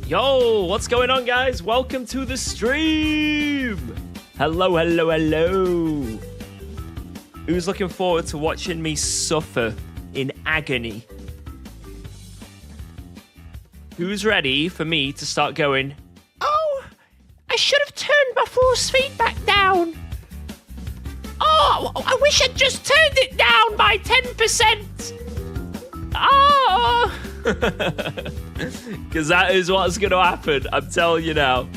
Yo, what's going on, guys? Welcome to the stream. Hello. Who's looking forward to watching me suffer in agony? Who's ready for me to start going, oh, I should have turned my force feedback down. Oh, I wish I'd just turned it down by 10%. Oh. Because that is what's going to happen. I'm telling you now.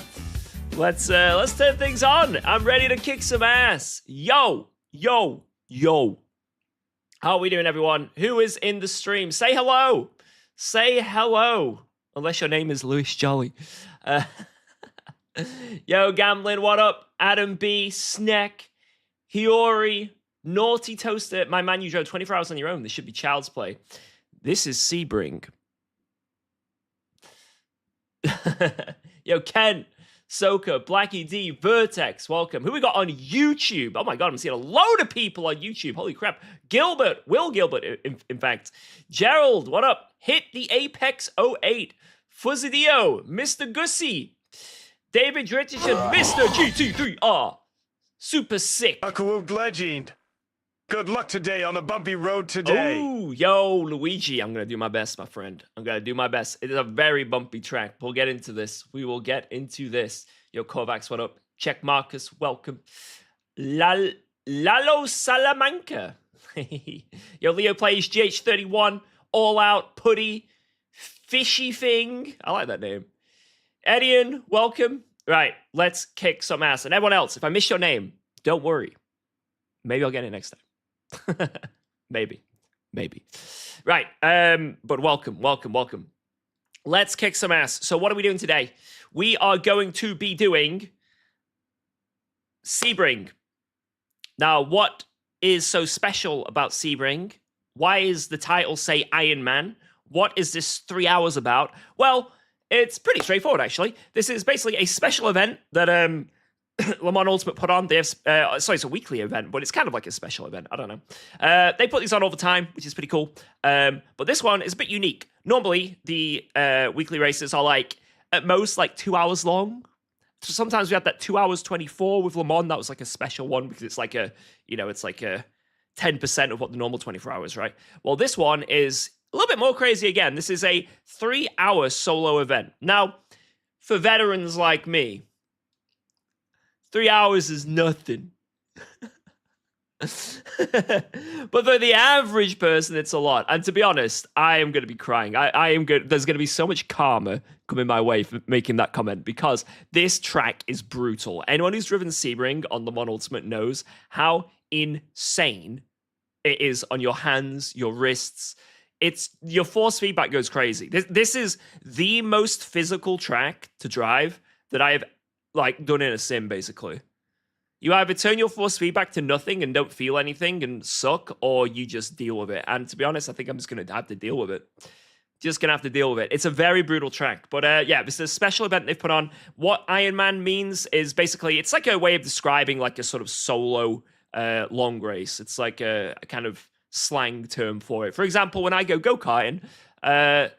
Let's turn things on. I'm ready to kick some ass. Yo. How are we doing, everyone? Who is in the stream? Say hello. Say hello. Unless your name is Lewis Jolly. Yo, Gambling, what up? Adam B, Snack, Hiyori, Naughty Toaster. My man, you drove 24 hours on your own. This should be child's play. This is Sebring. Yo, Ken, Soka, Blackie D, Vertex, welcome. Who we got on YouTube? Oh my god, I'm seeing a load of people on YouTube. Holy crap. Gilbert, Will Gilbert, in fact. Gerald, what up? Hit the Apex 08. Fuzzy Dio, Mr. Gussie, David Richardson, Mr. GT3R. Super sick. UKOG legend. Good luck today on the bumpy road today. Oh, yo, Luigi. I'm going to do my best, my friend. I'm going to do my best. It is a very bumpy track. We'll get into this. We will get into this. Yo, Kovacs, what up? Check Marcus, welcome. Lalo Salamanca. Yo, Leo plays GH31, All Out, Putty, Fishy Thing. I like that name. Edian, welcome. Right, let's kick some ass. And everyone else, if I miss your name, don't worry. Maybe I'll get it next time. Maybe. Right, but welcome. Let's kick some ass. So what are we doing today? We are going to be doing Sebring. Now, what is so special about Sebring? Why is the title say Ironman? What is this 3 hours about? Well, it's pretty straightforward, actually. This is basically a special event that Le Mans Ultimate put on. They have, it's a weekly event, but it's kind of like a special event. I don't know. They put these on all the time, which is pretty cool. But this one is a bit unique. Normally, the weekly races are like, at most, like 2 hours long. So sometimes we had that 2 hours 24 with Le Mans. That was like a special one because it's like a 10% of what the normal 24 hours, right? Well, this one is a little bit more crazy again. This is a 3 hour solo event. Now, for veterans like me, 3 hours is nothing. But for the average person, it's a lot. And to be honest, I am going to be crying. I am good. There's going to be so much karma coming my way for making that comment because this track is brutal. Anyone who's driven Sebring on Le Mans Ultimate knows how insane it is on your hands, your wrists. It's your force feedback goes crazy. This is the most physical track to drive that I have done in a sim, basically. You either turn your force feedback to nothing and don't feel anything and suck, or you just deal with it. And to be honest, I think I'm just going to have to deal with it. Just going to have to deal with it. It's a very brutal track. But yeah, this is a special event they've put on. What Ironman means is basically, it's like a way of describing like a sort of solo long race. It's like a kind of slang term for it. For example, when I go-karting, a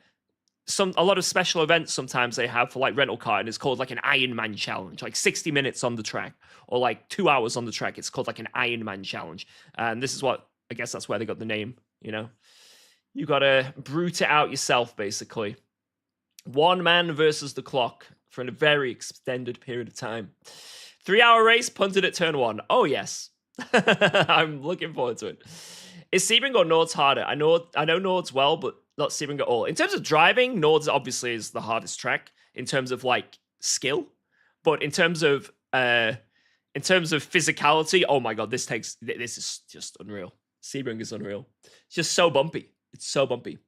lot of special events sometimes they have for like rental car, and it's called like an Ironman challenge, like 60 minutes on the track or like 2 hours on the track. It's called like an Ironman challenge. And this is what, I guess that's where they got the name, you know. You got to brute it out yourself, basically. One man versus the clock for a very extended period of time. 3 hour race, punted at turn one. Oh, yes. I'm looking forward to it. Is Sebring or Nords harder? I know Nords well, but not Sebring at all. In terms of driving, Nords obviously is the hardest track in terms of like skill, but in terms of physicality, oh my god, this is just unreal. Sebring is unreal. It's just so bumpy. It's so bumpy.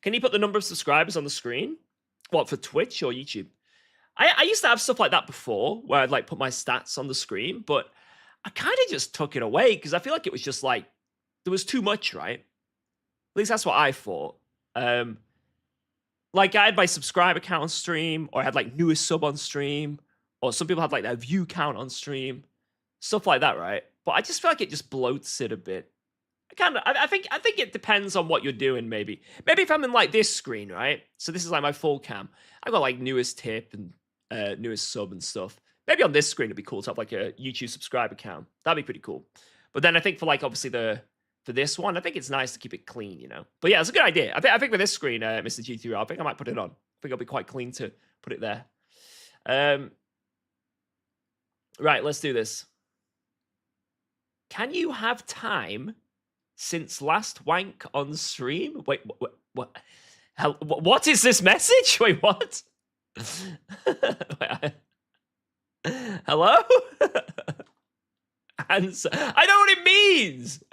Can you put the number of subscribers on the screen? What, for Twitch or YouTube? I used to have stuff like that before, where I'd like put my stats on the screen, but I kind of just took it away because I feel like it was just like there was too much, right? At least that's what I thought. Like I had my subscriber count on stream, or I had like newest sub on stream, or some people had like their view count on stream, stuff like that, right? But I just feel like it just bloats it a bit. I think it depends on what you're doing. Maybe if I'm in like this screen, right? So this is like my full cam. I've got like newest tip and newest sub and stuff. Maybe on this screen it'd be cool to have like a YouTube subscriber count. That'd be pretty cool. But then I think for like obviously for this one, I think it's nice to keep it clean, you know. But yeah, it's a good idea. I think for this screen, Mr. G3, I think I might put it on. I think it'll be quite clean to put it there. Right, let's do this. Can you have time since last wank on stream? Wait, what? What is this message? Wait, what? Wait, hello? Answer. I know what it means.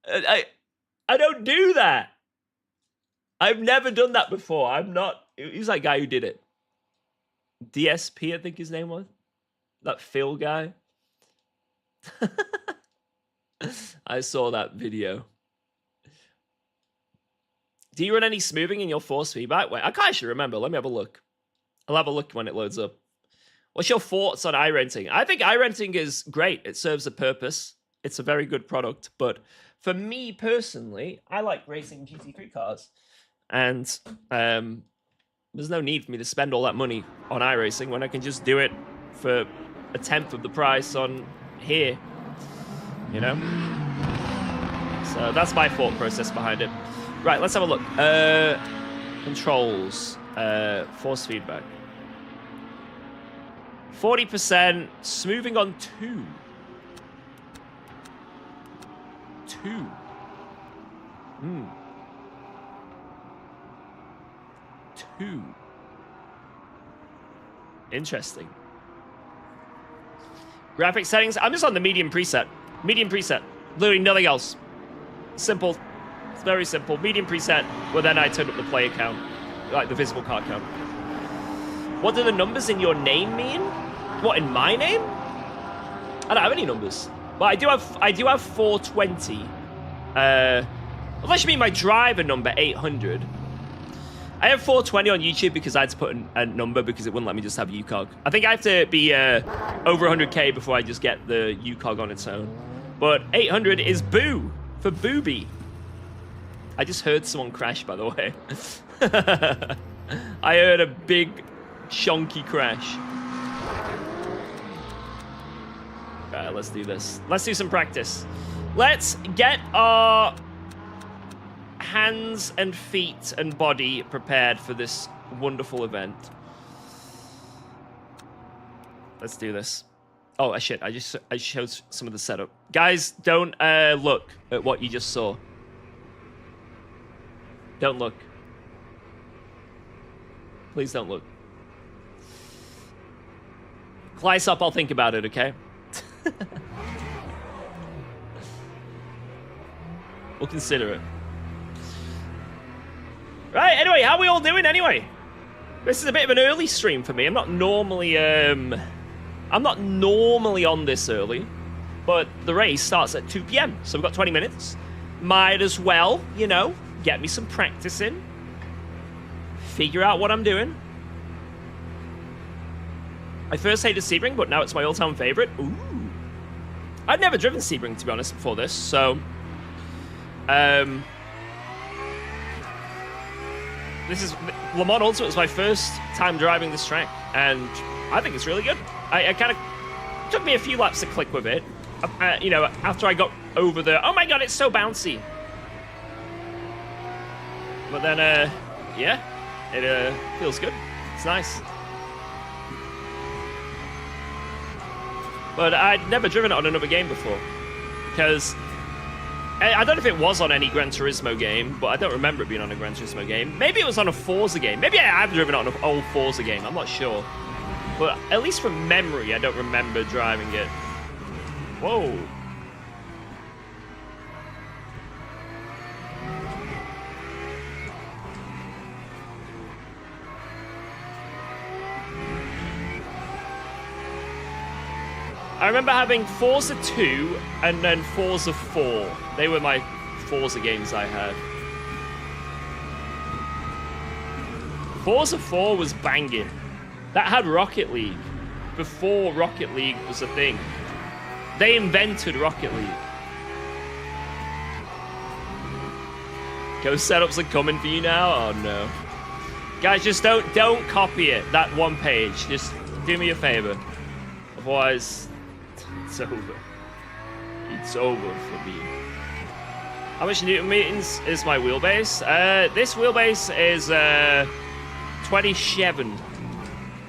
I don't do that. I've never done that before. I'm not. Who's that guy who did it? DSP, I think his name was. That Phil guy. I saw that video. Do you run any smoothing in your force feedback? Wait, I can't actually remember. Let me have a look. I'll have a look when it loads up. What's your thoughts on iRenting? I think iRenting is great. It serves a purpose. It's a very good product. But for me personally, I like racing GT3 cars. And there's no need for me to spend all that money on iRacing when I can just do it for a tenth of the price on here. You know? So that's my thought process behind it. Right, let's have a look. Controls. Force feedback. 40%. Smoothing on 2. 2. 2. Interesting. Graphic settings. I'm just on the medium preset. Medium preset. Literally nothing else. Simple. It's very simple. Medium preset. Well, then I turn up the player count. Like the visible car count. What do the numbers in your name mean? What, in my name? I don't have any numbers. But I do have 420. Unless you mean my driver number, 800. I have 420 on YouTube because I had to put a number because it wouldn't let me just have UKOG. I think I have to be over 100k before I just get the UKOG on its own. But 800 is boo for booby. I just heard someone crash, by the way. I heard a big, shonky crash. Alright, let's do this. Let's do some practice. Let's get our hands and feet and body prepared for this wonderful event. Let's do this. Oh, shit. I showed some of the setup. Guys, don't look at what you just saw. Don't look. Please don't look. Close up, I'll think about it, okay? We'll consider it. Right, anyway, how are we all doing anyway? This is a bit of an early stream for me. I'm not normally on this early, but the race starts at 2 p.m. So we've got 20 minutes. Might as well, you know, get me some practice in. Figure out what I'm doing. I first hated Sebring, but now it's my all-time favorite. Ooh. I've never driven Sebring, to be honest, before this, so... This is... Le Mans Ultimate was my first time driving this track, and I think it's really good. I kind of... took me a few laps to click with it. You know, after I got over the... Oh my god, it's so bouncy! But then, yeah, it feels good. It's nice. But I'd never driven it on another game before. Because I don't know if it was on any Gran Turismo game, but I don't remember it being on a Gran Turismo game. Maybe it was on a Forza game. Maybe I have driven it on an old Forza game. I'm not sure. But at least from memory, I don't remember driving it. Whoa. I remember having Forza 2 and then Forza 4. They were my Forza games I had. Forza 4 was banging. That had Rocket League. Before Rocket League was a thing. They invented Rocket League. Ghost setups are coming for you now? Oh no. Guys, just don't copy it, that one page. Just do me a favor. Otherwise, it's over. It's over for me. How much Newton meters is my wheelbase? This wheelbase is 27.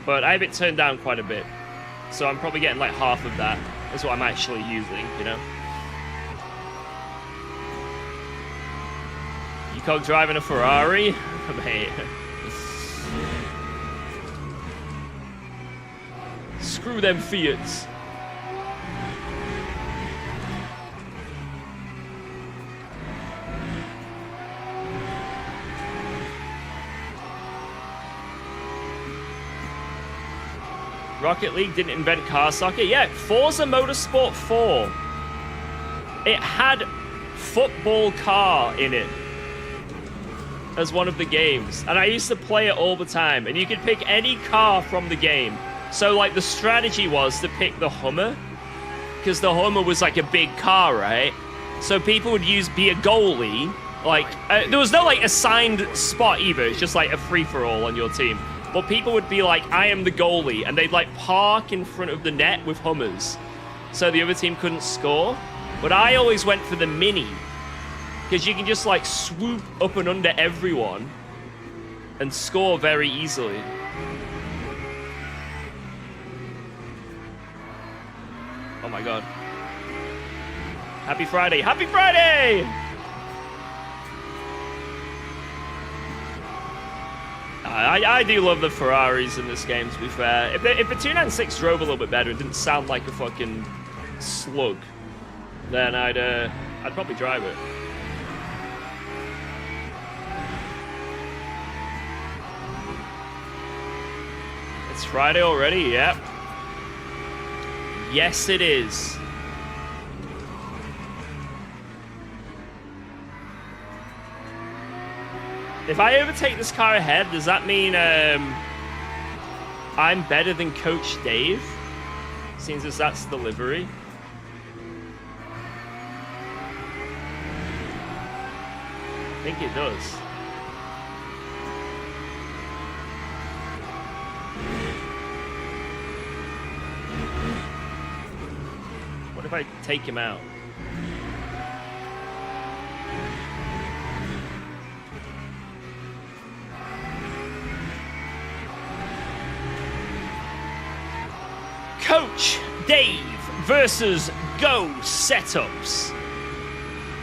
But I have it turned down quite a bit. So I'm probably getting like half of that. That's what I'm actually using, you know? UKOG driving a Ferrari? Mate. Screw them Fiats. Rocket League didn't invent car soccer. Yeah, Forza Motorsport 4. It had football car in it as one of the games. And I used to play it all the time. And you could pick any car from the game. So, like, the strategy was to pick the Hummer. Because the Hummer was, like, a big car, right? So people would be a goalie. Like, there was no, like, assigned spot either. It's just, like, a free-for-all on your team. But people would be like, I am the goalie. And they'd, like, park in front of the net with Hummers. So the other team couldn't score. But I always went for the Mini. Because you can just, like, swoop up and under everyone. And score very easily. Oh my god. Happy Friday. Happy Friday! I do love the Ferraris in this game, to be fair. If the 296 drove a little bit better and didn't sound like a fucking slug, then I'd probably drive it. It's Friday already? Yep. Yes, it is. If I overtake this car ahead, does that mean I'm better than Coach Dave? Seems as that's the livery. I think it does. What if I take him out? Coach Dave versus Go Setups.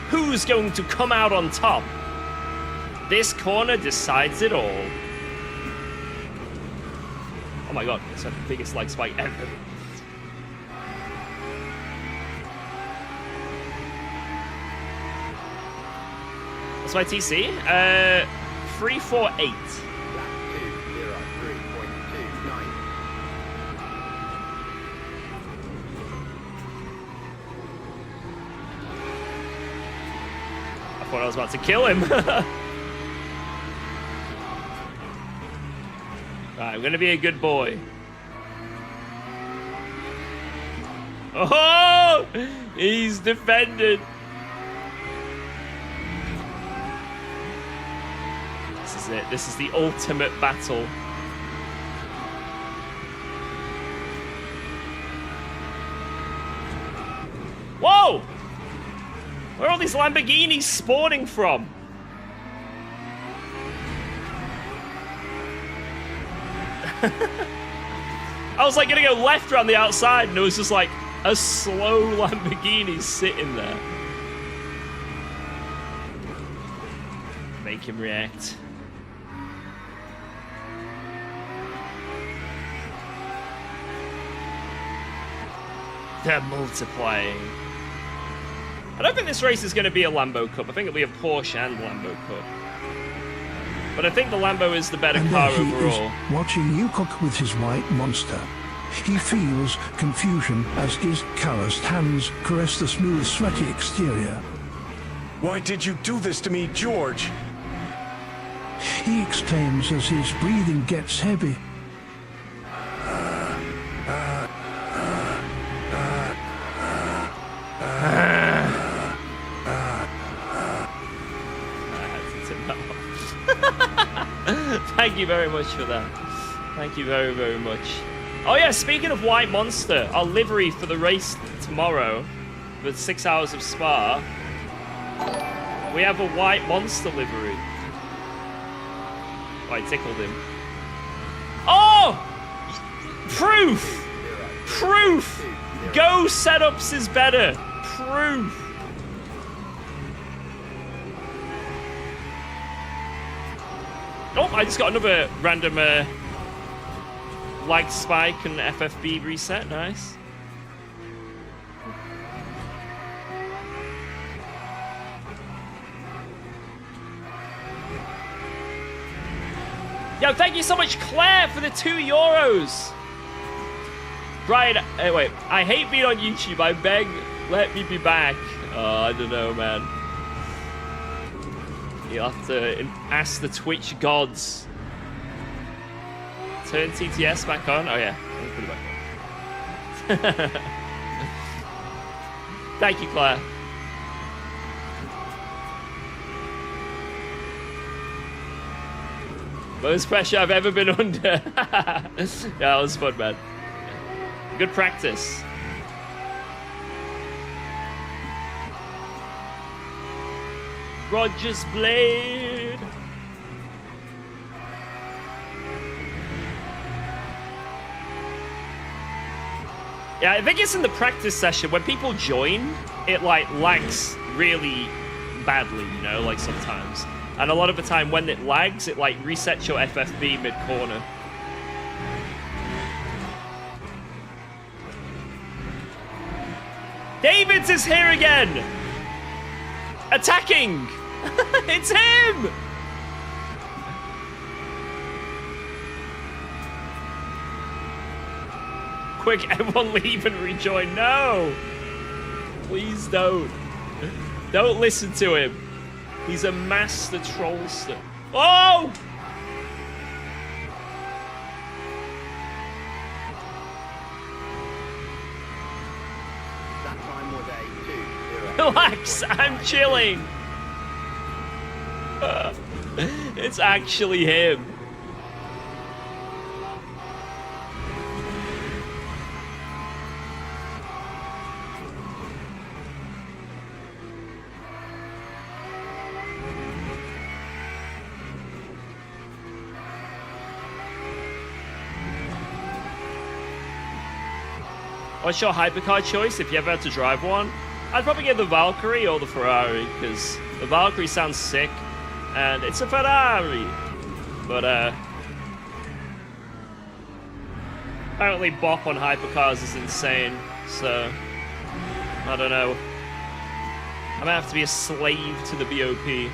Who's going to come out on top? This corner decides it all. Oh my god, it's the biggest leg spike ever. What's my TC? 348. I thought I was about to kill him. Alright, I'm gonna be a good boy. Oh! He's defended. This is it. This is the ultimate battle. Whoa! Where are all these Lamborghinis spawning from? I was like gonna go left around the outside and it was just like a slow Lamborghini sitting there. Make him react. They're multiplying. I don't think this race is going to be a Lambo Cup. I think it'll be a Porsche and Lambo Cup. But I think the Lambo is the better car overall. Is watching UKOG with his white monster. He feels confusion as his calloused hands caress the smooth, sweaty exterior. Why did you do this to me, George? He exclaims as his breathing gets heavy. Thank you very much for that. Thank you very, very much. Oh yeah, speaking of White Monster, our livery for the race tomorrow, with 6 hours of spa, we have a White Monster livery. Oh, I tickled him. Oh! Proof! Proof! Go setups is better. Proof. Oh, I just got another random like spike and FFB reset. Nice. Yo, thank you so much, Claire, for the €2. Brian, wait, I hate being on YouTube. I beg, let me be back. Oh, I don't know, man. You'll have to ask the Twitch gods. Turn TTS back on? Oh, yeah. Let me put it back on. Thank you, Claire. Most pressure I've ever been under. Yeah, that was fun, man. Good practice. Roger's blade. Yeah, I think it's in the practice session when people join, it like lags really badly, you know, like sometimes. And a lot of the time when it lags, it like resets your FFB mid-corner. Davids is here again! Attacking! It's him! Quick, everyone leave and rejoin. No! Please don't. Don't listen to him. He's a master trollster. Oh! That time was a 2-0. Relax, I'm chilling. It's actually him. What's your hypercar choice if you ever had to drive one? I'd probably get the Valkyrie or the Ferrari, because the Valkyrie sounds sick, and it's a Ferrari. But, apparently bop on hypercars is insane, so, I don't know. I might have to be a slave to the BOP.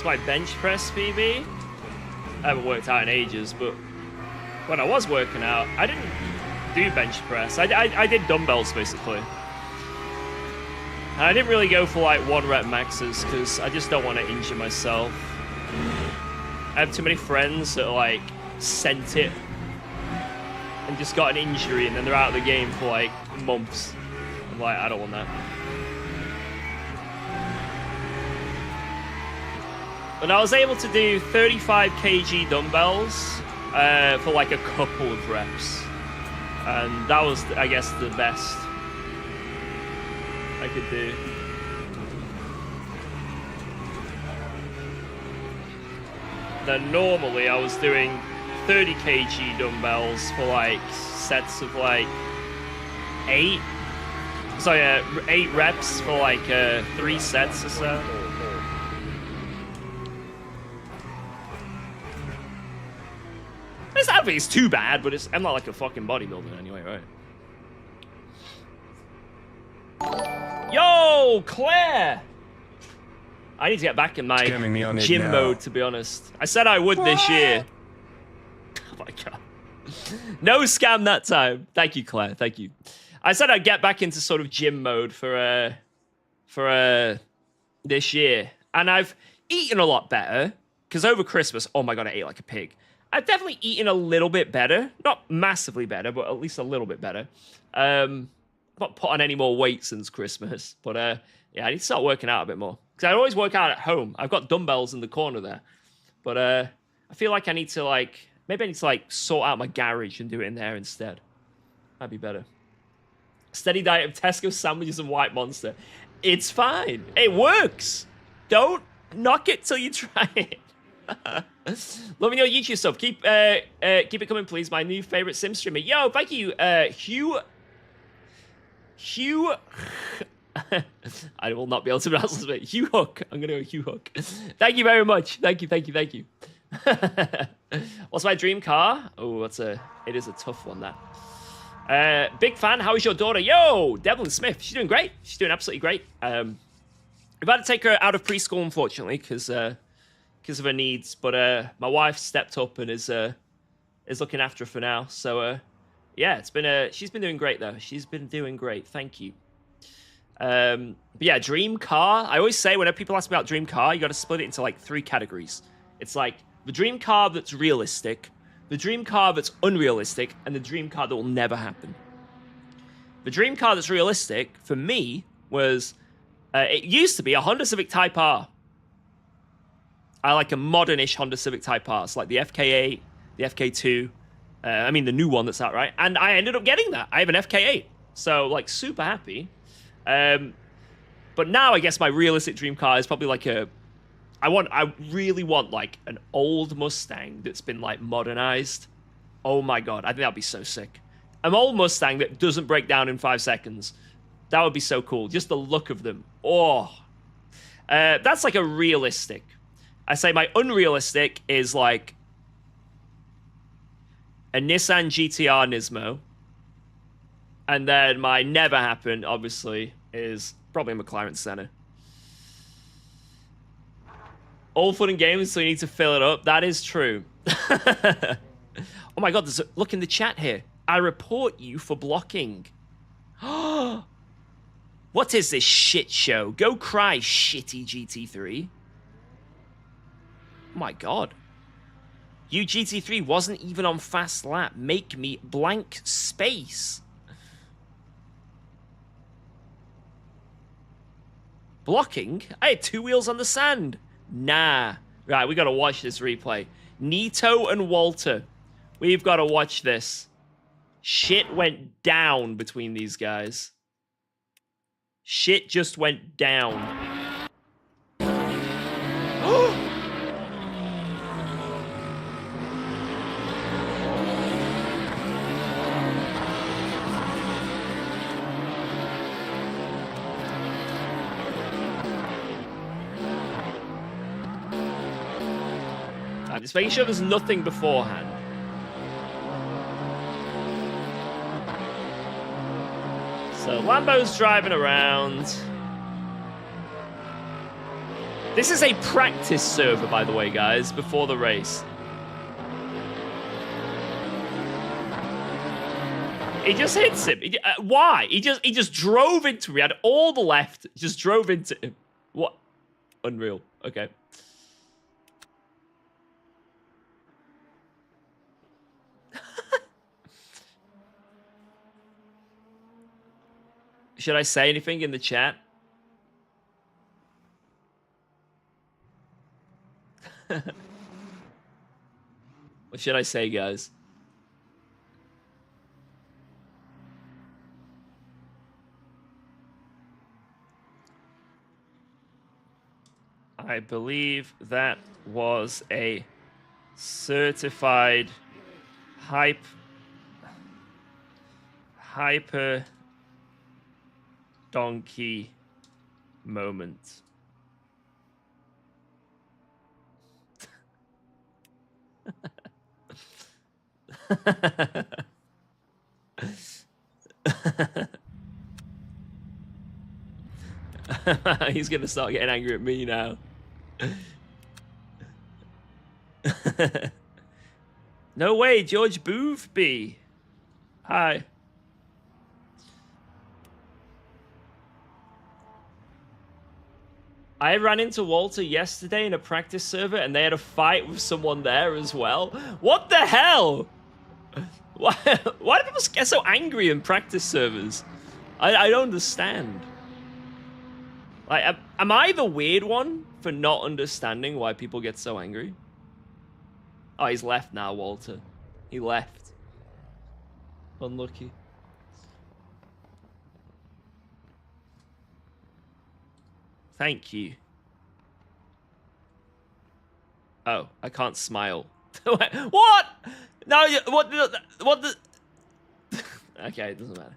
My bench press PB. I haven't worked out in ages, but when I was working out, I didn't do bench press. I did dumbbells basically. And I didn't really go for like 1 rep maxes because I just don't want to injure myself. I have too many friends that like sent it and just got an injury and then they're out of the game for like months. I'm like, I don't want that. And I was able to do 35 kg dumbbells for like a couple of reps. And that was, I guess, the best I could do. Then normally I was doing 30 kg dumbbells for like sets of like 8. So yeah, 8 reps for like 3 sets or so. I don't think it's too bad, but I'm not like a fucking bodybuilder anyway, right? Yo, Claire! I need to get back in my gym mode, to be honest. I said I would this year. Oh my god. No scam that time. Thank you, Claire. Thank you. I said I'd get back into sort of gym mode for this year. And I've eaten a lot better. because over Christmas, oh my God, I ate like a pig. I've definitely eaten a little bit better. Not massively better, but at least a little bit better. Not put on any more weight since Christmas. But yeah, I need to start working out a bit more. Because I always work out at home. I've got dumbbells in the corner there. But I feel like I need to maybe I need to sort out my garage and do it in there instead. That'd be better. Steady diet of Tesco sandwiches and White Monster. It's fine. It works. Don't knock it till you try it. Loving your YouTube stuff. Keep it coming, please. My new favorite sim streamer. Yo, thank you, Hugh. I will not be able to pronounce this, but Hugh Hook. I'm gonna go Hugh Hook. Thank you very much. Thank you. What's my dream car? Oh, it is a tough one, that. Big fan. How is your daughter? Yo, Devlin Smith. She's doing great. She's doing absolutely great. We've had to take her out of preschool, unfortunately, because of her needs. But my wife stepped up and is looking after her for now. So yeah, she's been doing great though. She's been doing great. Thank you. But yeah, dream car. I always say whenever people ask me about dream car, you got to split it into 3 categories. It's the dream car that's realistic, the dream car that's unrealistic, and the dream car that will never happen. The dream car that's realistic for me was it used to be a Honda Civic Type R. I like a modern-ish Honda Civic Type R. It's like the FK8, the FK2. I mean, the new one that's out, right? And I ended up getting that. I have an FK8. So, super happy. But now, I guess my realistic dream car is probably I really want, an old Mustang that's been, modernized. Oh, my God. I think that'd be so sick. An old Mustang that doesn't break down in 5 seconds. That would be so cool. Just the look of them. Oh. That's, a realistic. I say my unrealistic is a Nissan GTR Nismo. And then my never happened, obviously, is probably a McLaren Senna. All fun and games, so you need to fill it up. That is true. Oh my God, look in the chat here. I report you for blocking. What is this shit show? Go cry, shitty GT3. Oh my God. GT3 wasn't even on fast lap. Make me blank space. Blocking? I had 2 wheels on the sand. Nah. Right, we gotta watch this replay. Nito and Walter. We've gotta watch this. Shit went down between these guys. Shit just went down. I'm just making sure there's nothing beforehand. So Lambo's driving around. This is a practice server, by the way, guys, before the race. He just hits him. Why? He just drove into him. He had all the left, just drove into him. What? Unreal. Okay. Should I say anything in the chat? What should I say, guys? I believe that was a certified hyper donkey moment. He's gonna start getting angry at me now. No way, George Boothby. Hi. I ran into Walter yesterday in a practice server, and they had a fight with someone there as well. What the hell? Why do people get so angry in practice servers? I don't understand. Like, am I the weird one for not understanding why people get so angry? Oh, he's left now, Walter. He left. Unlucky. Thank you. Oh, I can't smile. What? No, what the... Okay, it doesn't matter.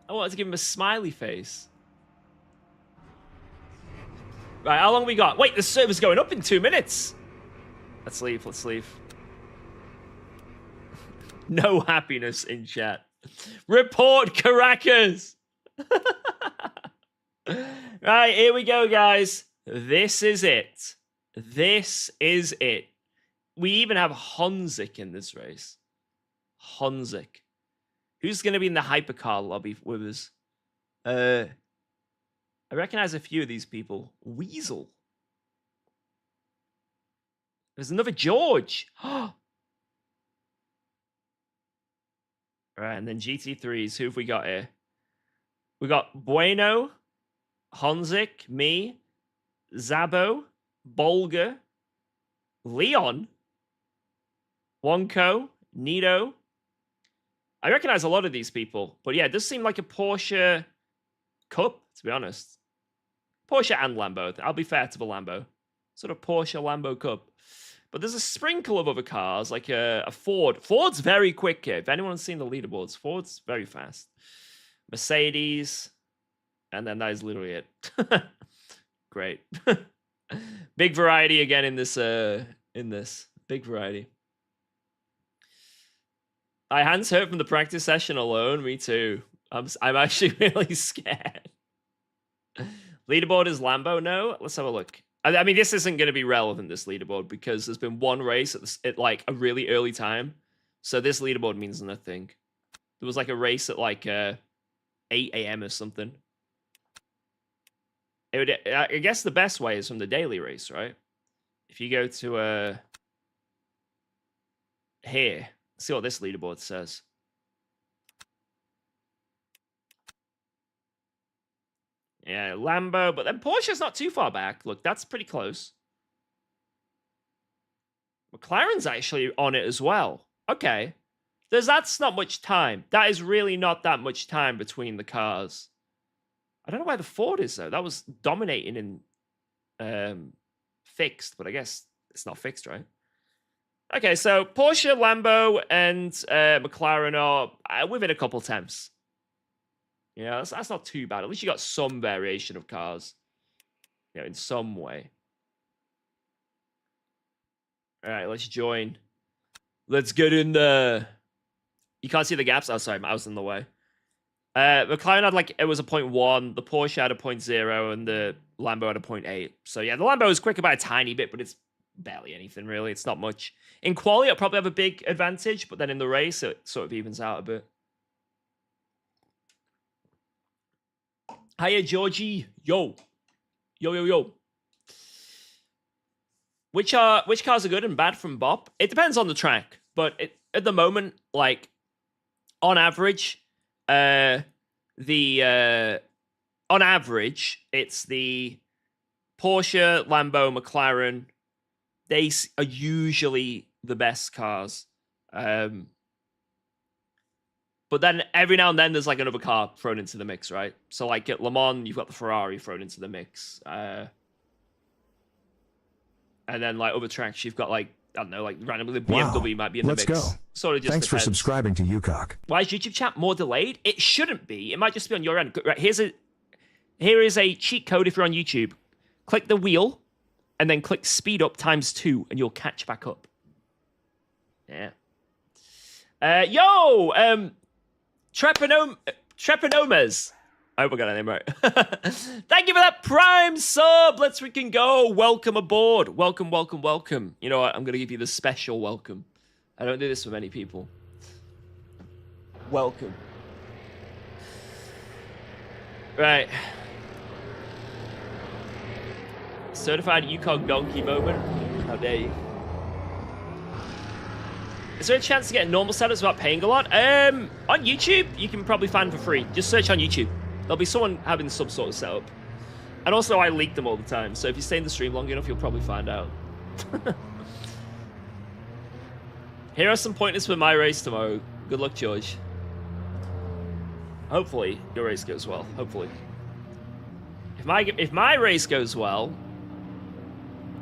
I wanted to give him a smiley face. Right, how long we got? Wait, the server's going up in 2 minutes. Let's leave, let's leave. No happiness in chat. Report Caracas! Right, here we go, guys. This is it. This is it. We even have Honzik in this race. Honzik. Who's going to be in the hypercar lobby with us? I recognize a few of these people. Weasel. There's another George. Right, and then GT3s. Who have we got here? We got Bueno, Honzik, me, Zabo, Bolger, Leon, Wonko, Nito. I recognize a lot of these people, but yeah, it does seem like a Porsche Cup, to be honest. Porsche and Lambo. I'll be fair to the Lambo. Sort of Porsche Lambo Cup. But there's a sprinkle of other cars, like a Ford. Ford's very quick here. If anyone's seen the leaderboards, Ford's very fast. Mercedes. And then that is literally it. Great. Big variety again in this. Big variety. I hands hurt from the practice session alone. Me too. I'm actually really scared. Leaderboard is Lambo. No, let's have a look. I mean, this isn't going to be relevant, this leaderboard, because there's been one race at like a really early time. So this leaderboard means nothing. There was like a race at like 8 a.m. or something. I guess the best way is from the daily race, right? If you go to here, see what this leaderboard says. Yeah, Lambo, but then Porsche's not too far back. Look, that's pretty close. McLaren's actually on it as well. Okay. That's not much time. That is really not that much time between the cars. I don't know where the Ford is, though. That was dominating in fixed, but I guess it's not fixed, right? Okay, so Porsche, Lambo, and McLaren are within a couple temps. Yeah, that's not too bad. At least you got some variation of cars, you know, in some way. All right, let's join. Let's get in there. You can't see the gaps? Oh, sorry, I was in the way. McLaren had like, it was a 0.1, the Porsche had a 0.0, and the Lambo had a 0.8. So yeah, the Lambo is quicker by a tiny bit, but it's barely anything really. It's not much. In quali, it'll probably have a big advantage, but then in the race, it sort of evens out a bit. Hiya, Georgie. Yo. Yo, yo, yo. Which cars are good and bad from Bop? It depends on the track, but at the moment, like, on average, on average, it's the Porsche, Lambo, McLaren. They are usually the best cars. But then every now and then there's like another car thrown into the mix, right? So like at Le Mans, you've got the Ferrari thrown into the mix. And then like other tracks, you've got like, I don't know, like randomly the BMW might be in the mix. Let's go. Sort of just Thanks depends. for subscribing to UKOG. Why is YouTube chat more delayed? It shouldn't be. It might just be on your end. Right, here is a cheat code if you're on YouTube. Click the wheel and then click speed up ×2 and you'll catch back up. Yeah. Trepanomas. I hope I got that name right. Thank you for that prime sub. Let's freaking go. Welcome aboard. Welcome, welcome, welcome. You know what? I'm going to give you the special welcome. I don't do this for many people. Welcome. Right. Certified UKOG donkey moment. How dare you? Is there a chance to get normal setups without paying a lot? On YouTube, you can probably find for free. Just search on YouTube. There'll be someone having some sort of setup. And also, I leak them all the time. So if you stay in the stream long enough, you'll probably find out. Here are some pointers for my race tomorrow. Good luck, George. Hopefully, your race goes well. Hopefully. If my race goes well,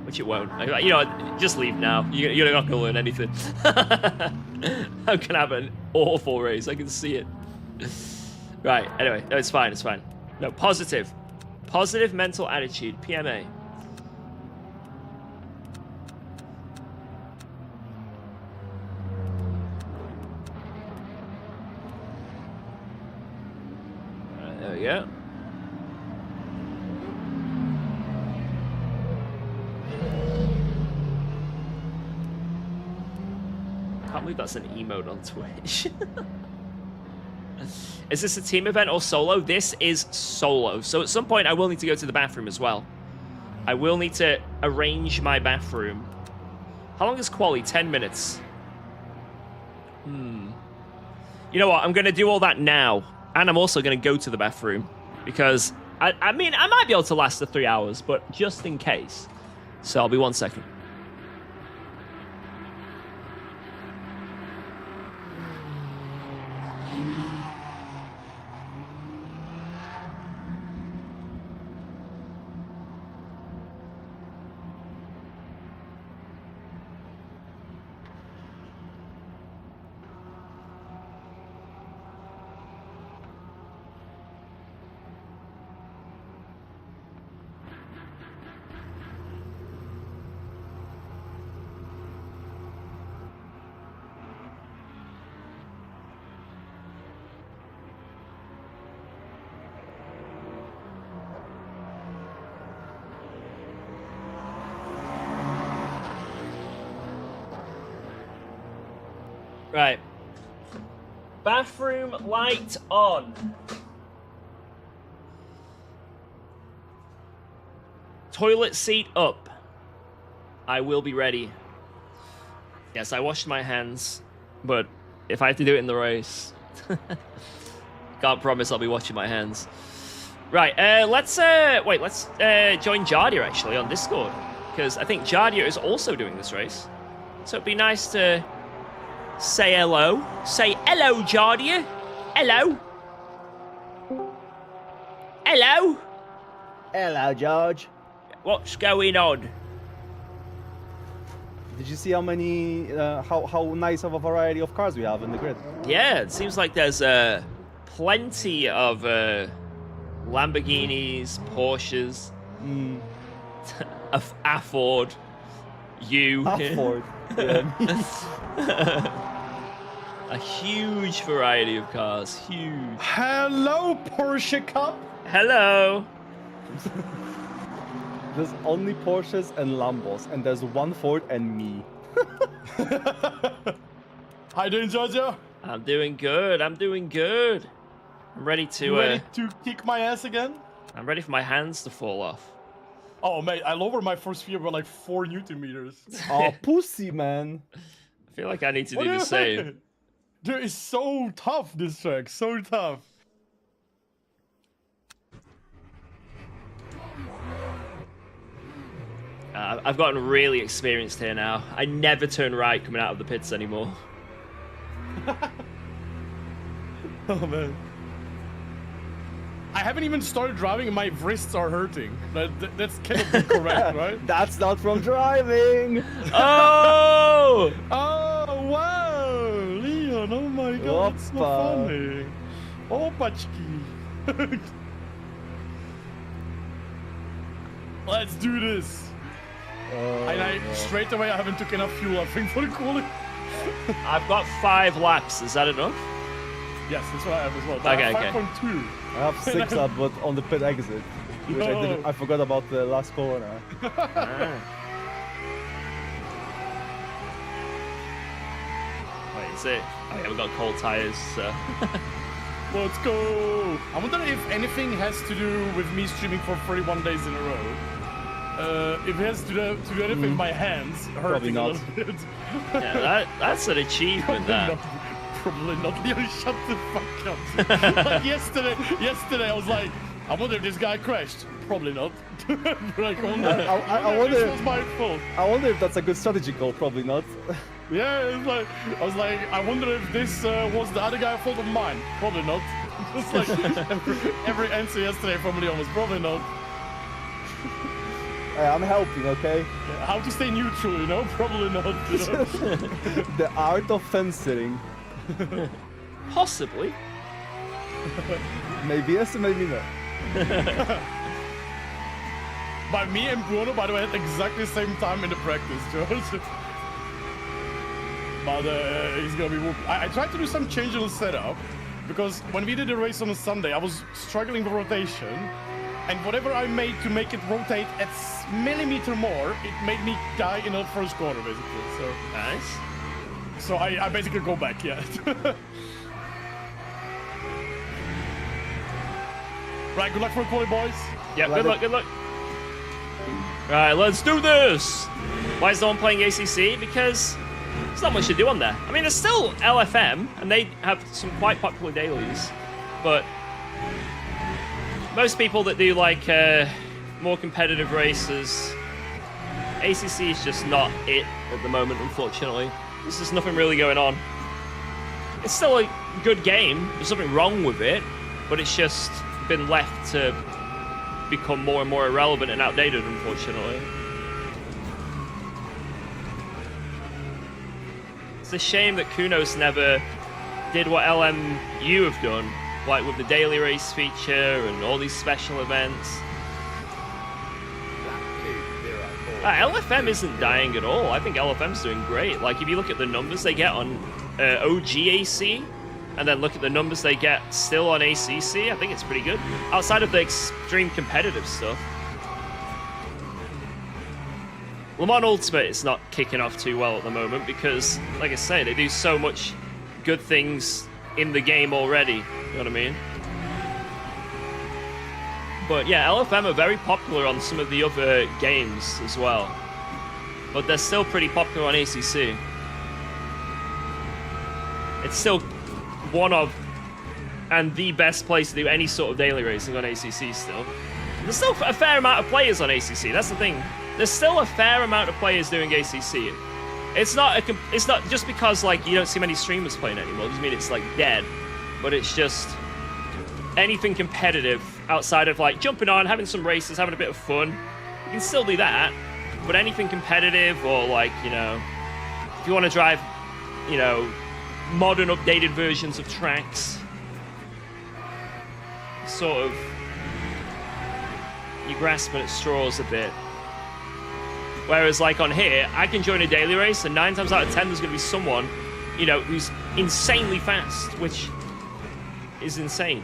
which it won't. You know, just leave now. You're not going to learn anything. I'm going to have an awful race. I can see it. Right. Anyway, no, it's fine. It's fine. No, positive. Positive mental attitude. PMA. Right, there we go. I can't believe that's an emote on Twitch. Is this a team event or solo? This is solo. So at some point I will need to go to the bathroom as well. I will need to arrange my bathroom. How long is quali? 10 minutes. You know what? I'm going to do all that now. And I'm also going to go to the bathroom. Because, I mean, I might be able to last the 3 hours, but just in case. So I'll be 1 second. Right. Bathroom light on. Toilet seat up. I will be ready. Yes, I washed my hands, but if I have to do it in the race, can't promise I'll be washing my hands. Right, let's join Jardia actually on Discord, because I think Jardia is also doing this race. So it'd be nice to say hello. Say hello, Jardia. Hello. Hello. Hello, George. What's going on? Did you see how many, how nice of a variety of cars we have in the grid? Yeah, it seems like there's plenty of Lamborghinis, Porsches, a Ford, you. A Ford. A huge variety of cars. Huge. Hello, Porsche Cup. Hello. There's only Porsches and Lambos, and there's one Ford and me. How you doing, Georgia? I'm doing good. I'm doing good. I'm ready to. Ready to kick my ass again? I'm ready for my hands to fall off. Oh, mate, I lowered my first gear by like 4 Newton meters. Oh, pussy, man. I feel like I need to do the same. Dude, it's so tough, this track. So tough. I've gotten really experienced here now. I never turn right coming out of the pits anymore. Oh, man. I haven't even started driving and my wrists are hurting. That's cannot be correct, right? That's not from driving. Oh! Oh, wow! Leon, oh my god, it's so funny. Opachki. Let's do this. And straight away I haven't took enough fuel, I think, for the cooling. I've got 5 laps. Is that enough? Yes, that's what I have as well. Okay, I okay. have 5.2. I have 6 up, but on the pit exit. Which I forgot about the last corner. Wait, is it? Oh yeah, we've got cold tires, so... Let's go! I wonder if anything has to do with me streaming for 31 days in a row. If it has to do anything with my hands hurting not. a little bit. Yeah, that's an achievement. That. Probably not. Leo, shut the fuck up. Like yesterday I was like, I wonder if this guy crashed. Probably not. Like, I wonder. This was my fault. I wonder if that's a good strategy call. Probably not. Yeah, it's like I was like, I wonder if this was the other guy's fault of mine. Probably not. Just like every answer yesterday from Leon was probably not. Hey, I'm helping, okay? Yeah, how to stay neutral, you know? Probably not. You know? The art of fence sitting. Possibly. Maybe yes, maybe no. By me and Bruno, by the way, at exactly the same time in the practice, George. But he's gonna be whooped. I tried to do some change in the setup because when we did the race on a Sunday, I was struggling with rotation, and whatever I made to make it rotate at millimeter more, it made me die in the first corner, basically. So Nice. so I basically go back, yeah. Right, good luck for the quali, boys. Yeah, good luck, good luck. Right, let's do this! Why is no one playing ACC? Because there's not much to do on there. I mean, there's still LFM, and they have some quite popular dailies, but most people that do, like, more competitive races, ACC is just not it at the moment, unfortunately. There's just nothing really going on. It's still a good game, there's nothing wrong with it, but it's just been left to become more and more irrelevant and outdated, unfortunately. It's a shame that Kunos never did what LMU have done, like with the daily race feature and all these special events. LFM isn't dying at all. I think LFM's doing great. Like, if you look at the numbers they get on OGAC, and then look at the numbers they get still on ACC, I think it's pretty good. Outside of the extreme competitive stuff. Le Mans Ultimate is not kicking off too well at the moment because, like I say, they do so much good things in the game already. You know what I mean? But yeah, LFM are very popular on some of the other games as well. But they're still pretty popular on ACC. It's still one of and the best place to do any sort of daily racing on ACC still. There's still a fair amount of players on ACC, that's the thing. There's still a fair amount of players doing ACC. It's not just because like you don't see many streamers playing anymore, it doesn't mean it's like dead. But it's just anything competitive outside of like jumping on, having some races, having a bit of fun. You can still do that. But anything competitive or like, you know, if you want to drive, you know, modern updated versions of tracks, sort of you're grasping at straws a bit. Whereas like on here, I can join a daily race and 9 times out of 10 there's going to be someone, you know, who's insanely fast, which is insane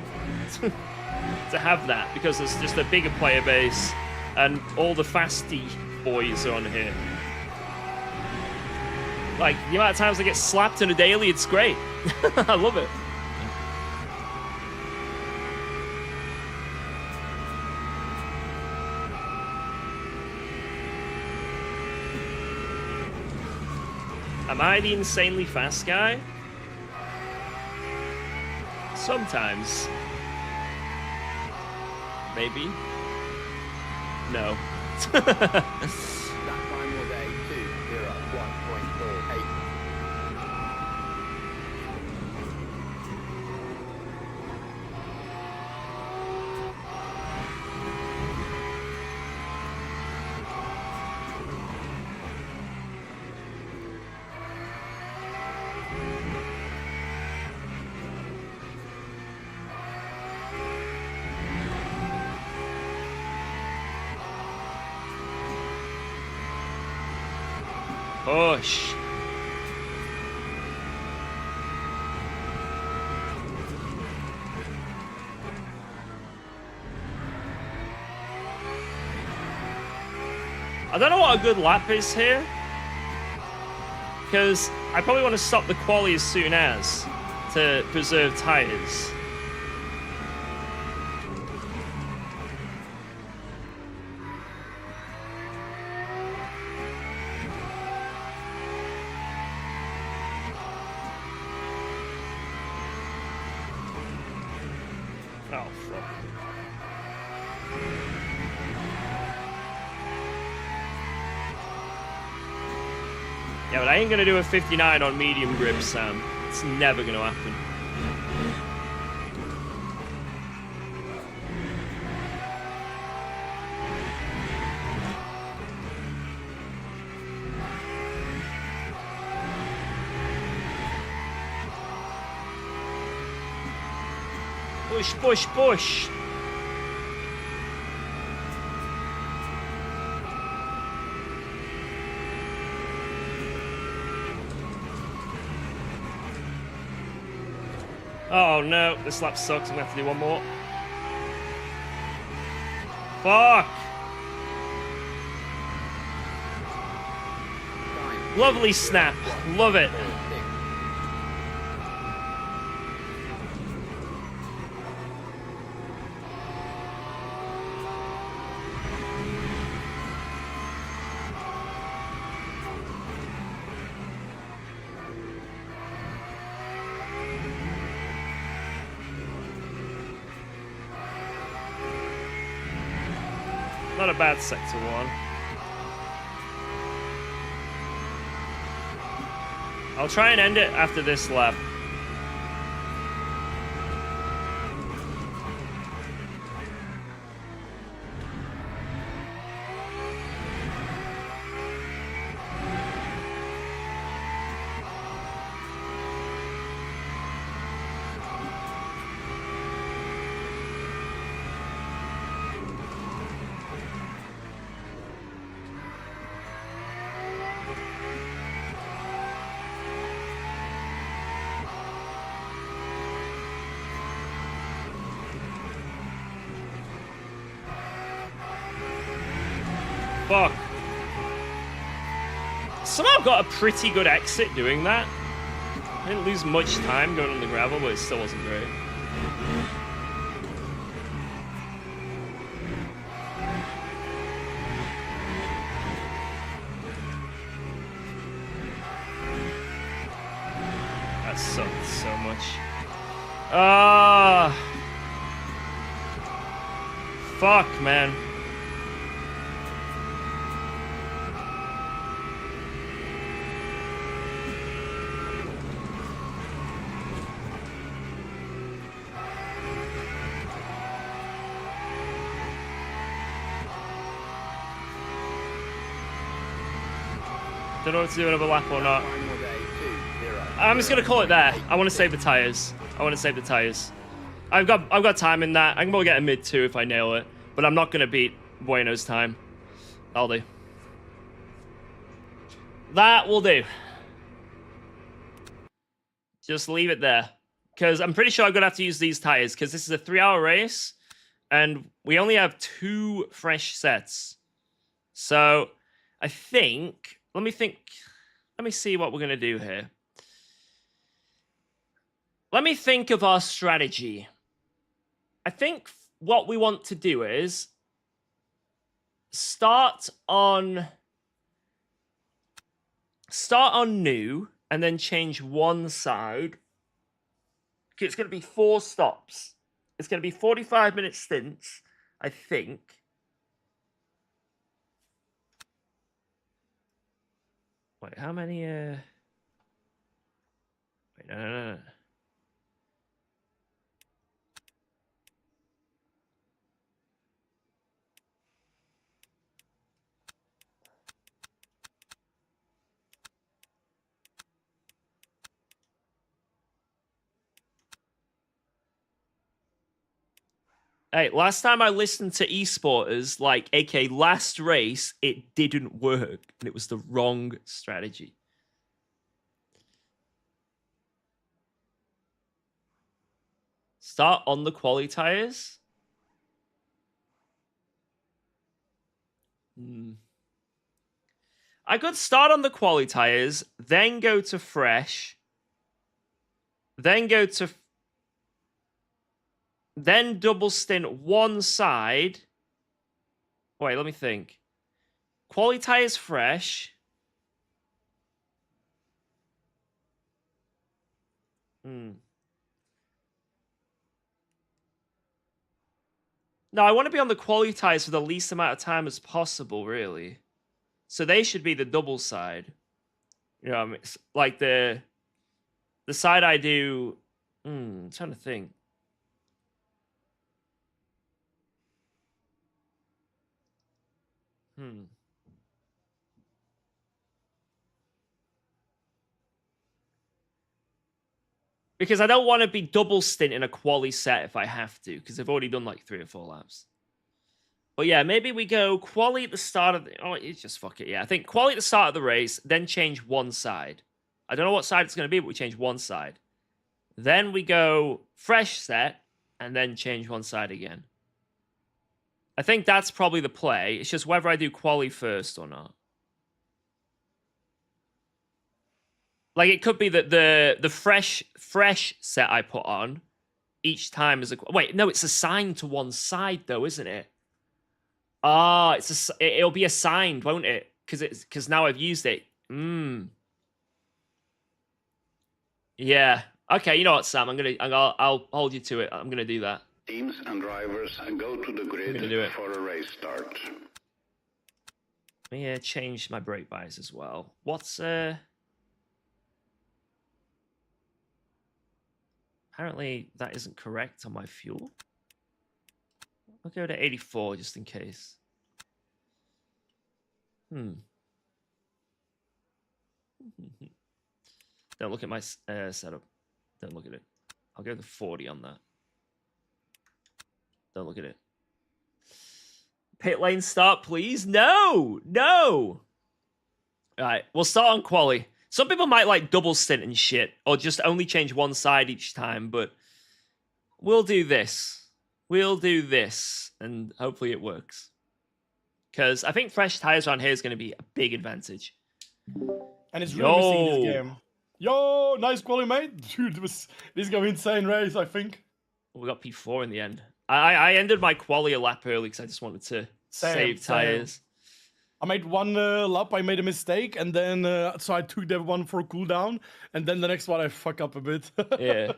to have that because there's just a bigger player base and all the fasty boys are on here. Like, the amount of times I get slapped in a daily, it's great. I love it. Am I the insanely fast guy? Sometimes. Maybe. No. That time was a 2:01.48. Push. I don't know what a good lap is here, because I probably want to stop the quali as soon as to preserve tires. Oh, fuck. Yeah, but I ain't gonna do a 59 on medium grip, Sam. It's never gonna happen. Push, push, push. Oh no, this lap sucks. I'm gonna have to do one more. Fuck. Lovely snap. Love it. Not a bad sector one. I'll try and end it after this lap. Fuck. Somehow got a pretty good exit doing that. I didn't lose much time going on the gravel, but it still wasn't great. That sucked so much. Ah. Fuck, man. Don't know what to do another lap or not. Final day, 2-0. I'm just gonna call it there. I want to save the tires. I want to save the tires. I've got time in that. I can probably get a mid 2 if I nail it, but I'm not gonna beat Bueno's time. I'll do. That will do. Just leave it there, because I'm pretty sure I'm gonna have to use these tires because this is a 3-hour race, and we only have 2 fresh sets. So I think. Let me think. Let me see what we're going to do here. Let me think of our strategy. I think what we want to do is start on new and then change one side. Okay, it's going to be 4 stops. It's going to be 45-minute stints, I think. Wait, how many, Wait, no. Hey, last time I listened to esporters, like, aka last race, it didn't work, and it was the wrong strategy. Start on the quali tires. I could start on the quali tires, then go to fresh, then go to... Then double stint one side. Wait, let me think. Quali tires fresh. No, I want to be on the quality tires for the least amount of time as possible, really. So they should be the double side. You know, I mean, like the side I do. I'm trying to think. Because I don't want to be double stint in a quali set if I have to, because I've already done like 3 or 4 laps. But yeah, maybe we go quali at the start of the... Oh, it's just fuck it. Yeah, I think quali at the start of the race, then change one side. I don't know what side it's going to be, but we change one side. Then we go fresh set, and then change one side again. I think that's probably the play. It's just whether I do quali first or not. Like, it could be that the fresh set I put on each time is a... Wait, no, it's assigned to one side, though, isn't it? Ah, it'll be assigned, won't it? Because now I've used it. Yeah. Okay, you know what, Sam? I'll hold you to it. I'm gonna do that. Teams and drivers go to the grid for a race start. Let me change my brake bias as well. What's Apparently that isn't correct on my fuel. I'll go to 84 just in case. Don't look at my setup. Don't look at it. I'll go to 40 on that. Don't look at it. Pit lane start, please. No! No! All right, we'll start on quali. Some people might like double stint and shit, or just only change one side each time, but we'll do this. We'll do this, and hopefully it works. Because I think fresh tires around here is going to be a big advantage. And it's really missing in this game. Yo, nice quali, mate. Dude, this is going to be an insane race, I think. We got P4 in the end. I ended my quali a lap early because I just wanted to save tires. I made one lap, I made a mistake, and then so I took that one for a cooldown, and then the next one I fuck up a bit. Yeah.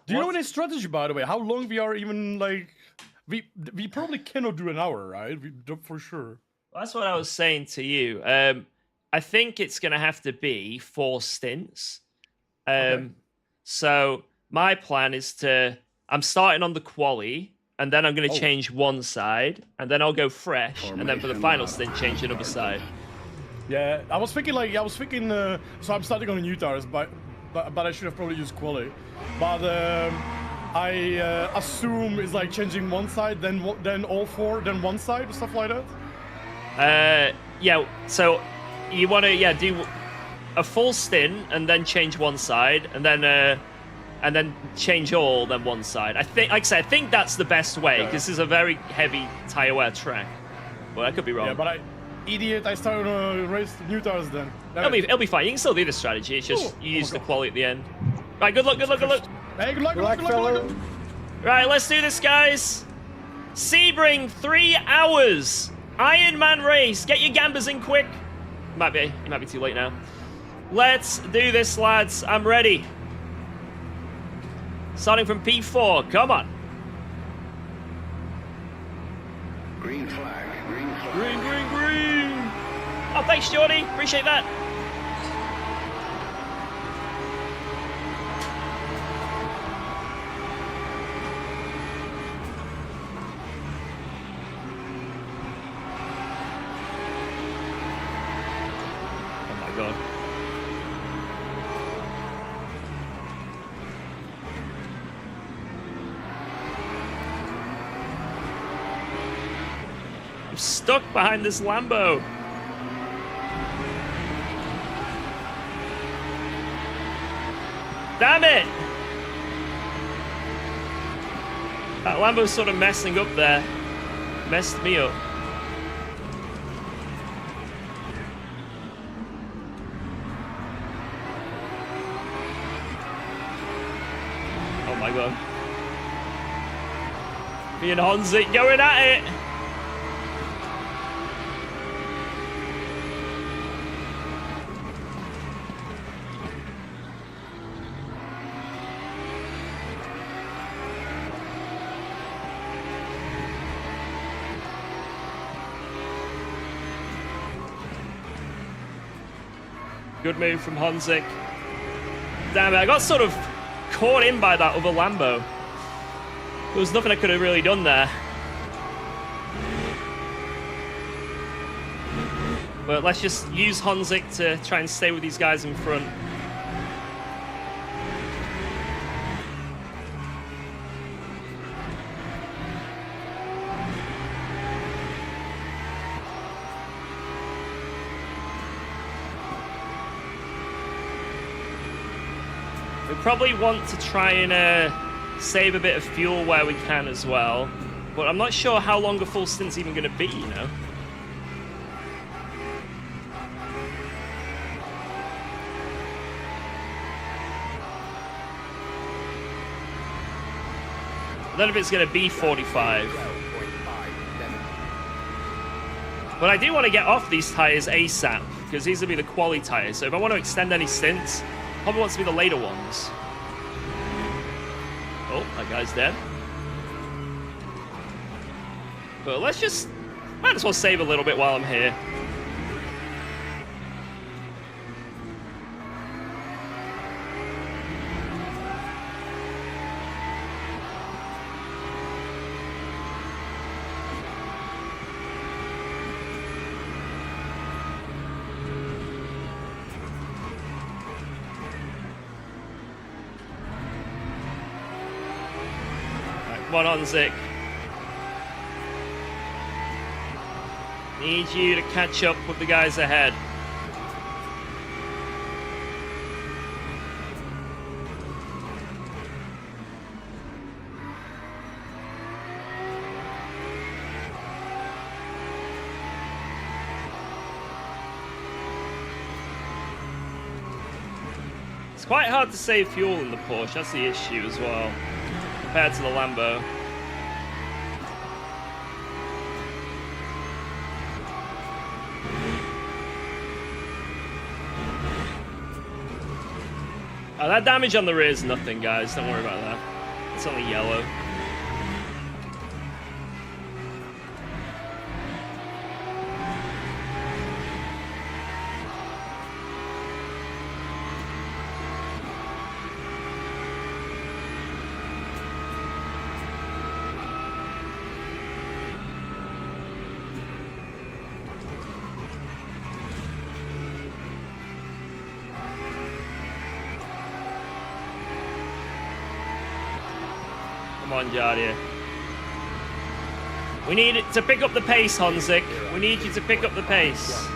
Do you know any strategy, by the way? How long we are even, like... We probably cannot do an hour, right? For sure. Well, that's what I was saying to you. I think it's going to have to be 4 stints. Okay. So my plan is to... I'm starting on the quali, and then I'm going to change one side, and then I'll go fresh, and then for the final stint, change another side. Yeah, I was thinking, so I'm starting on the new tires, but I should have probably used quali. But I assume it's like changing one side, then all 4, then one side, stuff like that? Yeah, so you want to, do a full stint, and then change one side, and then change all, then one side. I think, like I said, I think that's the best way, because this is a very heavy tire wear track. Well, I could be wrong. Yeah, but I started on race new tires then. It'll be fine. You can still do the strategy. It's just you use the quali at the end. Right, good luck, good luck, good luck. Hey, good luck. Right, let's do this, guys. Sebring, 3 hours. Ironman race. Get your gambers in quick. It might be too late now. Let's do this, lads. I'm ready. Starting from P4, come on. Green flag, green flag. Green. Oh, thanks, Jordy. Appreciate that. Oh my God. I'm stuck behind this Lambo. Damn it! That Lambo's sort of messing up there. Messed me up. Oh my God. Me and Honzik going at it. Good move from Honzik. Damn it, I got sort of caught in by that other Lambo. There was nothing I could have really done there. But let's just use Honzik to try and stay with these guys in front. We probably want to try and save a bit of fuel where we can as well. But I'm not sure how long a full stint's even going to be, you know? I don't know if it's going to be 45. But I do want to get off these tyres ASAP, because these will be the quali tyres. So if I want to extend any stints, probably wants to be the later ones. Oh, that guy's dead. But let's just... might as well save a little bit while I'm here. Come on, Honzik. Need you to catch up with the guys ahead. It's quite hard to save fuel in the Porsche, that's the issue as well, compared to the Lambo. Oh, that damage on the rear is nothing, guys. Don't worry about that. It's only yellow. Come on, Jardia. We need to pick up the pace, Honzik. We need you to pick up the pace.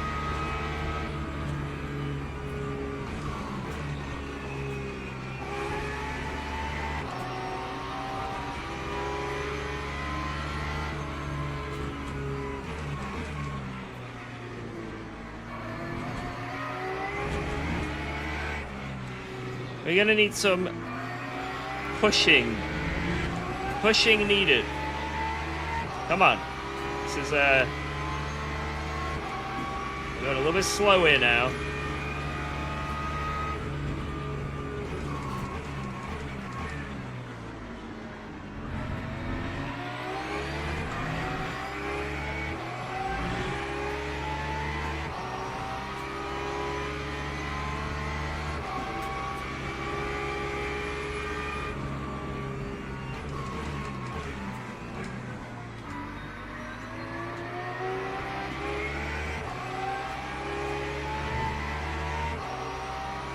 We're gonna need some pushing. Pushing needed. Come on. This is going a little bit slow here now.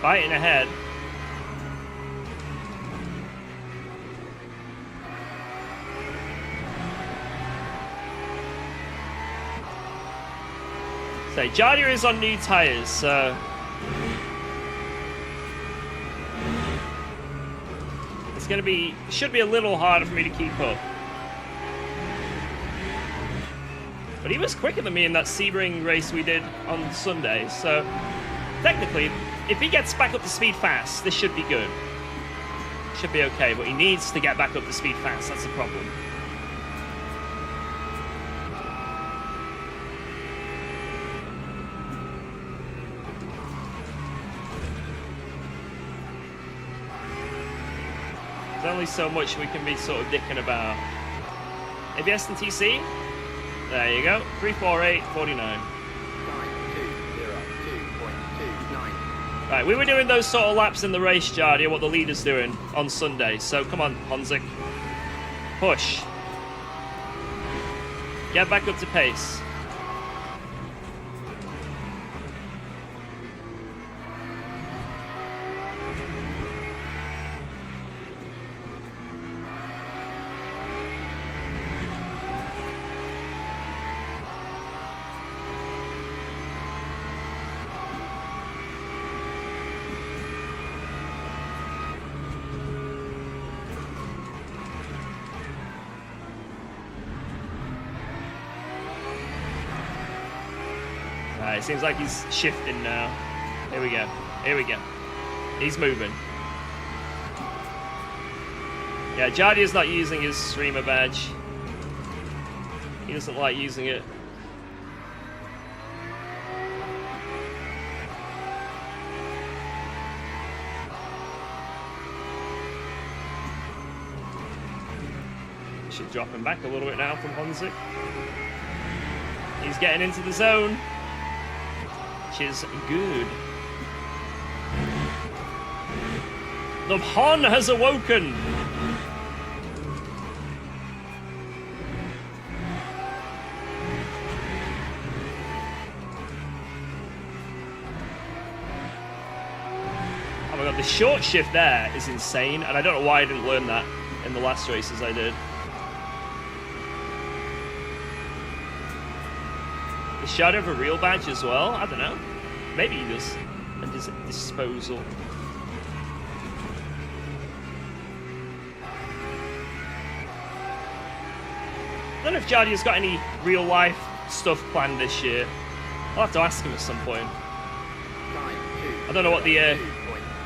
Fighting ahead. So Jardia is on new tires, so it's gonna be, should be a little harder for me to keep up. But he was quicker than me in that Sebring race we did on Sunday, so technically, if he gets back up to speed fast, this should be good. Should be okay, but he needs to get back up to speed fast. That's the problem. There's only so much we can be sort of dicking about. ABS and TC? There you go. 348.49. 920.29. Right, we were doing those sort of laps in the race, Jardia, what the leader's doing on Sunday. So come on, Honzik. Push. Get back up to pace. It seems like he's shifting now. Here we go. Here we go. He's moving. Yeah, Jardia's not using his streamer badge. He doesn't like using it. Should drop him back a little bit now from Honzik. He's getting into the zone. Which is good. The Hon has awoken. Oh my god, the short shift there is insane, and I don't know why I didn't learn that in the last races I did. Does Shadow have a real badge as well? I don't know. Maybe he does. At his disposal. I don't know if Jardia's got any real life stuff planned this year. I'll have to ask him at some point. I don't know what the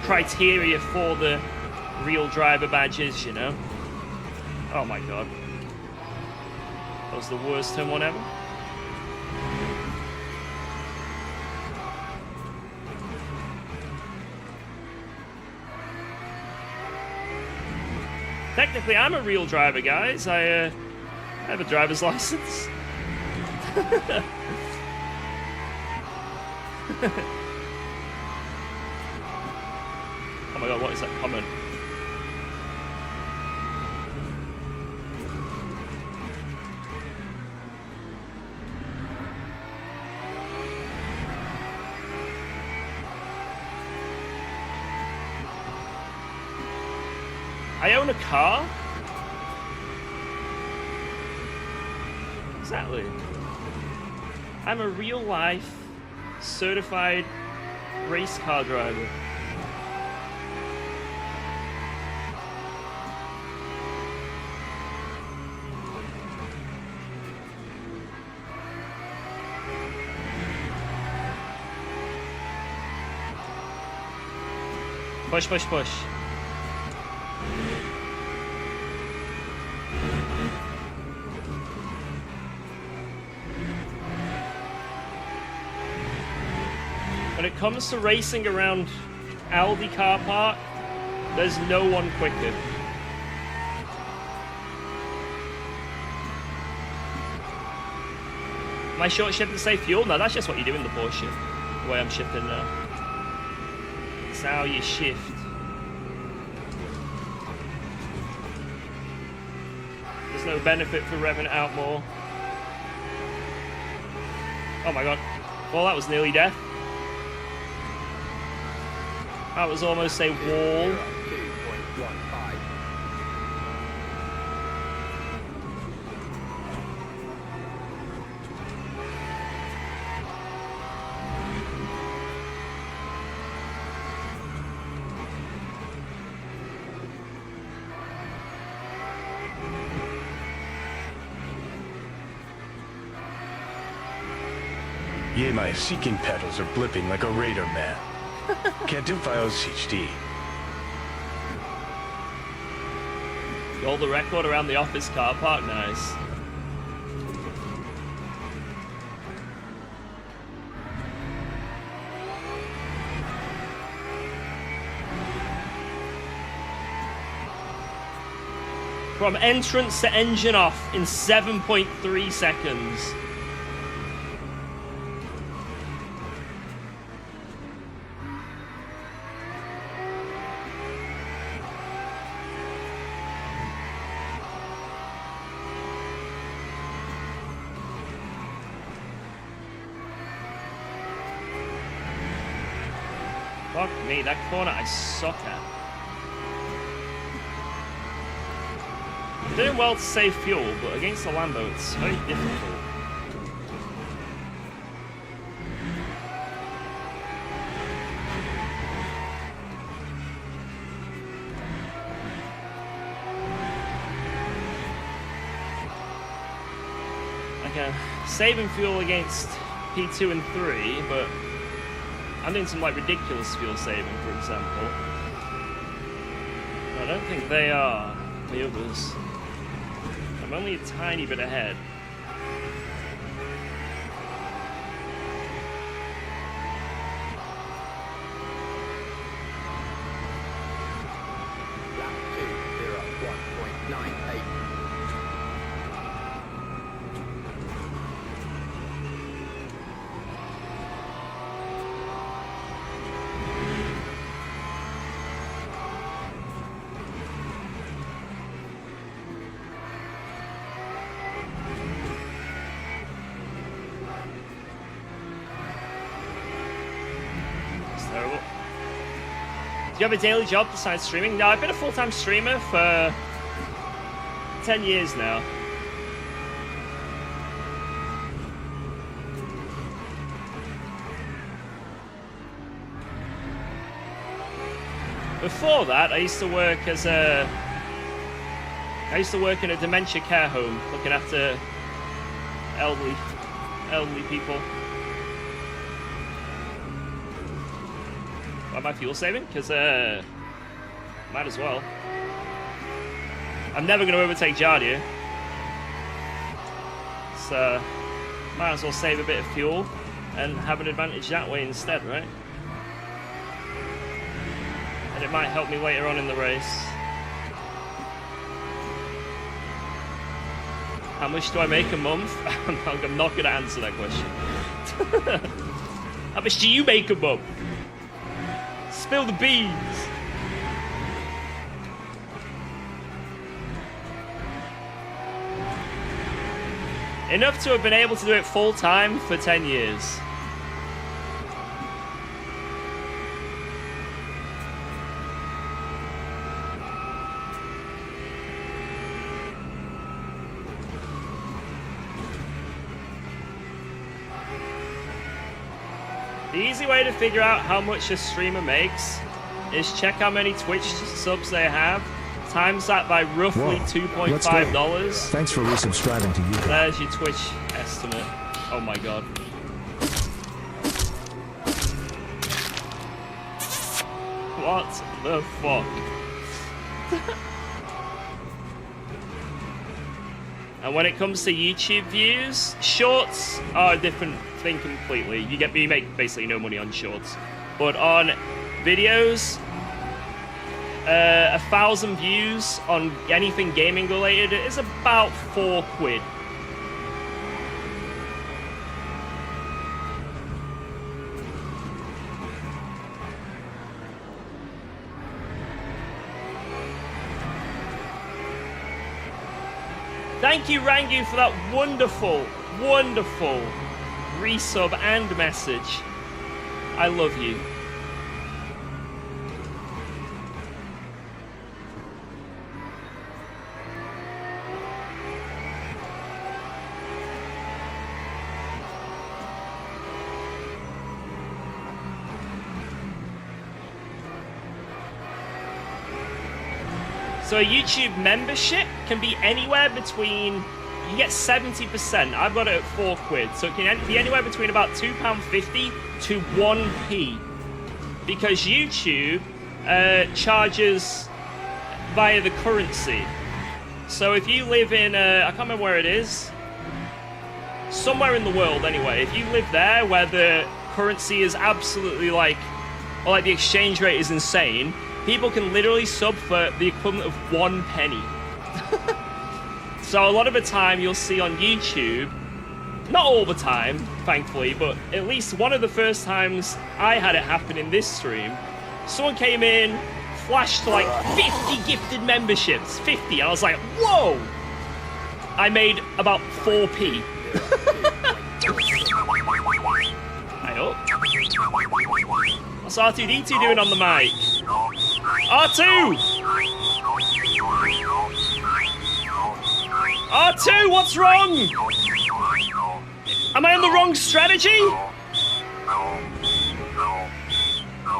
criteria for the real driver badge is, you know? Oh my god. That was the worst turn one ever. Technically, I'm a real driver, guys. I have a driver's license. Oh my god, what is that comment? I own a car? Exactly. I'm a real life certified race car driver. Push, push, push. When it comes to racing around Aldi car park, there's no one quicker. Am I short shifting to save fuel? No, that's just what you do in the Porsche. The way I'm shifting now. It's how you shift. There's no benefit for revving it out more. Oh my god. Well, that was nearly death. That was almost a wall. Yeah, my seeking pedals are blipping like a radar man. Can't do Fios HD. You hold the record around the office car park, nice. From entrance to engine off in 7.3 seconds. Fuck me, that corner I suck at. I'm doing well to save fuel, but against the Lambo, it's very difficult. Okay, saving fuel against P2 and 3, but I'm doing some like ridiculous fuel saving, for example. I don't think they are the others. I'm only a tiny bit ahead. Lap 2, 1.98. Terrible. Do you have a daily job besides streaming? No, I've been a full-time streamer for 10 years now. Before that, I used to work in a dementia care home, looking after elderly people. Am I fuel saving? Because, might as well. I'm never going to overtake Jardia. So, might as well save a bit of fuel and have an advantage that way instead, right? And it might help me later on in the race. How much do I make a month? I'm not going to answer that question. How much do you make a month? Spill the beans. Enough to have been able to do it full time for 10 years. The easy way to figure out how much a streamer makes is check how many Twitch subs they have, times that by roughly $2.5. Thanks for resubscribing to YouTube. There's your Twitch estimate. Oh my god. What the fuck? And when it comes to YouTube views, shorts are a different thing completely. You make basically no money on shorts. But on videos, 1,000 views on anything gaming related is about £4. Thank you, Rangu, for that wonderful, wonderful resub and message. I love you. So a YouTube membership can be anywhere between, you get 70%. I've got it at £4, so it can be anywhere between about £2.50 to 1p. Because YouTube charges via the currency. So if you live in, I can't remember where it is, somewhere in the world anyway, if you live there where the currency is absolutely like, or like the exchange rate is insane, people can literally sub for the equivalent of 1 penny. So a lot of the time you'll see on YouTube, not all the time, thankfully, but at least one of the first times I had it happen in this stream, someone came in, flashed to like 50 gifted memberships, 50, and I was like, whoa! I made about 4p. I hope. What's R2D2 doing on the mic? R2! R2, what's wrong? Am I on the wrong strategy?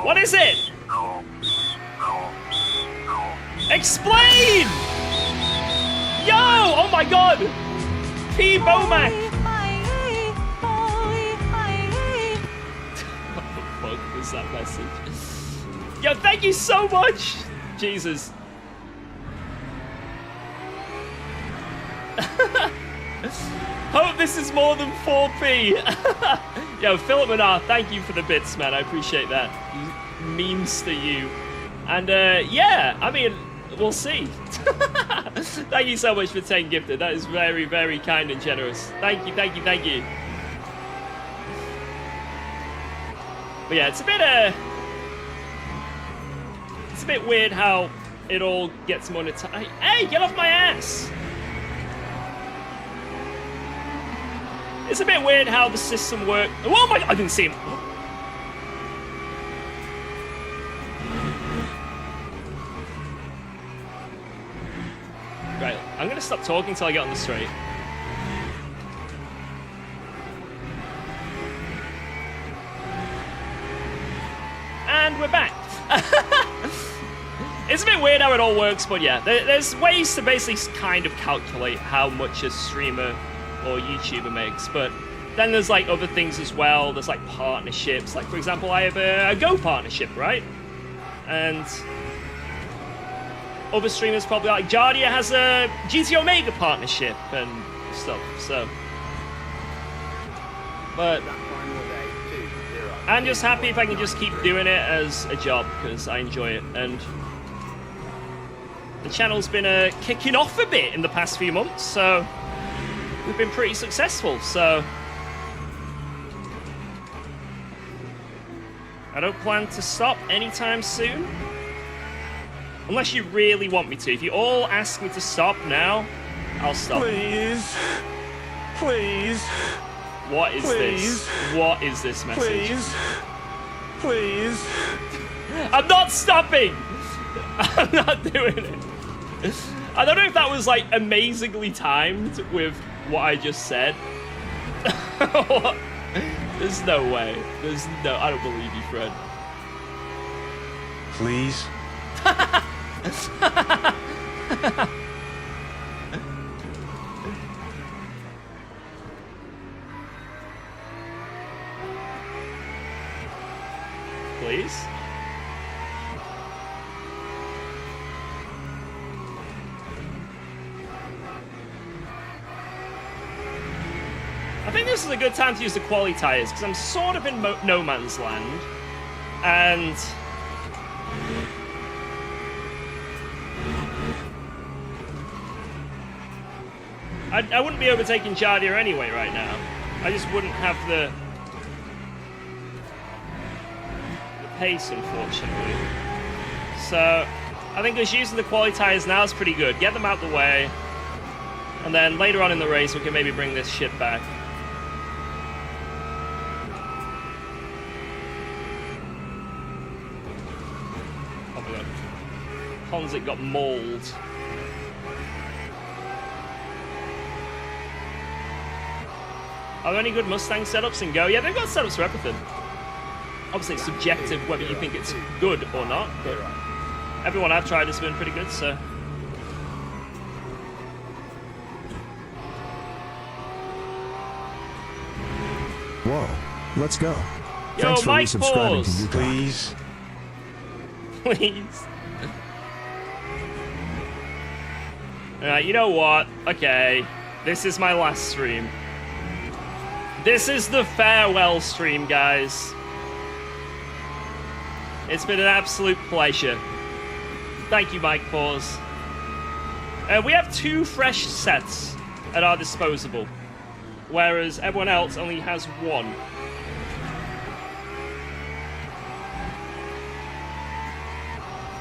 What is it? Explain! Yo! Oh my god! P. Bomac! What the fuck was that message? Yo, thank you so much! Jesus. Hope this is more than 4p. Yo, Philip Menard, thank you for the bits, man. I appreciate that. Memes to you. And yeah, I mean, we'll see. Thank you so much for 10 gifted. That is very, very kind and generous. Thank you, thank you, thank you. But yeah, it's a bit weird how it all gets monetized. Hey, get off my ass! It's a bit weird how the system works. Oh my god, I didn't see him. Right, I'm gonna stop talking until I get on the straight. And we're back. It's a bit weird how it all works, but yeah, there's ways to basically kind of calculate how much a streamer or YouTuber makes, but then there's like other things as well. There's like partnerships, like for example I have a Go partnership, right? And other streamers probably like Jardia has a GT Omega partnership and stuff, so but I'm just happy if I can just keep doing it as a job because I enjoy it, and the channel's been kicking off a bit in the past few months, so we've been pretty successful, so I don't plan to stop anytime soon. Unless you really want me to. If you all ask me to stop now, I'll stop. Please. Please. What is this? What is this message? Please. Please. I'm not stopping! I'm not doing it. I don't know if that was like amazingly timed with what I just said. There's no way. I don't believe you, Fred. Please. Please? I think this is a good time to use the quality tires because I'm sort of in no man's land, and I wouldn't be overtaking Jardia anyway right now. I just wouldn't have the pace, unfortunately. So I think just using the quality tires now is pretty good. Get them out the way, and then later on in the race we can maybe bring this shit back. Oh my god. Ponzik got mauled. Are there any good Mustang setups in Go? Yeah, they've got setups for everything. Obviously, it's subjective whether you think it's good or not, but everyone I've tried has been pretty good, so. Whoa, let's go. Yo, Thanks for Mike resubscribing to Pause. UKOG. Please. Please. Alright, you know what? Okay, this is my last stream. This is the farewell stream, guys. It's been an absolute pleasure. Thank you, Mike Pause. We have 2 fresh sets at our disposal, whereas everyone else only has 1.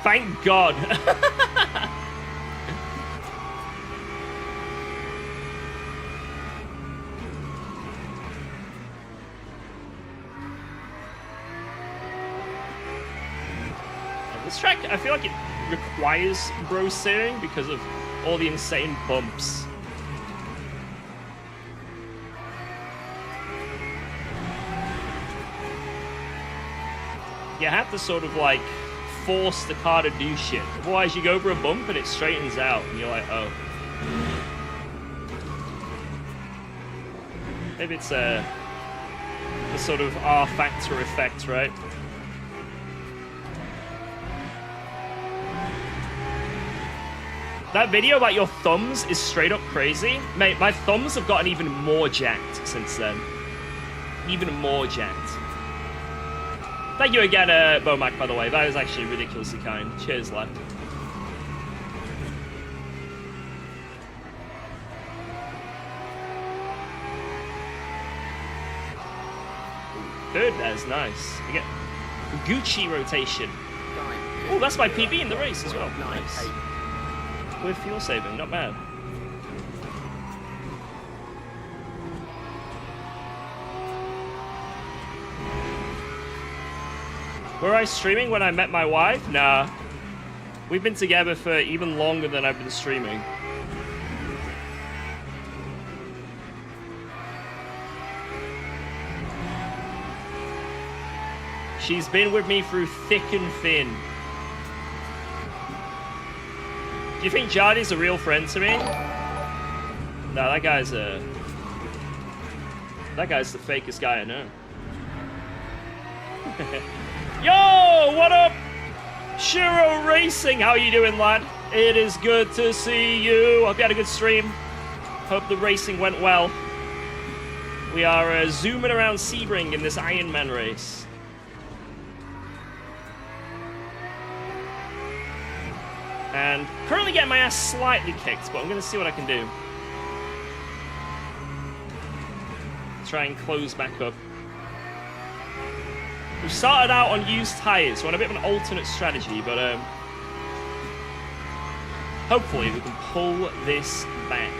Thank God. I feel like it requires bro steering because of all the insane bumps. You have to sort of like force the car to do shit. Otherwise you go over a bump and it straightens out and you're like, oh. Maybe it's the sort of R factor effect, right? That video about your thumbs is straight up crazy. Mate, my thumbs have gotten even more jacked since then. Even more jacked. Thank you again, Bomac, by the way. That was actually ridiculously kind. Cheers, lad. Good, that's nice. You get Gucci rotation. Oh, that's my PB in the race as well. Nice. With fuel saving, not bad. Were I streaming when I met my wife? Nah. We've been together for even longer than I've been streaming. She's been with me through thick and thin. Do you think Jardy's a real friend to me? No, that guy's the fakest guy I know. Yo, what up? Shiro Racing, how you doing, lad? It is good to see you. Hope you had a good stream. Hope the racing went well. We are zooming around Sebring in this Ironman race. And currently getting my ass slightly kicked, but I'm going to see what I can do. Try and close back up. We started out on used tyres, so on a bit of an alternate strategy, but hopefully we can pull this back.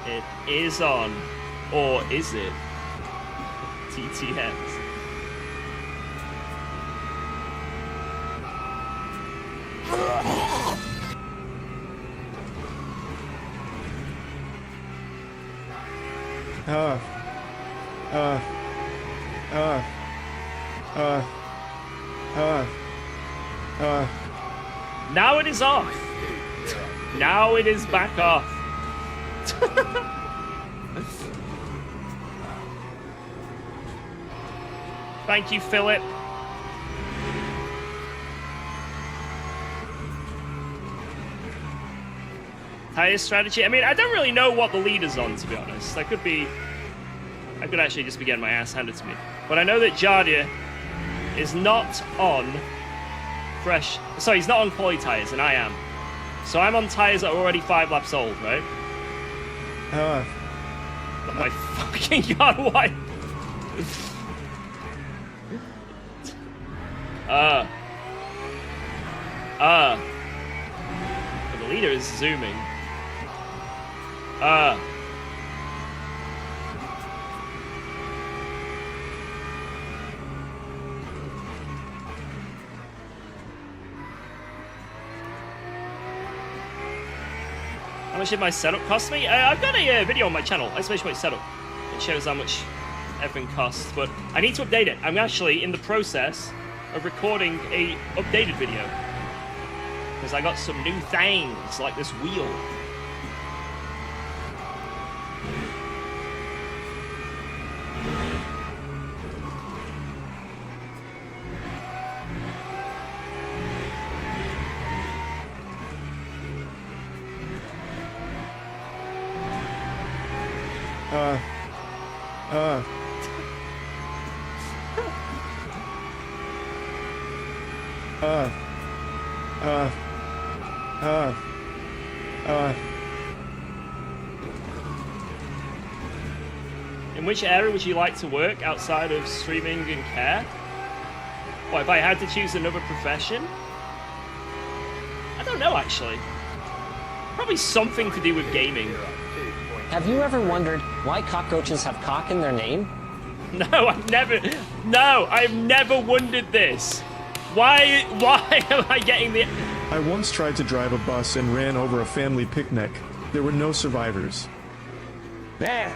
It is on, or is it? TTS. Now it is off. Now it is back off. Thank you, Philip. Tire strategy. I mean, I don't really know what the lead is on, to be honest. I could actually just be getting my ass handed to me. But I know that Jardia is not on fresh. Sorry, he's not on quality tires, and I am. So I'm on tires that are already 5 laps old, right? Oh my fucking god, why? The leader is zooming. How much did my setup cost me? I've got a video on my channel, exclamation point setup. It shows how much everything costs, but I need to update it. I'm actually in the process of recording a updated video. Because I got some new things, like this wheel. In which area would you like to work outside of streaming and care? What, if I had to choose another profession? I don't know, actually. Probably something to do with gaming. Have you ever wondered why cockroaches have cock in their name? No, I've never wondered this. Why am I getting the... I once tried to drive a bus and ran over a family picnic. There were no survivors. There.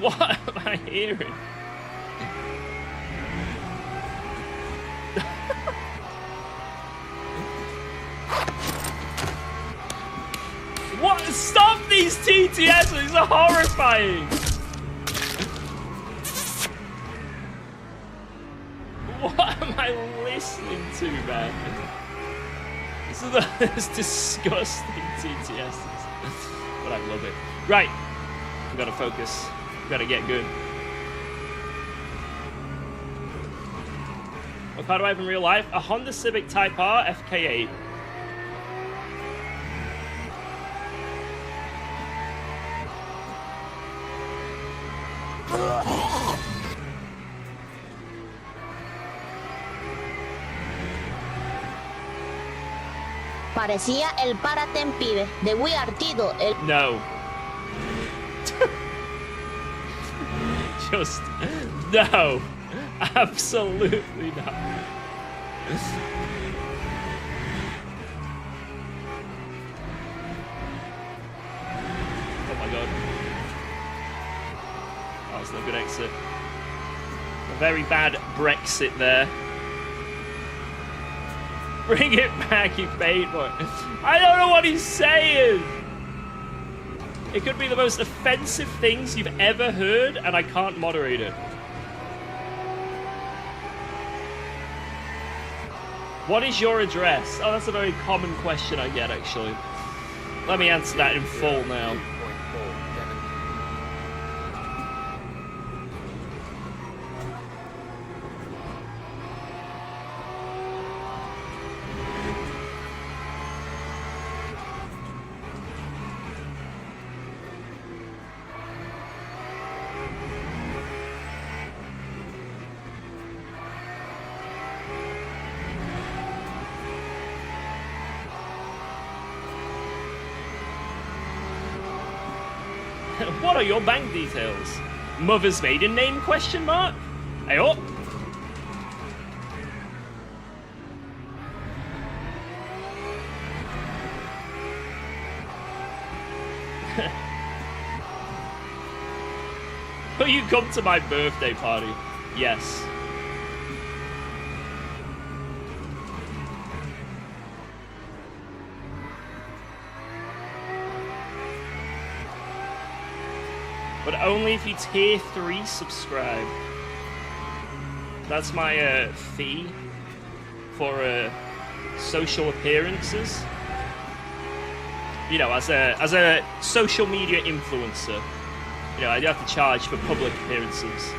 What am I hearing? What? Stop these TTS! These are horrifying! What am I listening to, man? This is the most disgusting TTSs. But I love it. Right. We gotta focus. We gotta get good. What car do I have in real life? A Honda Civic Type R FK8. Parecía el párate en pibe de We Are Tido. No. Just no. Absolutely not. Oh my god. That was no good exit. A very bad Brexit there. Bring it back, you bait boy. I don't know what he's saying. It could be the most offensive things you've ever heard, and I can't moderate it. What is your address? Oh, that's a very common question I get, actually. Let me answer that in full now. What are your bank details? Mother's maiden name, question mark? Hey up. Will you come to my birthday party? Yes. But only if you tier 3 subscribe. That's my fee for social appearances. You know, as a social media influencer, you know, I do have to charge for public appearances.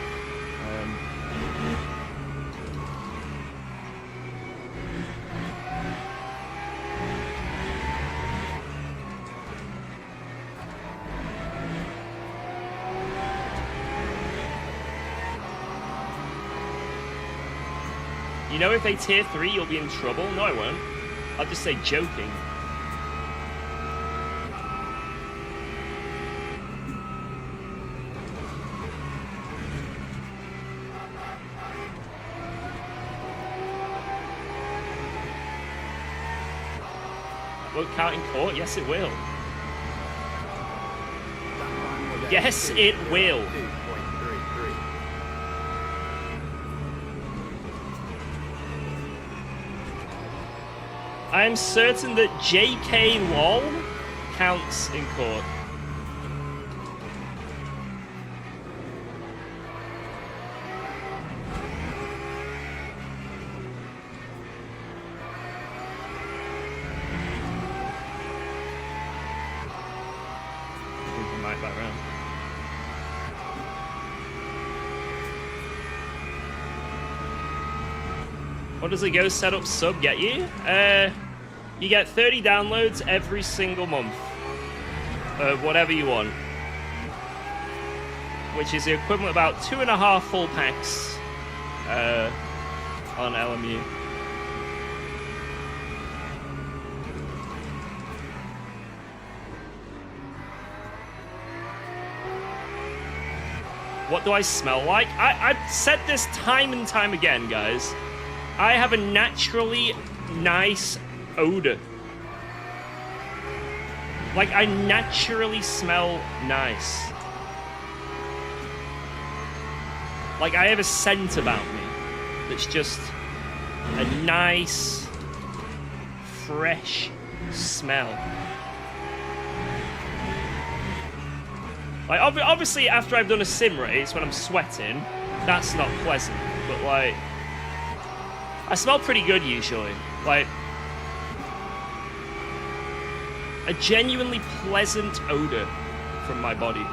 You know, if they tier 3, you'll be in trouble. No, I won't. I'll just say joking. Won't count in court? Yes, it will. Yes, it will. I am certain that JK LOL counts in court. What does a Go Setup sub get you? You get 30 downloads every single month of whatever you want, which is the equivalent of about 2.5 full packs on LMU. What do I smell like? I've said this time and time again, guys. I have a naturally nice odor. Like, I naturally smell nice. Like, I have a scent about me that's just a nice, fresh smell. Like, obviously, after I've done a sim race, when I'm sweating, that's not pleasant. But, like, I smell pretty good usually. Like, a genuinely pleasant odor from my body.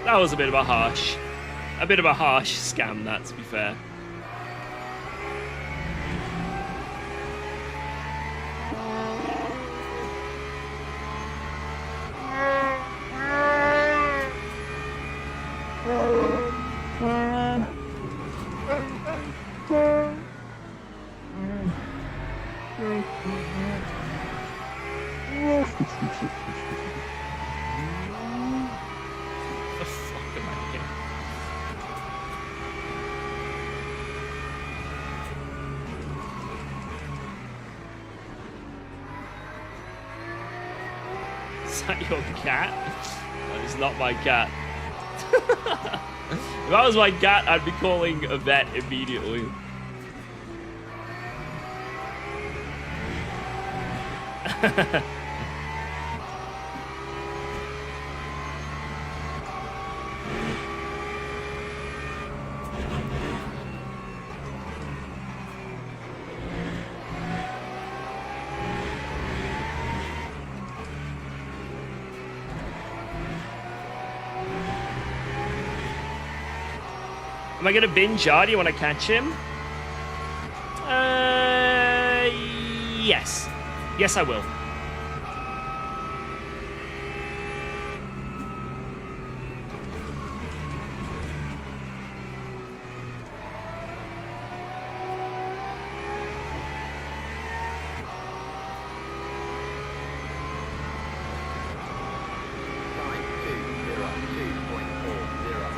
That was a bit of a harsh scam, that, to be fair. Is that your cat? That is not my cat. If that was my cat, I'd be calling a vet immediately. Am I gonna binge Jardy when I catch him? Yes. Yes, I will.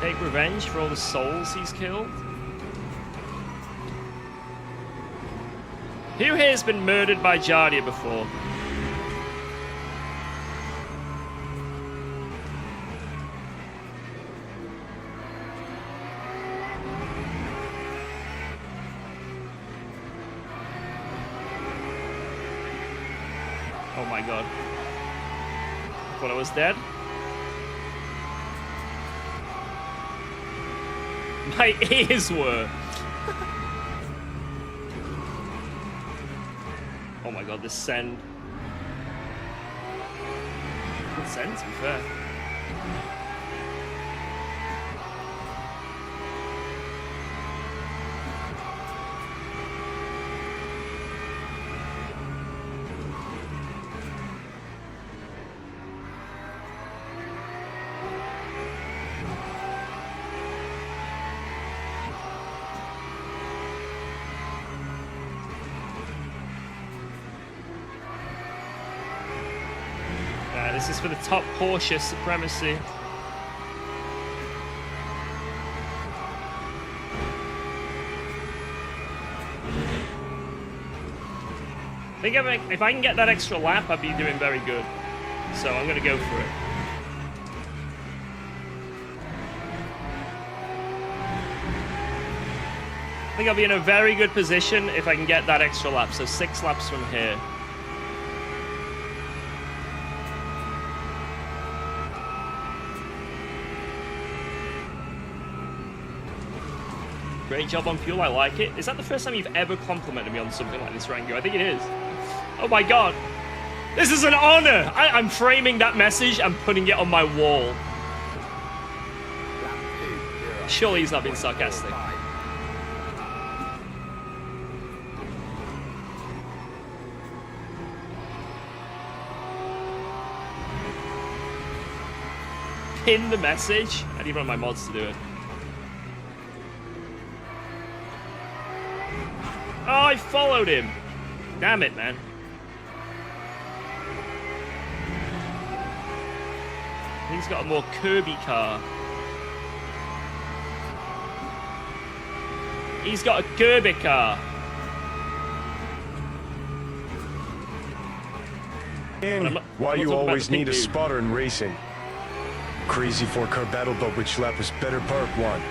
Take revenge for all the souls he's killed. Who here has been murdered by Jardia before? Oh my god. I thought I was dead. My ears were. Oh my god, this send. Good send, to be fair. This is for the top Porsche supremacy. I think if I can get that extra lap, I'd be doing very good. So I'm going to go for it. I think I'll be in a very good position if I can get that extra lap. So 6 laps from here. Great job on fuel, I like it. Is that the first time you've ever complimented me on something like this, Rango? I think it is. Oh my god. This is an honor. I'm framing that message and putting it on my wall. Surely he's not being sarcastic. Pin the message? I need one of my mods to do it. Oh, I followed him. Damn it, man. He's got a more Kirby car. He's got a Kirby car. And why you always need a spotter in racing? Crazy 4-car battle, but which lap is better? Part 1.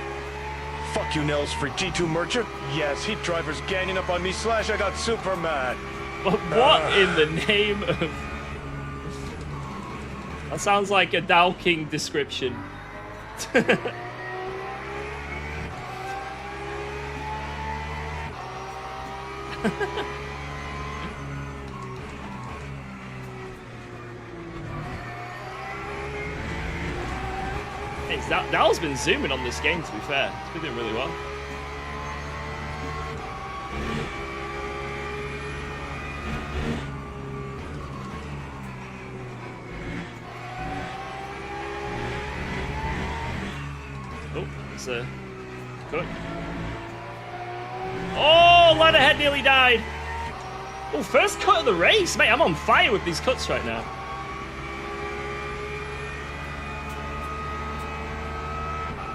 Fuck you, Nels, for G2 Merchant. Yes, heat drivers ganging up on me / I got super mad. But what in the name of... That sounds like a Dow King description. Dow's been zooming on this game, to be fair. He's been doing really well. Oh, it's a cut. Oh, Leatherhead nearly died. Oh, first cut of the race. Mate, I'm on fire with these cuts right now.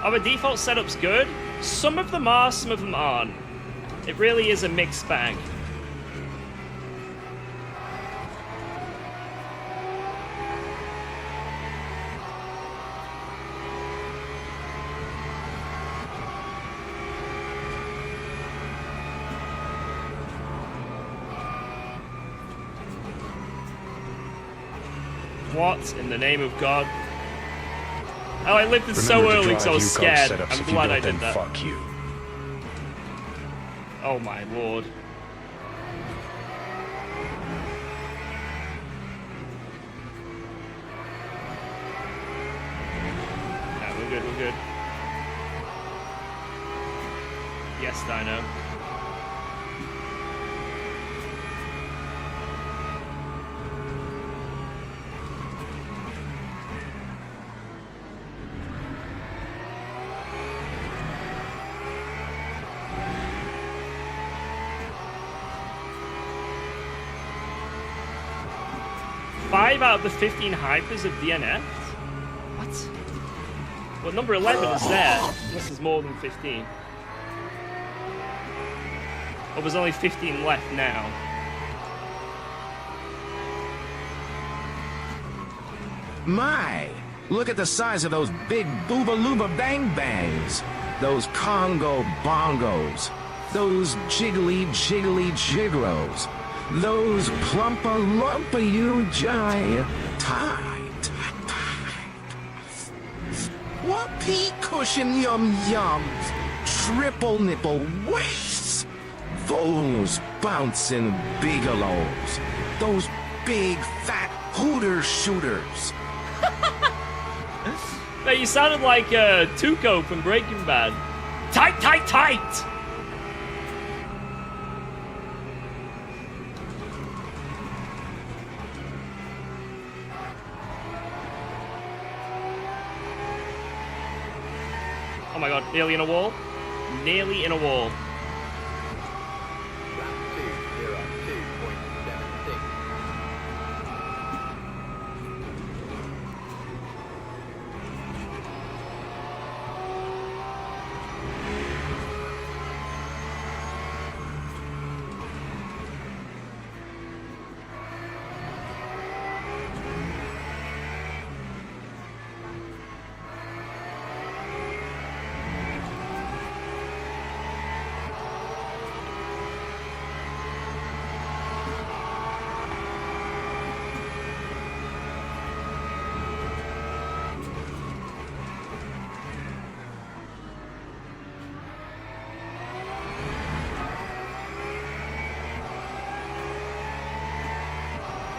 Our default setup's good. Some of them are, some of them aren't. It really is a mixed bag. What in the name of God? Oh, I lived it so early because I was scared. I'm glad I did that. Fuck you. Oh my lord. No, we're good, we're good. Yes, Dino. Five out of the 15 hypers of DNF? What? Well, number 11 is there. Unless there's more than 15. Or there's only 15 left now. My! Look at the size of those big booba-looba bang-bangs. Those Congo bongos. Those jiggly jiggeros. Those plumpa lumpa you jai tight. Whoopee cushion yum yums. Triple nipple waists. Those bouncing bigelows. Those big fat hooter shooters. Now you sounded like Tuco from Breaking Bad. Tight, tight, tight! Oh my god, nearly in a wall. Nearly in a wall.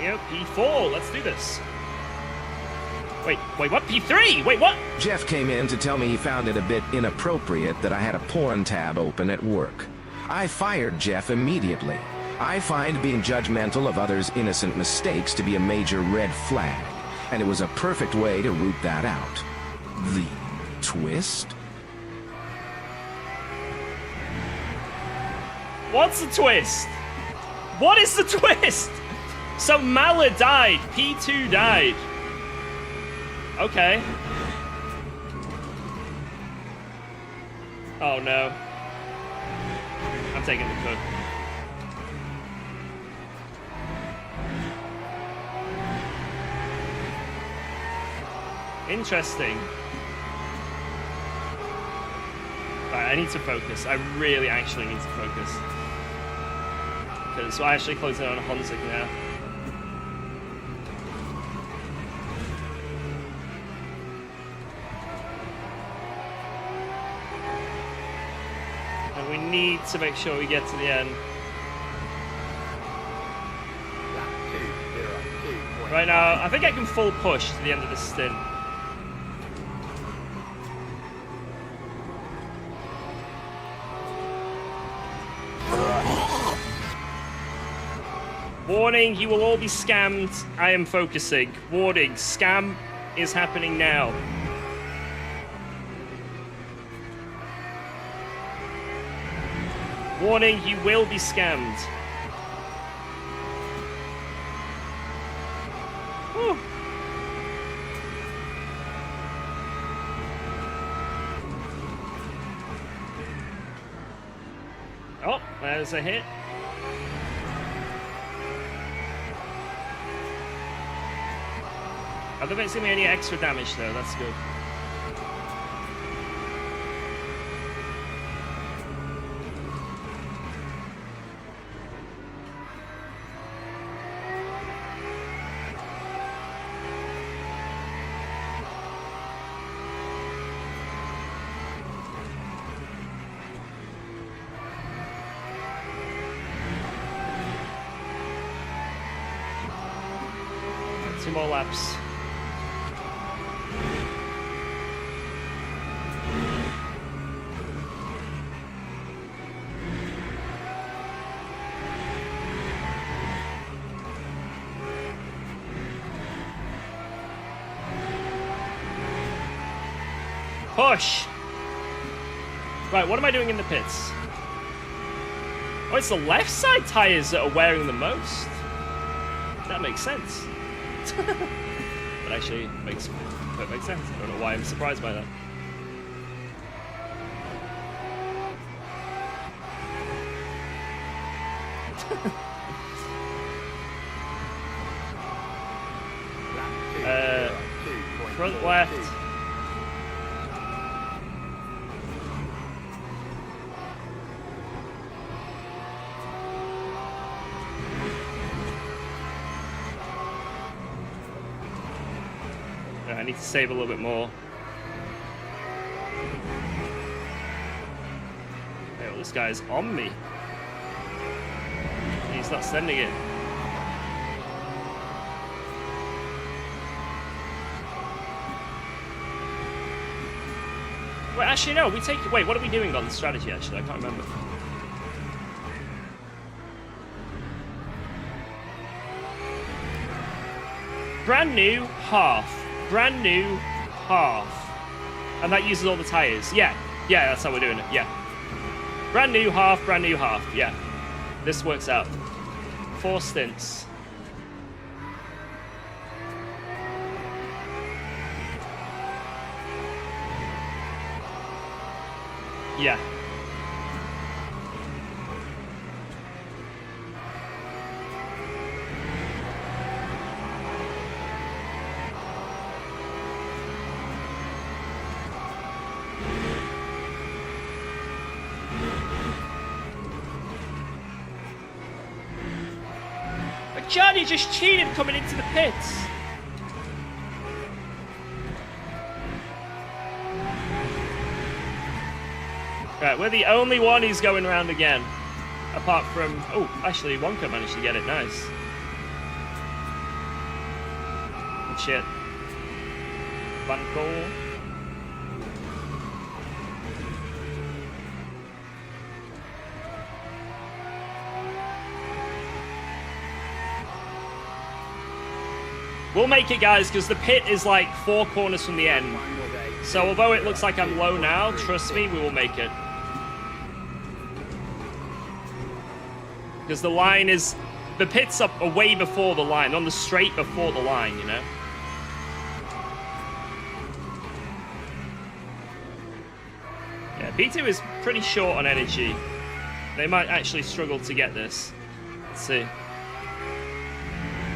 You know, P4. Let's do this. Wait, what? P3? Wait, what? Jeff came in to tell me he found it a bit inappropriate that I had a porn tab open at work. I fired Jeff immediately. I find being judgmental of others' innocent mistakes to be a major red flag, and it was a perfect way to root that out. The twist? What's the twist? What is the twist? So Mala died. P2 died. Okay. Oh no. I'm taking the cook. Interesting. Right, I need to focus. I really actually need to focus. Because we're actually closing on Honzik now. And we need to make sure we get to the end. Right now, I think I can full push to the end of this stint. Warning, you will all be scammed. I am focusing. Warning, scam is happening now. Warning, you will be scammed. Whew. Oh, there's a hit. I don't see me any extra damage though, that's good. Two more laps. Push! Right, what am I doing in the pits? Oh, it's the left side tires that are wearing the most. That makes sense. That actually makes perfect sense. I don't know why I'm surprised by that. Front left. I need to save a little bit more. Hey, well, this guy's on me. He's not sending it. Wait, actually, no. We take. Wait, what are we doing on the strategy? Actually, I can't remember. Brand new half. Brand new half. And that uses all the tires. Yeah, that's how we're doing it. Yeah. Brand new half, brand new half. Yeah. This works out. 4 stints. Yeah. Johnny just cheated coming into the pits. Right, we're the only one who's going around again. Apart from... Oh, actually, Wonka managed to get it. Nice. shit. Van Cole. We'll make it, guys, because the pit is like 4 corners from the end. So although it looks like I'm low now, trust me, we will make it. Because the line is... The pit's up way before the line, on the straight before the line, you know? Yeah, P2 is pretty short on energy. They might actually struggle to get this. Let's see.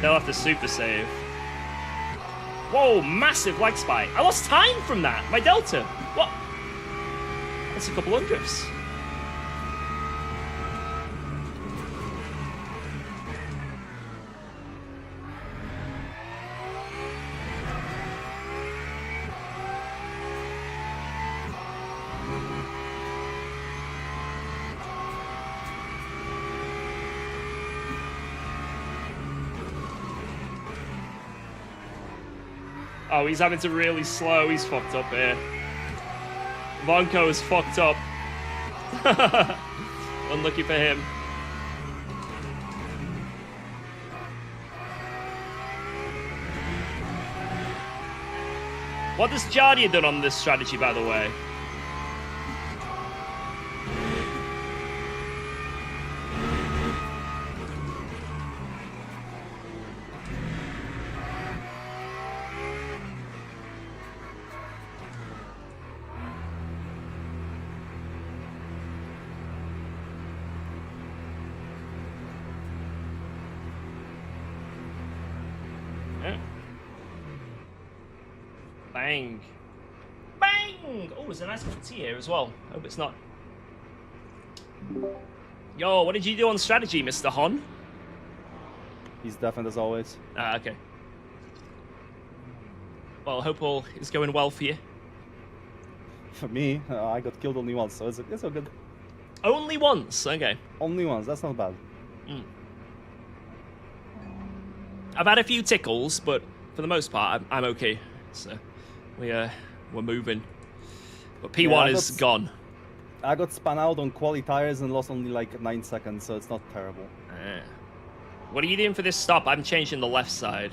They'll have to super save. Whoa, massive leg spike. I lost time from that. My delta. What? That's a couple hundredths. Oh, he's having to really slow. He's fucked up here. Vonko is fucked up. Unlucky for him. What has Jardia done on this strategy, by the way? Bang. Bang! Oh, there's a nice cup of tea here as well. Hope it's not. Yo, what did you do on strategy, Mr. Hon? He's deafened as always. Ah, okay. Well, I hope all is going well for you. For me, I got killed only once, so it's all good. Only once? Okay. Only once, that's not bad. I've had a few tickles, but for the most part, I'm okay. So we're moving. But P1 is gone. I got spun out on quali tires and lost only like 9 seconds, so it's not terrible. What are you doing for this stop? I'm changing the left side.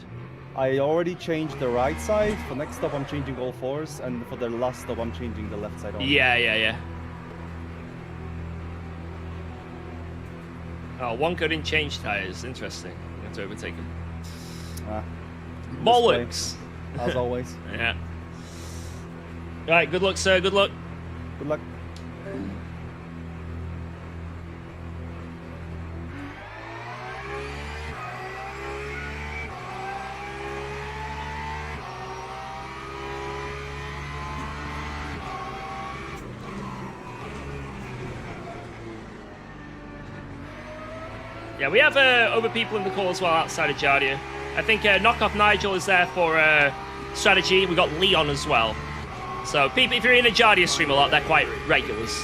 I already changed the right side. For next stop, I'm changing all 4s, and for the last stop, I'm changing the left side only. Yeah. Oh, Wonko didn't change tires. Interesting. You have to overtake him. Bollocks! As always. Yeah. Right, good luck, sir. Good luck. Good luck. Yeah, we have other people in the call as well outside of Jardia. I think Knockoff Nigel is there for strategy. We got Leon as well. So, people, if you're in a Jardia stream a lot, they're quite regulars.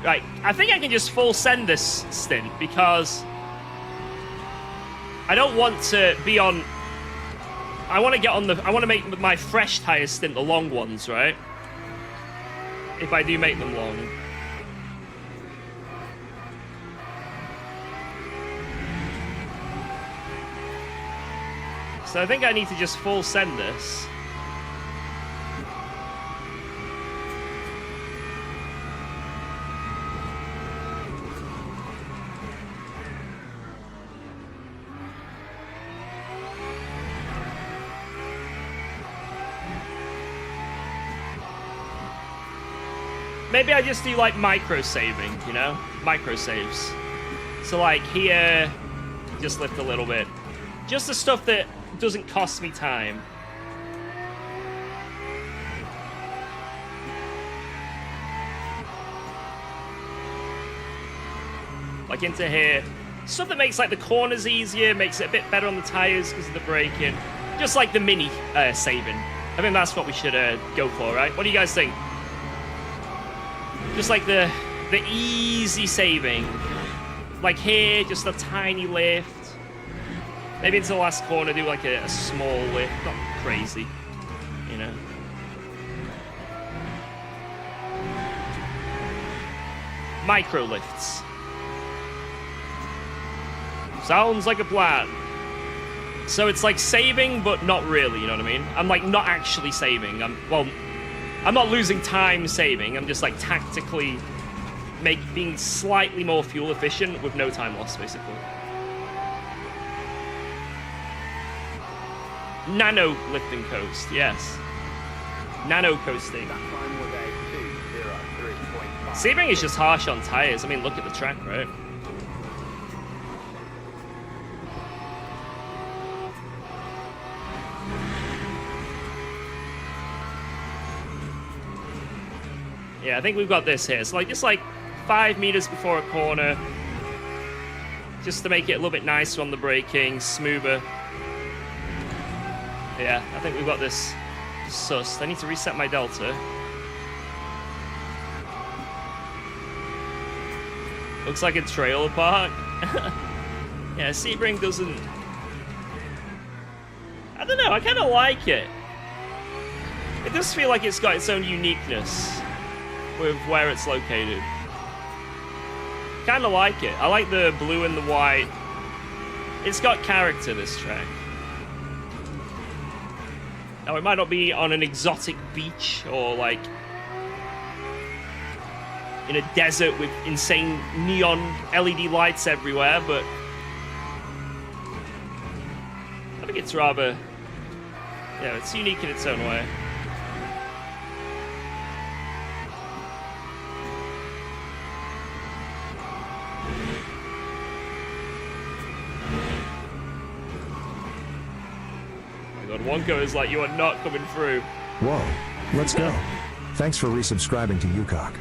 Right, I think I can just full send this stint because I don't want to be on. I want to get on the. I want to make my fresh tires stint the long ones, right? If I do make them long. So I think I need to just full send this. Maybe I just do like micro saving, you know? Micro saves. So like here, just lift a little bit. Just the stuff that doesn't cost me time. Like into here. Stuff that makes like the corners easier, makes it a bit better on the tires because of the braking. Just like the mini saving. I think that's what we should go for, right? What do you guys think? Just like the easy saving. like here, just a tiny lift. Maybe into the last corner, do like a small lift. Not crazy, you know. Micro lifts. Sounds like a plan. So it's like saving, but not really, you know what I mean? I'm like not actually saving. I'm not losing time saving. I'm just like tactically being slightly more fuel efficient with no time loss, basically. Nano lifting coast, yes. Nano coasting. Sebring is just harsh on tires. I mean, look at the track, right? Yeah, I think we've got this here. So like just like 5 meters before a corner, just to make it a little bit nicer on the braking, smoother. Yeah, I think we've got this sussed. I need to reset my delta. Looks like a trailer park. Yeah, Sebring doesn't... I don't know, I kind of like it. It does feel like it's got its own uniqueness with where it's located. Kind of like it. I like the blue and the white. It's got character, this track. Now, it might not be on an exotic beach or like in a desert with insane neon LED lights everywhere, but I think it's rather, yeah, it's unique in its own way. Wonko is like, you are not coming through. Whoa, let's go. Thanks for resubscribing to UKOG.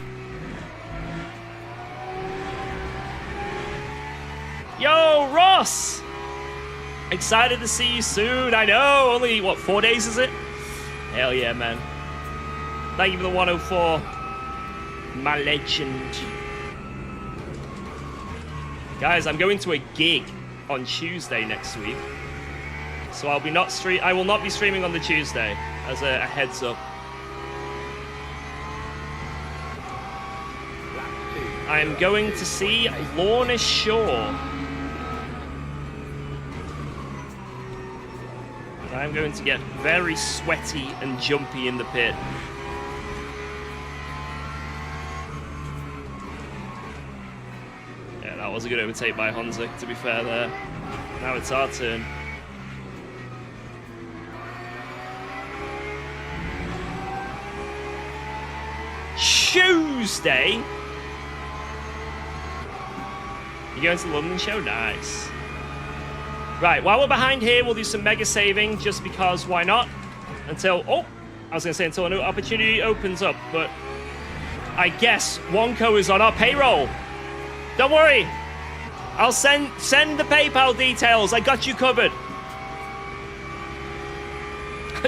Yo, Ross! Excited to see you soon. I know, only, what, 4 days is it? Hell yeah, man. Thank you for the 104. My legend. Guys, I'm going to a gig on Tuesday next week. So I will not be streaming on the Tuesday, as a heads up. I am going to see Lorna Shore. I'm going to get very sweaty and jumpy in the pit. Yeah, that was a good overtake by Honza, to be fair there. Now it's our turn. Tuesday? You going to the London show? Nice. Right, while we're behind here, we'll do some mega saving, just because, why not? Until, oh, I was going to say until a new opportunity opens up, but I guess Wonko is on our payroll. Don't worry. I'll send the PayPal details. I got you covered.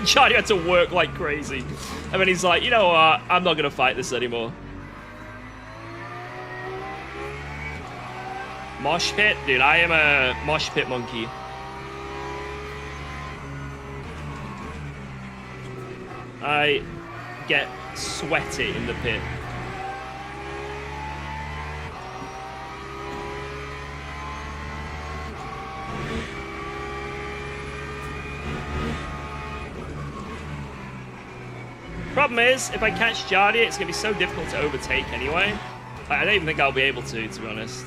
Johnny had to work like crazy. And then he's like, you know what? I'm not going to fight this anymore. Mosh pit? Dude, I am a mosh pit monkey. I get sweaty in the pit. Problem is, if I catch Jardia, it's going to be so difficult to overtake anyway. Like, I don't even think I'll be able to be honest.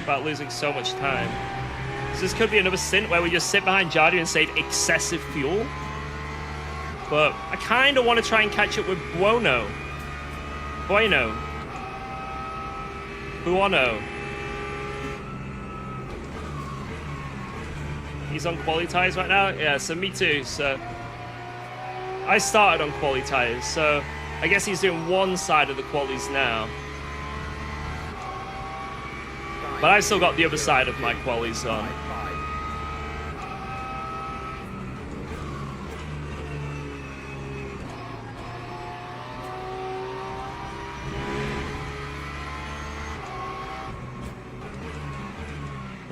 About losing so much time. So this could be another stint where we just sit behind Jardia and save excessive fuel. But I kind of want to try and catch up with Buono. He's on quali tires right now? Yeah, so me too, so... I started on quali tires, so I guess he's doing one side of the qualies now. But I've still got the other side of my qualies on.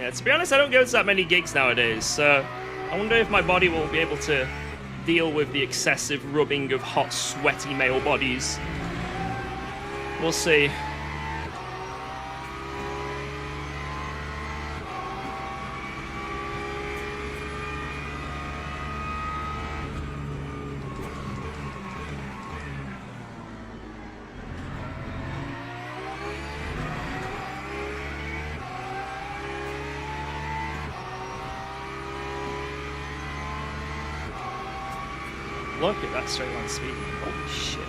Yeah, to be honest, I don't go to that many gigs nowadays, so I wonder if my body will be able to deal with the excessive rubbing of hot, sweaty male bodies. We'll see. Look at that straight line speed. Holy shit.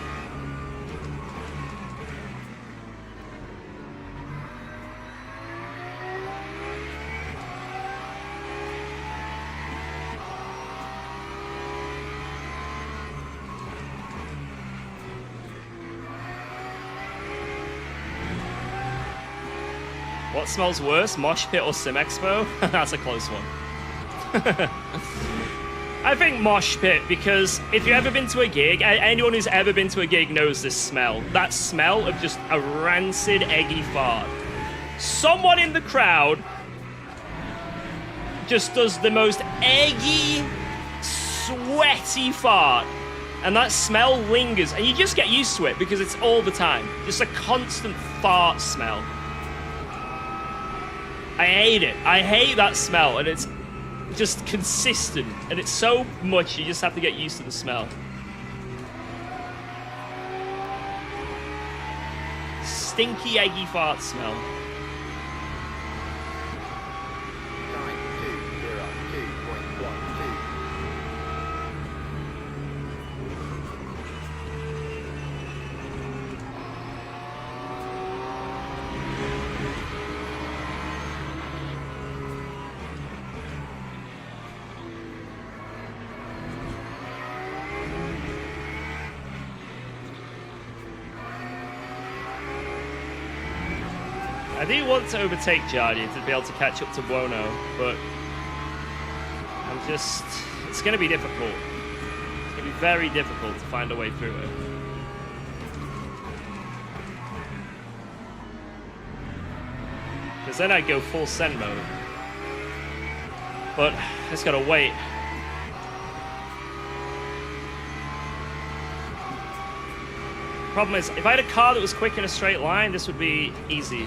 What smells worse, Mosh Pit or Sim Expo? That's a close one. I think Mosh Pit, because if you've ever been to a gig, anyone who's ever been to a gig knows this smell. That smell of just a rancid, eggy fart. Someone in the crowd just does the most eggy, sweaty fart. And that smell lingers, and you just get used to it because it's all the time. Just a constant fart smell. I hate it. I hate that smell, and it's just consistent, and it's so much you just have to get used to the smell. Stinky, eggy fart smell. 9202.12. I do want to overtake Jardy to be able to catch up to Buono, but it's going to be difficult. It's going to be very difficult to find a way through it. Because then I'd go full send mode. But I just got to wait. Problem is, if I had a car that was quick in a straight line, this would be easy.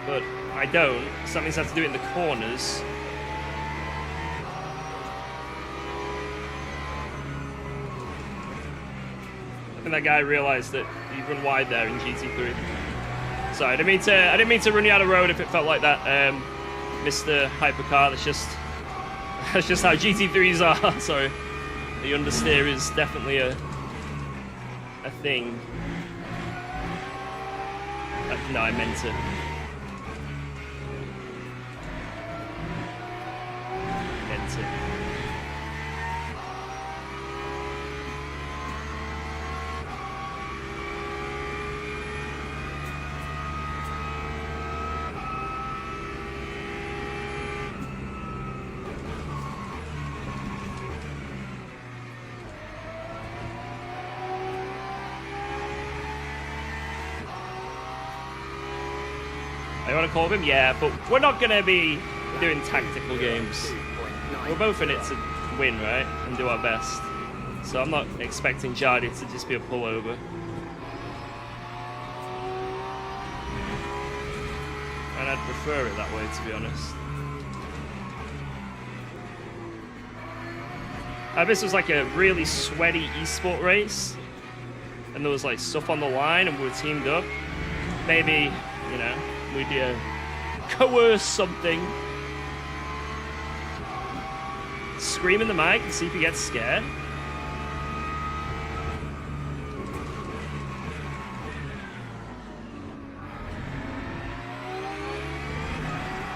But I don't, so that means I have to do it in the corners. I think that guy realized that you run wide there in GT3. Sorry, I didn't mean to run you out of road if it felt like that, Mr. Hypercar. That's just how GT3s are. Sorry. The understeer is definitely a thing. No, I meant it. You want to call him? Yeah, but we're not going to be doing tactical games. We're both in it to win, right? And do our best. So I'm not expecting Jardy to just be a pullover. And I'd prefer it that way, to be honest. This was like a really sweaty esport race. And there was like stuff on the line and we were teamed up. Maybe, you know, we'd coerce something. Scream in the mic and see if he gets scared.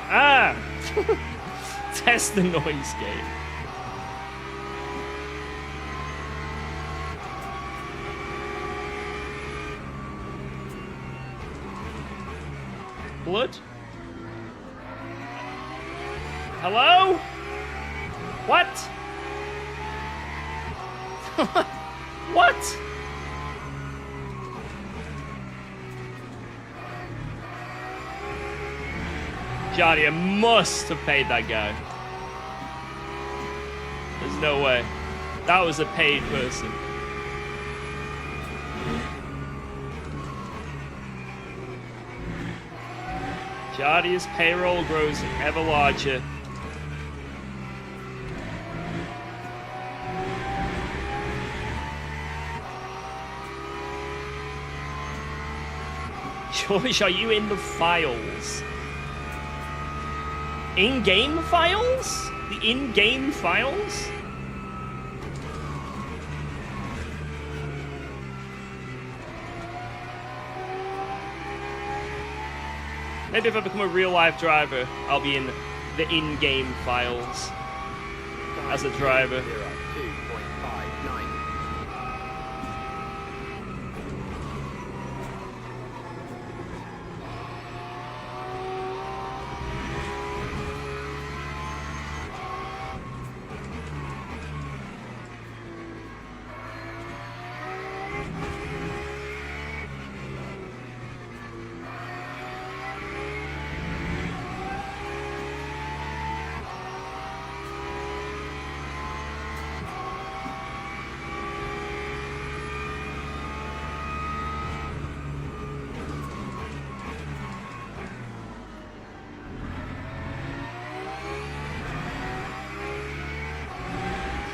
Ah! Test the noise gate. Blood? Hello? What? What? Jardia must have paid that guy. There's no way. That was a paid person. Jardia's payroll grows ever larger. George, are you in the files? In-game files? The in-game files? Maybe if I become a real-life driver, I'll be in the in-game files as a driver. 2.59.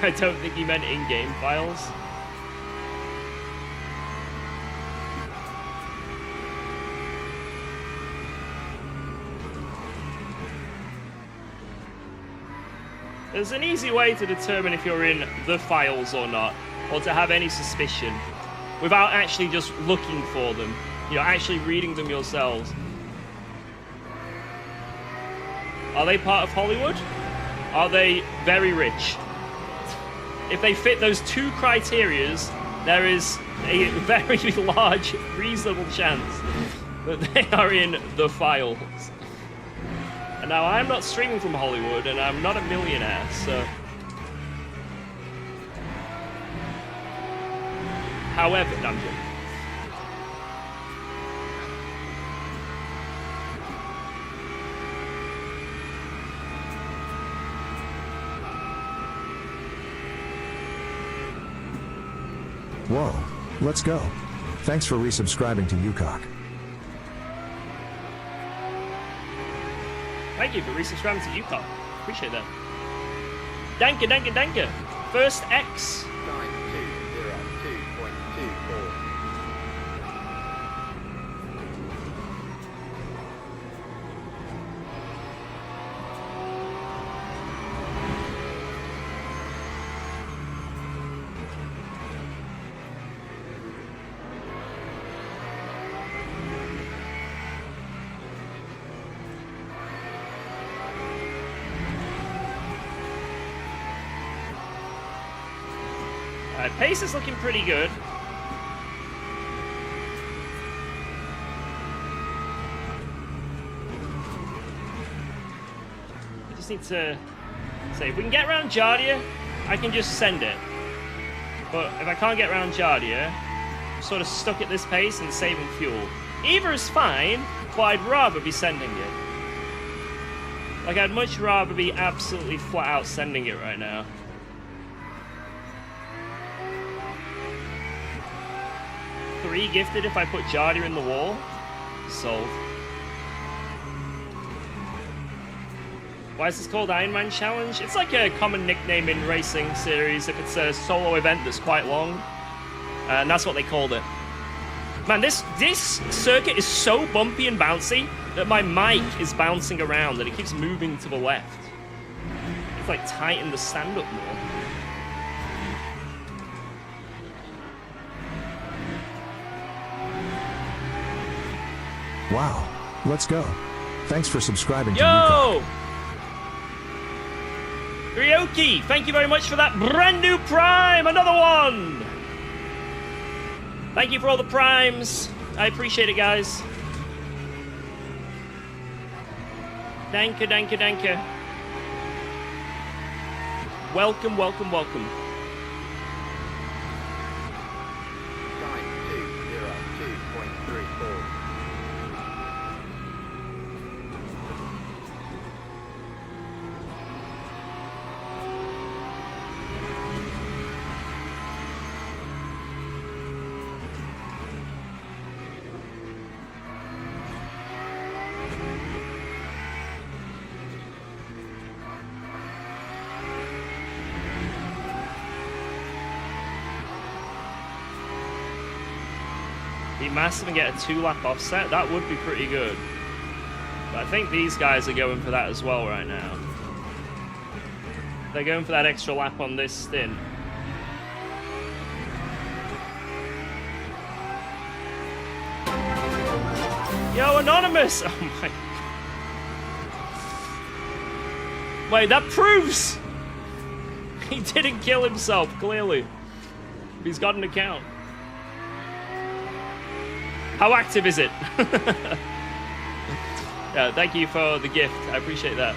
I don't think he meant in-game files. There's an easy way to determine if you're in the files or not, or to have any suspicion, without actually just looking for them. You know, actually reading them yourselves. Are they part of Hollywood? Are they very rich? If they fit those two criterias, there is a very large, reasonable chance that they are in the files. And now, I'm not streaming from Hollywood, and I'm not a millionaire, so... However, no, I'm joking. Whoa, let's go. Thanks for resubscribing to UKOG. Thank you for resubscribing to UKOG. Appreciate that. Danke, danke, danke. First X. 9202.24. Pace is looking pretty good. I just need to say, if we can get around Jardia, I can just send it. But if I can't get around Jardia, I'm sort of stuck at this pace and saving fuel. Either is fine, but I'd rather be sending it. Like, I'd much rather be absolutely flat out sending it right now. Three gifted if I put Jardia in the wall. Sold. Why is this called Ironman Challenge? It's like a common nickname in racing series if it's a solo event that's quite long. And that's what they called it. Man, this circuit is so bumpy and bouncy that my mic is bouncing around and it keeps moving to the left. It's like tighten the stand up more. Wow, let's go. Thanks for subscribing to Yo! Ryoki, thank you very much for that brand new Prime! Another one! Thank you for all the Primes. I appreciate it, guys. Danke, danke, danke. Welcome, welcome, welcome. 9202.34. Be massive and get a 2-lap offset. That would be pretty good. But I think these guys are going for that as well right now. They're going for that extra lap on this stint. Yo, Anonymous! Oh my... Wait, that proves he didn't kill himself, clearly. He's got an account. How active is it? Yeah, thank you for the gift. I appreciate that.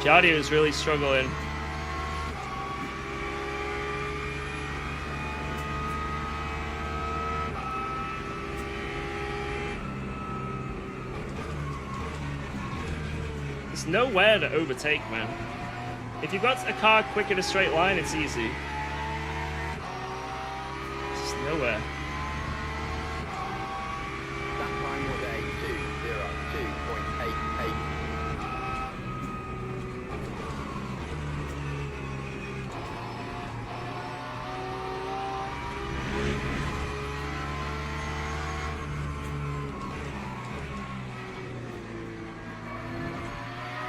Jardio is really struggling. There's nowhere to overtake, man. If you've got a car quick in a straight line, it's easy. There's just nowhere. That time was a 2:02.88.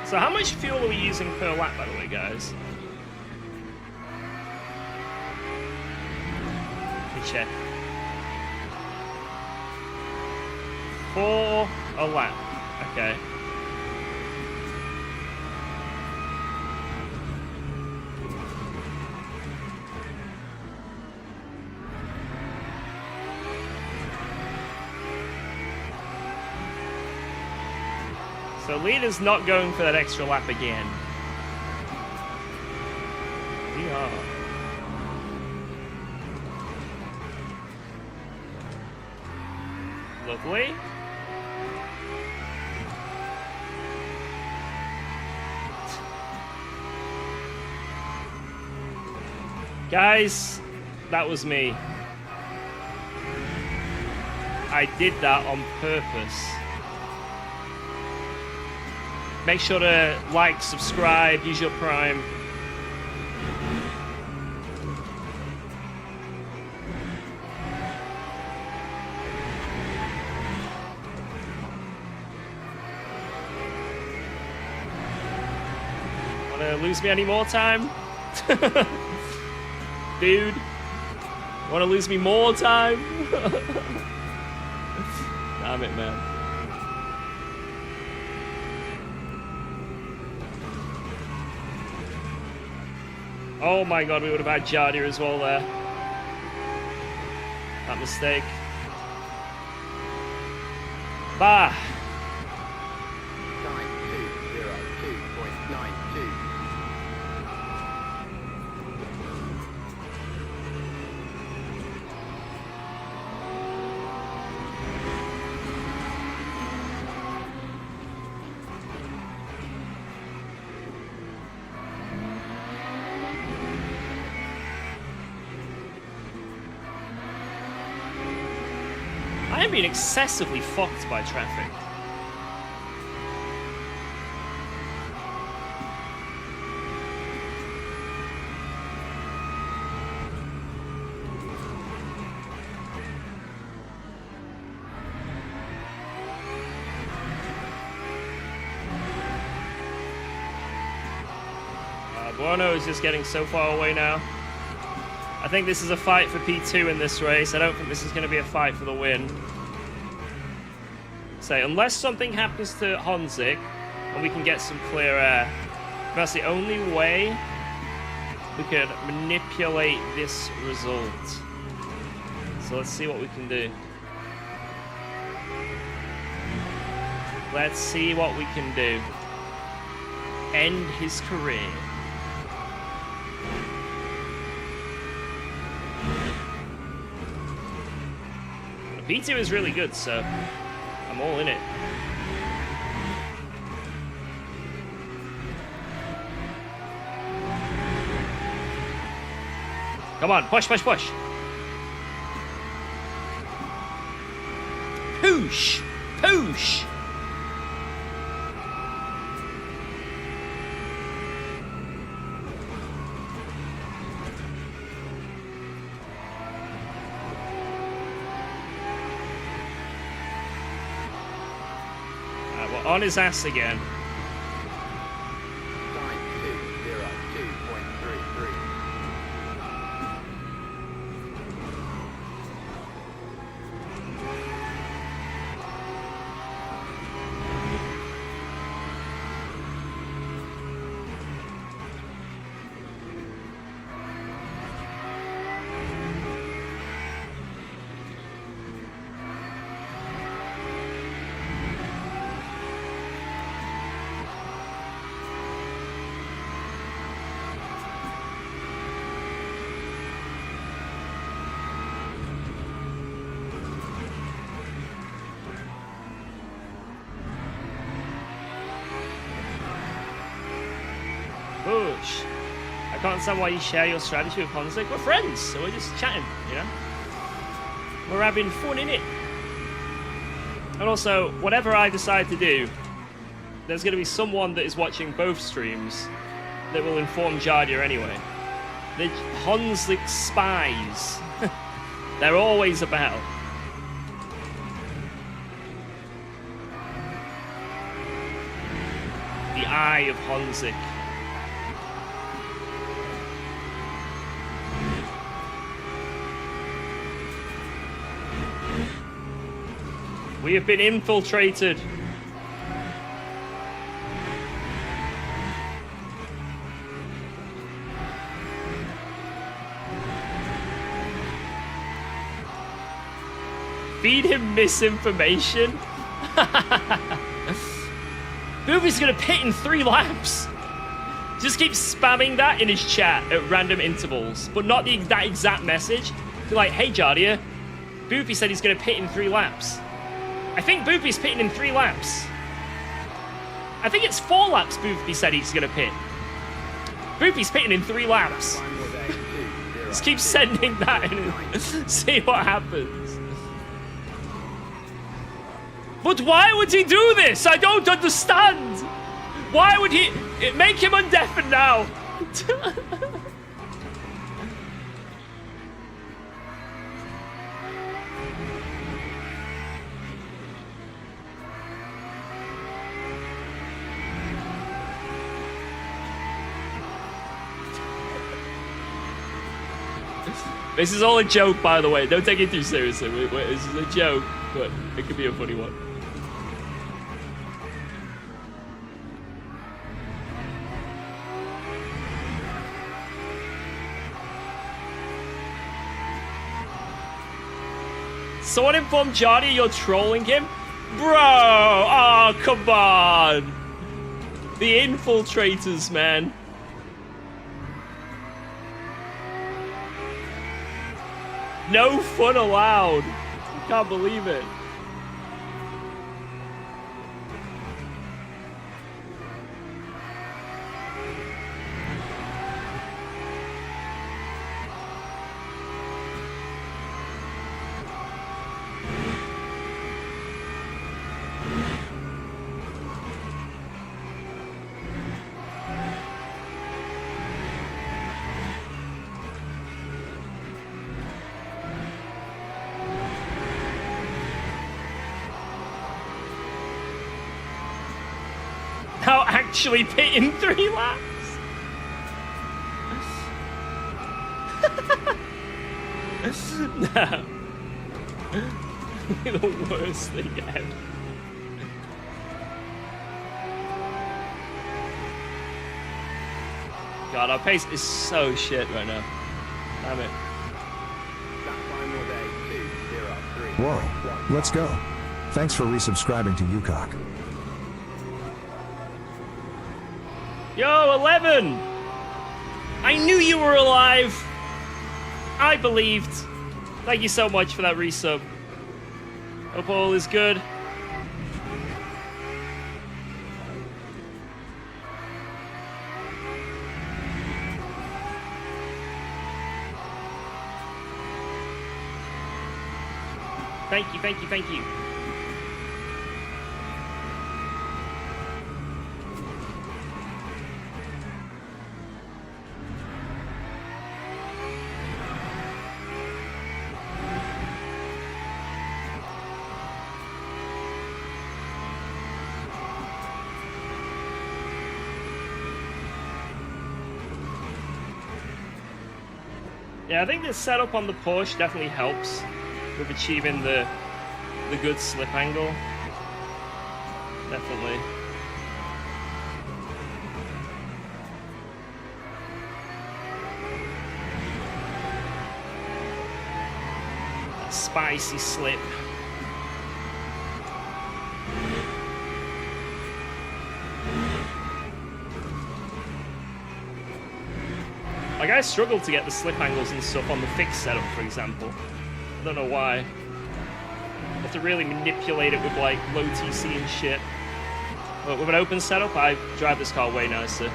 So how much fuel are we using per lap, by the way, guys? Let me check. 4 a lap. Okay. So leader's not going for that extra lap again. We are. Lovely. Guys, that was me. I did that on purpose. Make sure to like, subscribe, use your Prime. Wanna lose me any more time? Dude, wanna lose me more time? Damn it, man. Oh my god, we would have had Jardia as well there. That mistake. Bah! Time 2:02.92. I am being excessively fucked by traffic. Buono is just getting so far away now. I think this is a fight for P2 in this race. I don't think this is going to be a fight for the win. So, unless something happens to Honzik and we can get some clear air, that's the only way we could manipulate this result. So let's see what we can do. Let's see what we can do. End his career. P2 is really good, so I'm all in it. Come on, push, push, push. Poosh! Poosh! We're on his ass again. Time 2:02.33. Push. I can't understand why you share your strategy with Honzik. We're friends, so we're just chatting, you know? We're having fun in it. And also, whatever I decide to do, there's going to be someone that is watching both streams that will inform Jardia anyway. The Honzik spies. They're always about. The eye of Honzik. We have been infiltrated. Feed him misinformation? Boopy's gonna pit in 3 laps. Just keep spamming that in his chat at random intervals, but not that exact message. Be like, hey Jardia, Boopy said he's gonna pit in 3 laps. I think Boopy's pitting in 3 laps. I think it's 4 laps Boopy said he's gonna pit. Boopy's pitting in 3 laps. Just keep sending that in and see what happens. But why would he do this? I don't understand. Why would he make him undeafened now? This is all a joke, by the way. Don't take it too seriously. This is a joke, but it could be a funny one. Someone informed Jardia you're trolling him? Bro! Oh, come on! The infiltrators, man. No fun allowed. I can't believe it. Now actually pit in 3 laps. No. The worst thing ever. God, our pace is so shit right now. Damn it. Whoa, let's go. Thanks for resubscribing to UKOG. Yo, 11! I knew you were alive! I believed. Thank you so much for that resub. Hope all is good. Thank you, thank you, thank you. Yeah, I think the setup on the Porsche definitely helps with achieving the good slip angle. Definitely. That spicy slip. Like, I struggle to get the slip angles and stuff on the fixed setup, for example. I don't know why. I have to really manipulate it with, like, low TC and shit. But with an open setup, I drive this car way nicer.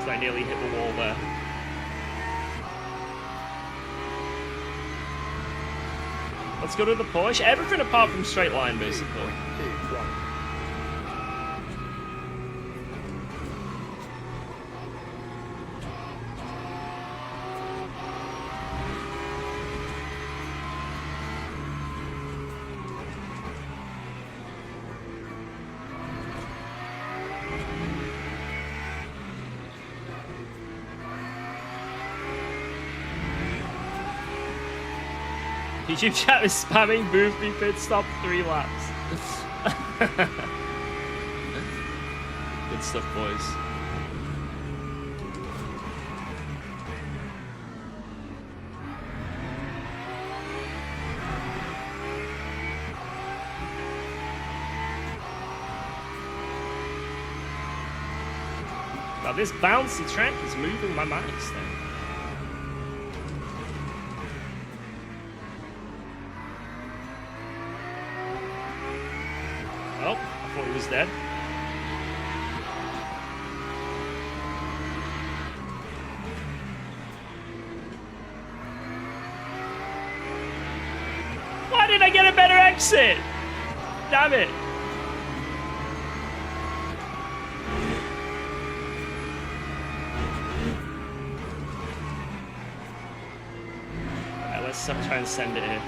So I nearly hit the wall there. Let's go to the Porsche. Everything apart from straight line, basically. YouTube chat is spamming booth me pit stop 3 laps. Good stuff, boys. Now this bouncy track is moving my mics though. Oh, I thought he was dead. Why did I get a better exit? Damn it. Alright, let's try and send it here.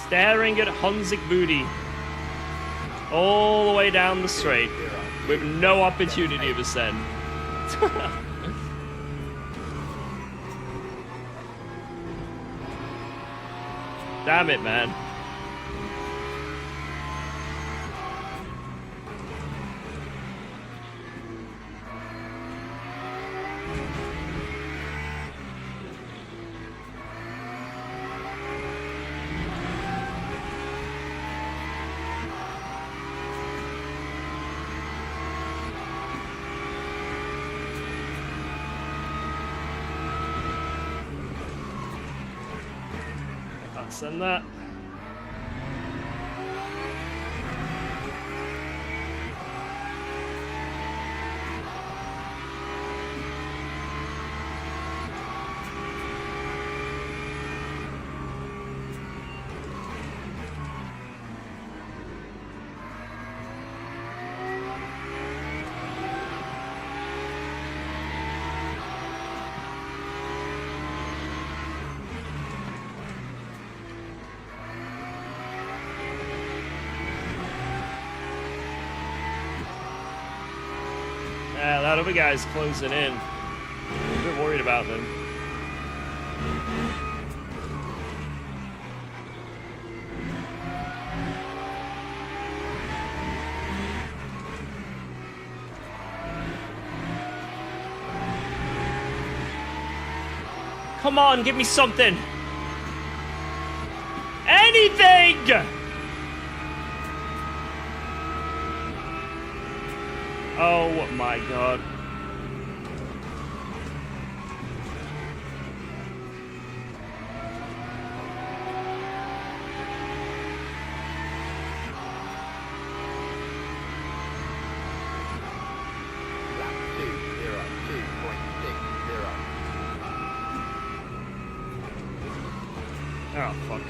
Staring at Hunzik Booty all the way down the straight with no opportunity of ascent. Damn it, man. Send that. That other guy's closing in. I'm a bit worried about them. Come on, give me something. Anything! Oh my god. Lap 2:02.60. Oh, fuck.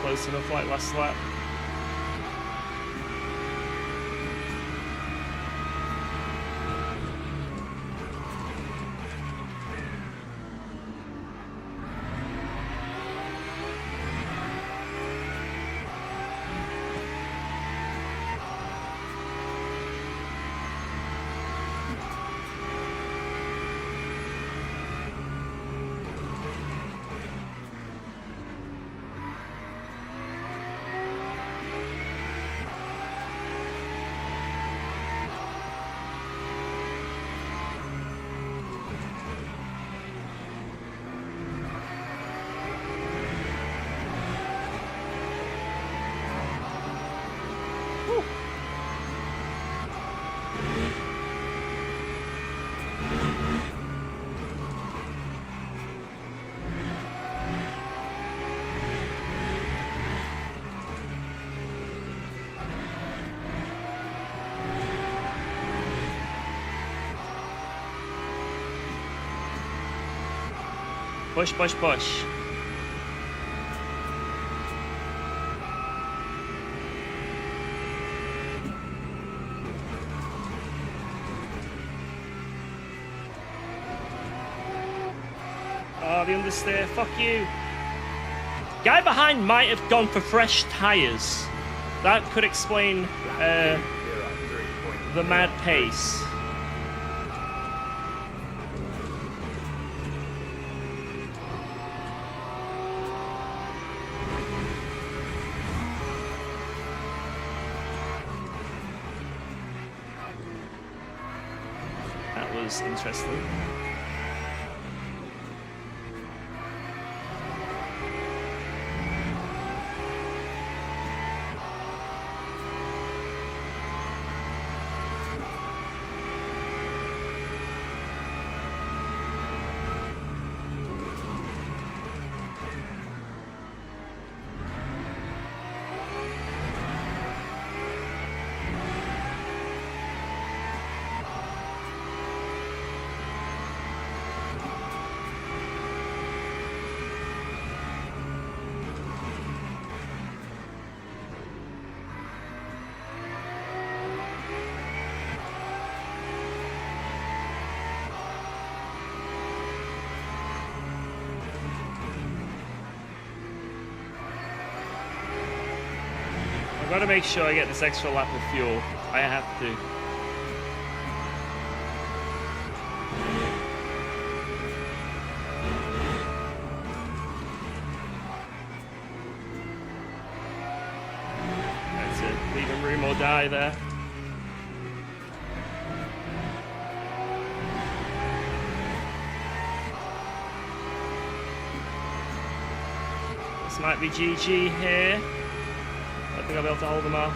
Close enough like last lap. Push, push, push. Oh, the understeer, fuck you. Guy behind might have gone for fresh tyres. That could explain the mad pace. That was interesting. I've got to make sure I get this extra lap of fuel. I have to. That's it. Leaving room or die there. This might be GG here. I think I'll be able to hold them off.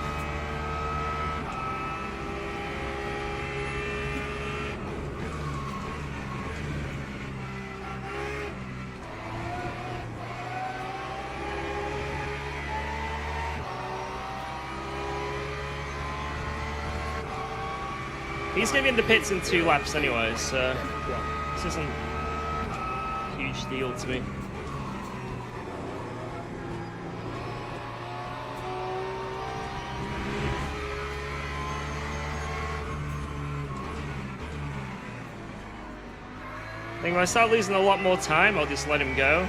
He's going to be in the pits in 2 laps anyway, so this isn't a huge deal to me. I think when I start losing a lot more time, I'll just let him go.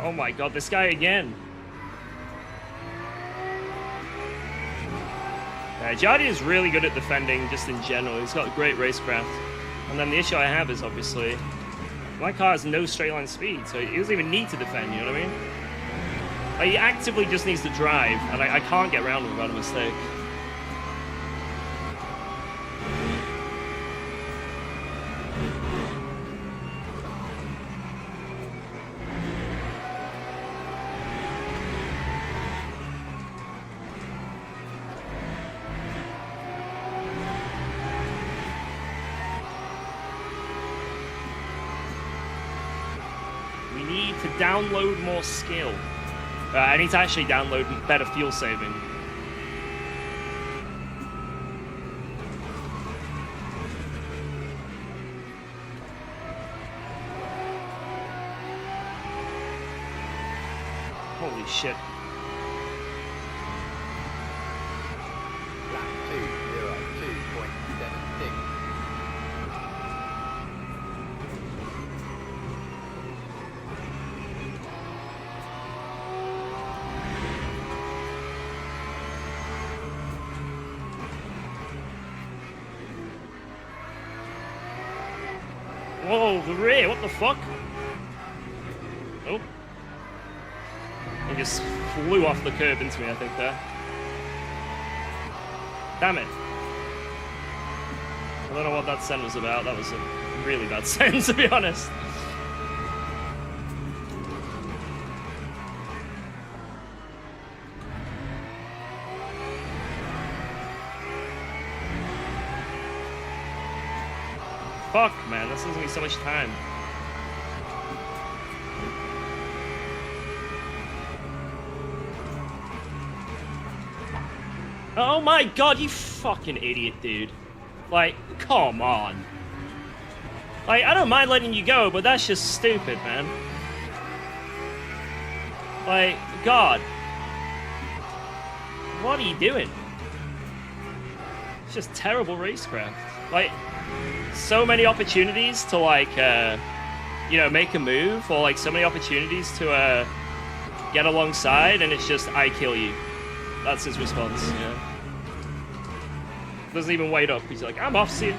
Oh my god, this guy again. Jardy is really good at defending just in general. He's got great racecraft. And then the issue I have is obviously my car has no straight line speed, so he doesn't even need to defend, you know what I mean? Like, he actively just needs to drive, and I can't get around him without a mistake. To download more skill. I need to actually download better fuel saving. Holy shit. Lap 2:02.76. Whoa, the rear, what the fuck? Oh. He just flew off the curb into me, I think, there. Damn it. I don't know what that send was about. That was a really bad send, to be honest. Fuck, man, this losing me so much time. Oh my god, you fucking idiot, dude. Like, come on. Like, I don't mind letting you go, but that's just stupid, man. Like, God. What are you doing? It's just terrible racecraft. Like, so many opportunities to, like, you know, make a move, or, like, so many opportunities to, get alongside, and it's just, I kill you. That's his response, yeah. Doesn't even wait up. He's like, I'm off, see you.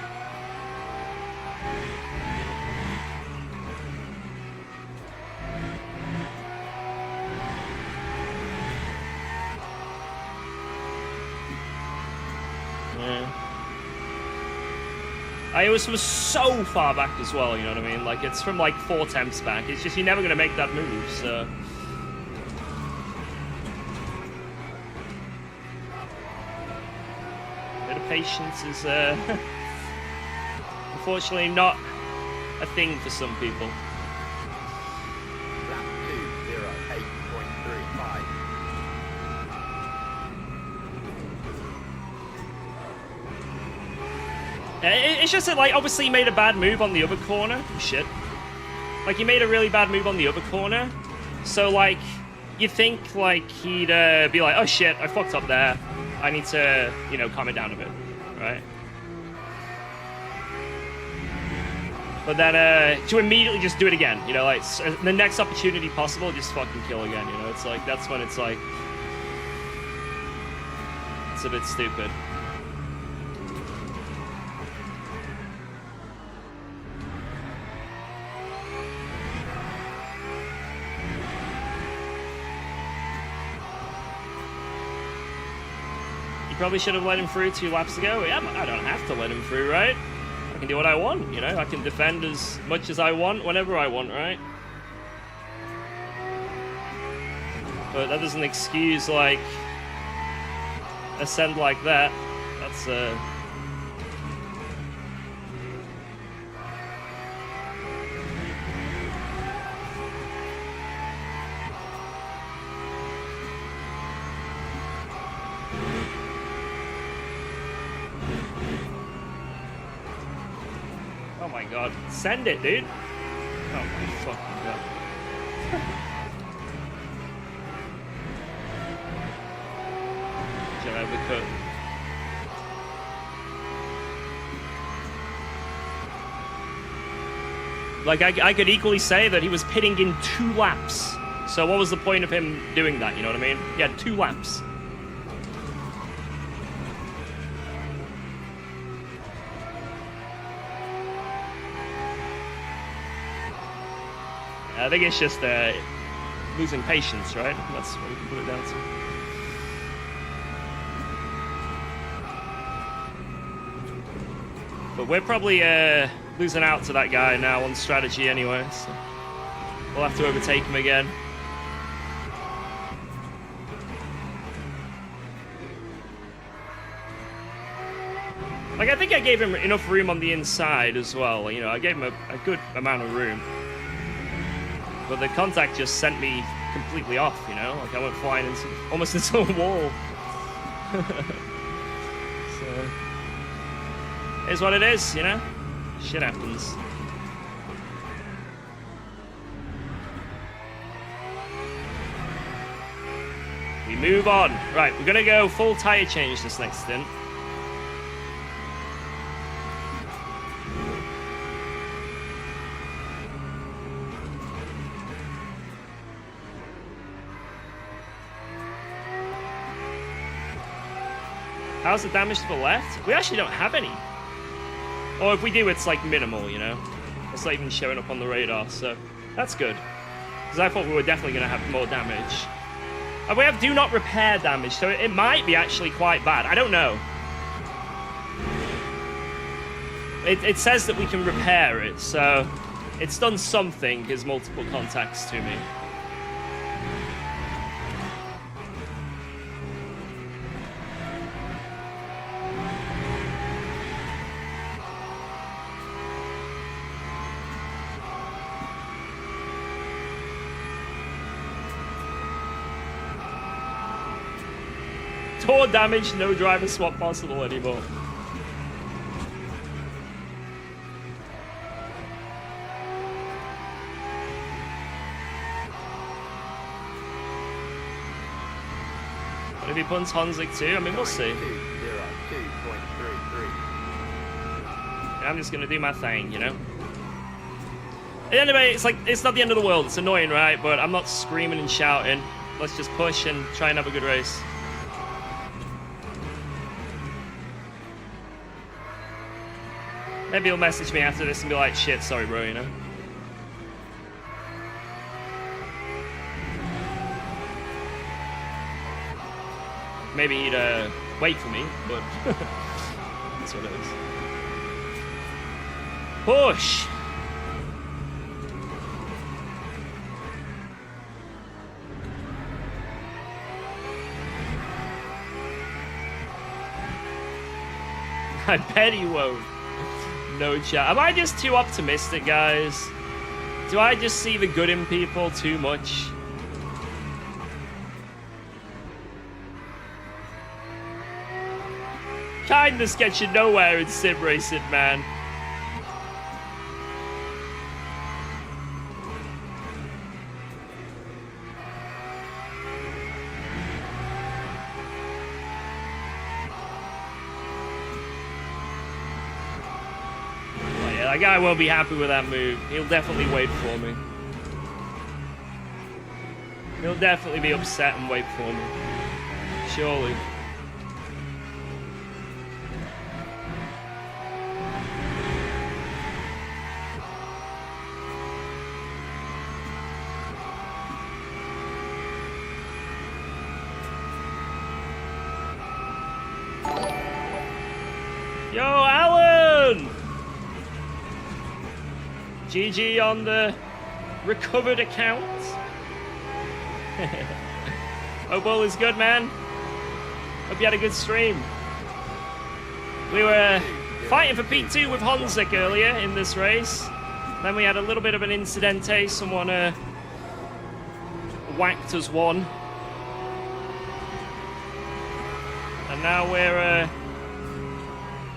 It was from so far back as well, you know what I mean? Like, it's from like 4 attempts back. It's just, you're never going to make that move, so... Bit of patience is, unfortunately not a thing for some people. Lap 2:08.35. It's just that, like, obviously he made a bad move on the other corner. Shit. Like, he made a really bad move on the other corner. So, like, you think, like, he'd be like, oh shit, I fucked up there. I need to, you know, calm it down a bit, right? But then, to immediately just do it again, you know, like, the next opportunity possible, just fucking kill again, you know? It's like, that's when it's like, it's a bit stupid. Probably should have let him through 2 laps ago. Yeah, but I don't have to let him through, right? I can do what I want, you know? I can defend as much as I want, whenever I want, right? But that doesn't excuse, like, a send like that. That's It's oh my god. Send it, dude. Oh my fucking god. Joe overcut. Like, I could equally say that he was pitting in 2 laps. So what was the point of him doing that, you know what I mean? He had 2 laps. I think it's just losing patience, right? That's what we can put it down to. But we're probably losing out to that guy now on strategy anyway, so we'll have to overtake him again. Like, I think I gave him enough room on the inside as well. You know, I gave him a good amount of room. But the contact just sent me completely off, you know? Like, I went flying almost into a wall. So, here's what it is, you know? Shit happens. We move on. Right, we're gonna go full tire change this next stint. How's the damage to the left? We actually don't have any. Or if we do, it's like minimal, you know? It's not even showing up on the radar, so that's good. Because I thought we were definitely going to have more damage. And we have do not repair damage, so it might be actually quite bad. I don't know. It says that we can repair it, so it's done something as multiple contacts to me. Tour damage, no driver swap possible anymore. What if he punts Honzik too? I mean, we'll see. 2.33. I'm just gonna do my thing, you know? Anyway, it's like, it's not the end of the world. It's annoying, right? But I'm not screaming and shouting. Let's just push and try and have a good race. Maybe he'll message me after this and be like, shit, sorry bro, you know? Maybe he'd wait for me, but that's what it is. Push! I bet he won't. No chat. Am I just too optimistic, guys? Do I just see the good in people too much? Kindness gets you nowhere in sim racing, man. That guy won't be happy with that move. He'll definitely wait for me. He'll definitely be upset and wait for me. Surely. Yo, Alan! GG on the recovered account. Hope all is good, man. Hope you had a good stream. We were fighting for P2 with Honzik earlier in this race. Then we had a little bit of an incidente. Someone whacked us one. And now we're...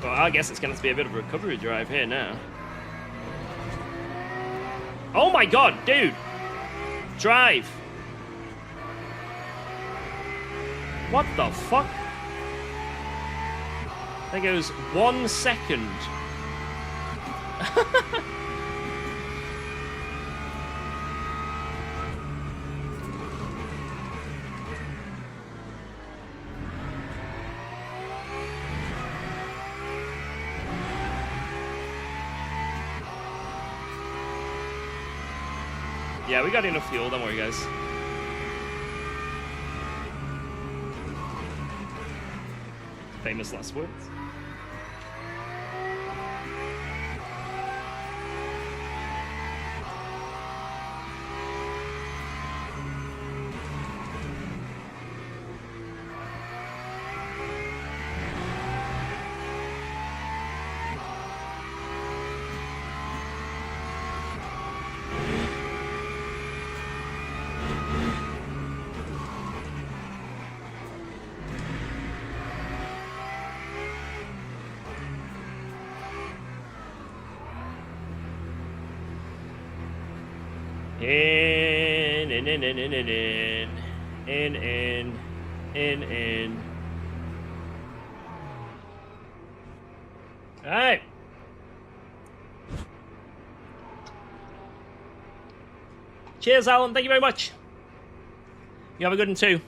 well, I guess it's going to be a bit of a recovery drive here now. Oh my god, dude! Drive! What the fuck? There goes 1 second. Yeah, we got enough fuel, don't worry, guys. Famous last words. In. All right. Cheers, Alan. Thank you very much. You have a good one too.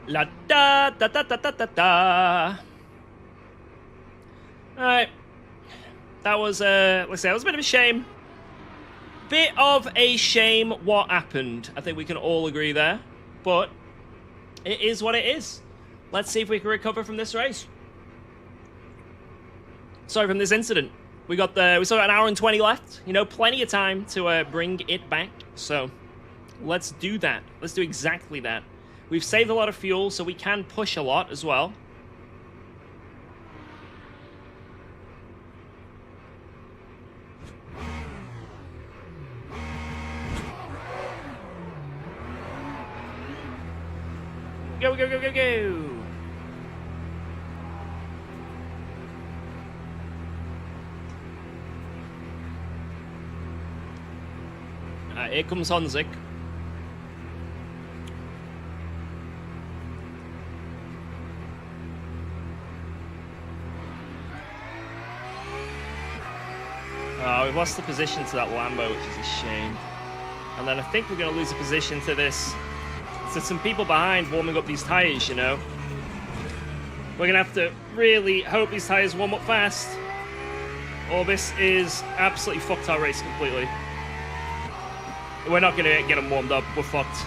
La da da da da da da da. All right. That was let's say that was a bit of a shame. Bit of a shame what happened. I think we can all agree there. But it is what it is. Let's see if we can recover from this race. Sorry, from this incident. We still got an hour and 20 left. You know, plenty of time to bring it back. So let's do that. Let's do exactly that. We've saved a lot of fuel, so we can push a lot as well. Go, go, go, go, go! Here comes Honzik. Oh, we've lost the position to that Lambo, which is a shame. And then I think we're going to lose the position to this. So some people behind warming up these tyres, you know. We're going to have to really hope these tyres warm up fast, or this is absolutely fucked our race completely. We're not going to get them warmed up. We're fucked.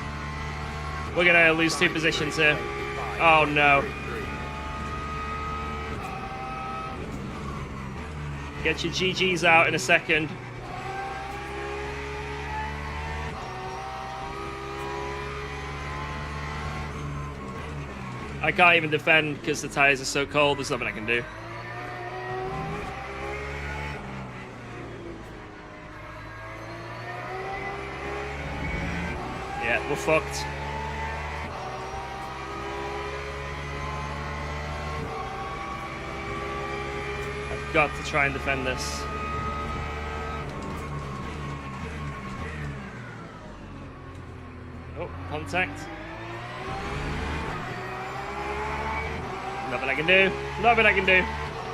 We're going to lose 2 positions here. Oh, no. Get your GGs out in a second. I can't even defend because the tires are so cold. There's nothing I can do. Yeah, we're fucked. I've got to try and defend this. Oh, contact. Nothing I can do. Nothing I can do.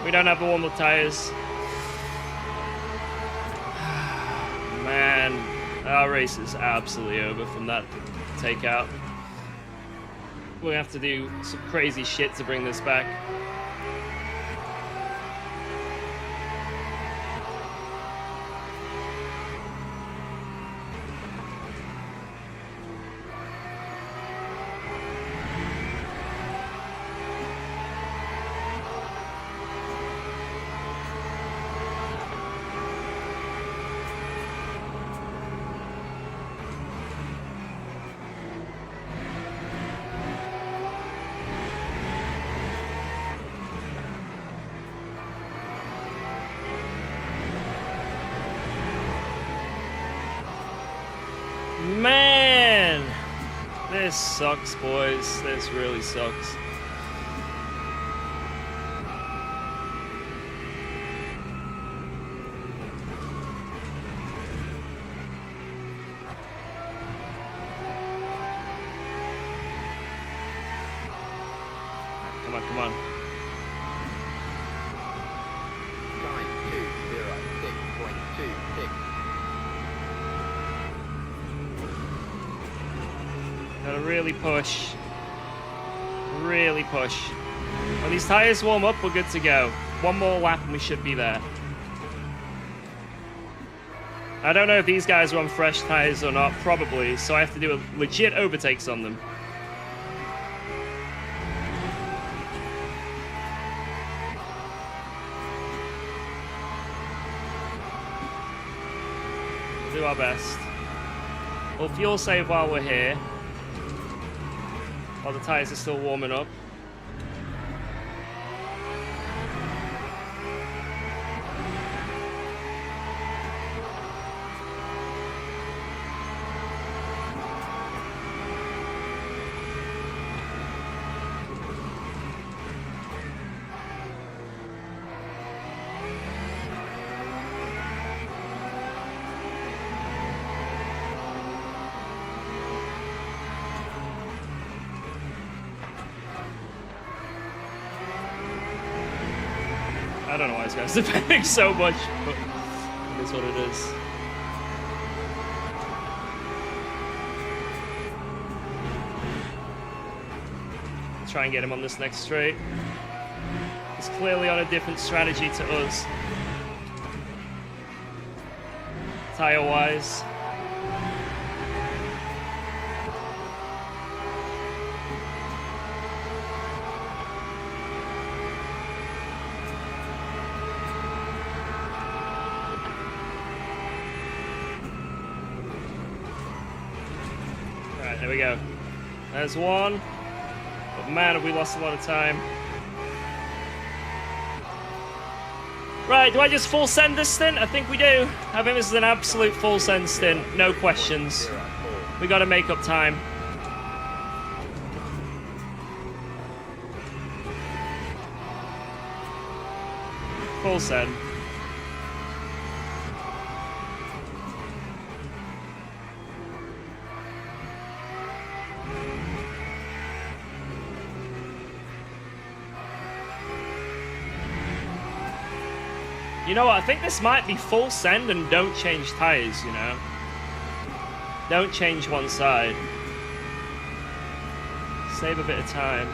We don't have the warm-up tires. Man, our race is absolutely over from that takeout. We're gonna have to do some crazy shit to bring this back. This sucks, boys. This really sucks. Come on, come on. 920.6.26. Gotta really push. Really push. When these tires warm up, we're good to go. One more lap and we should be there. I don't know if these guys are on fresh tires or not, probably, so I have to do legit overtakes on them. Do our best. We'll fuel save while we're here. While the tires are still warming up. I don't know why this guy's defending so much, but it is what it is. Let's try and get him on this next straight. He's clearly on a different strategy to us. Tire-wise. There we go. There's one. But man, have we lost a lot of time. Right, do I just full send this stint? I think we do. I think this is an absolute full send stint. No questions. We got to make up time. Full send. You know what, I think this might be full send and don't change tires, you know? Don't change one side. Save a bit of time.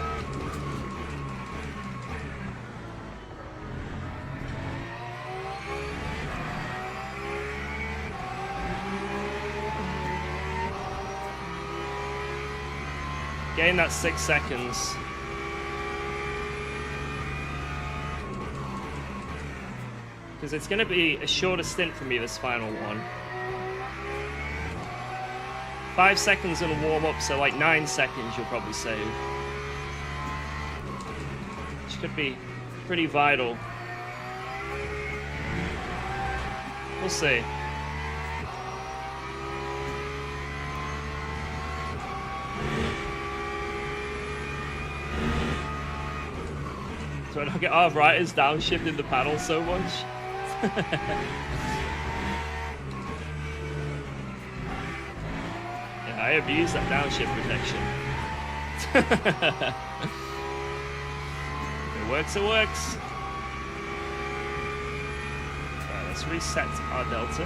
Gain that 6 seconds. Because it's going to be a shorter stint for me, this final one. 5 seconds in a warm-up, so like 9 seconds you'll probably save. Which could be pretty vital. We'll see. So I don't get arthritis downshifting the panel so much. Yeah, I abuse that downshift protection. If it works, it works. Right, let's reset our delta.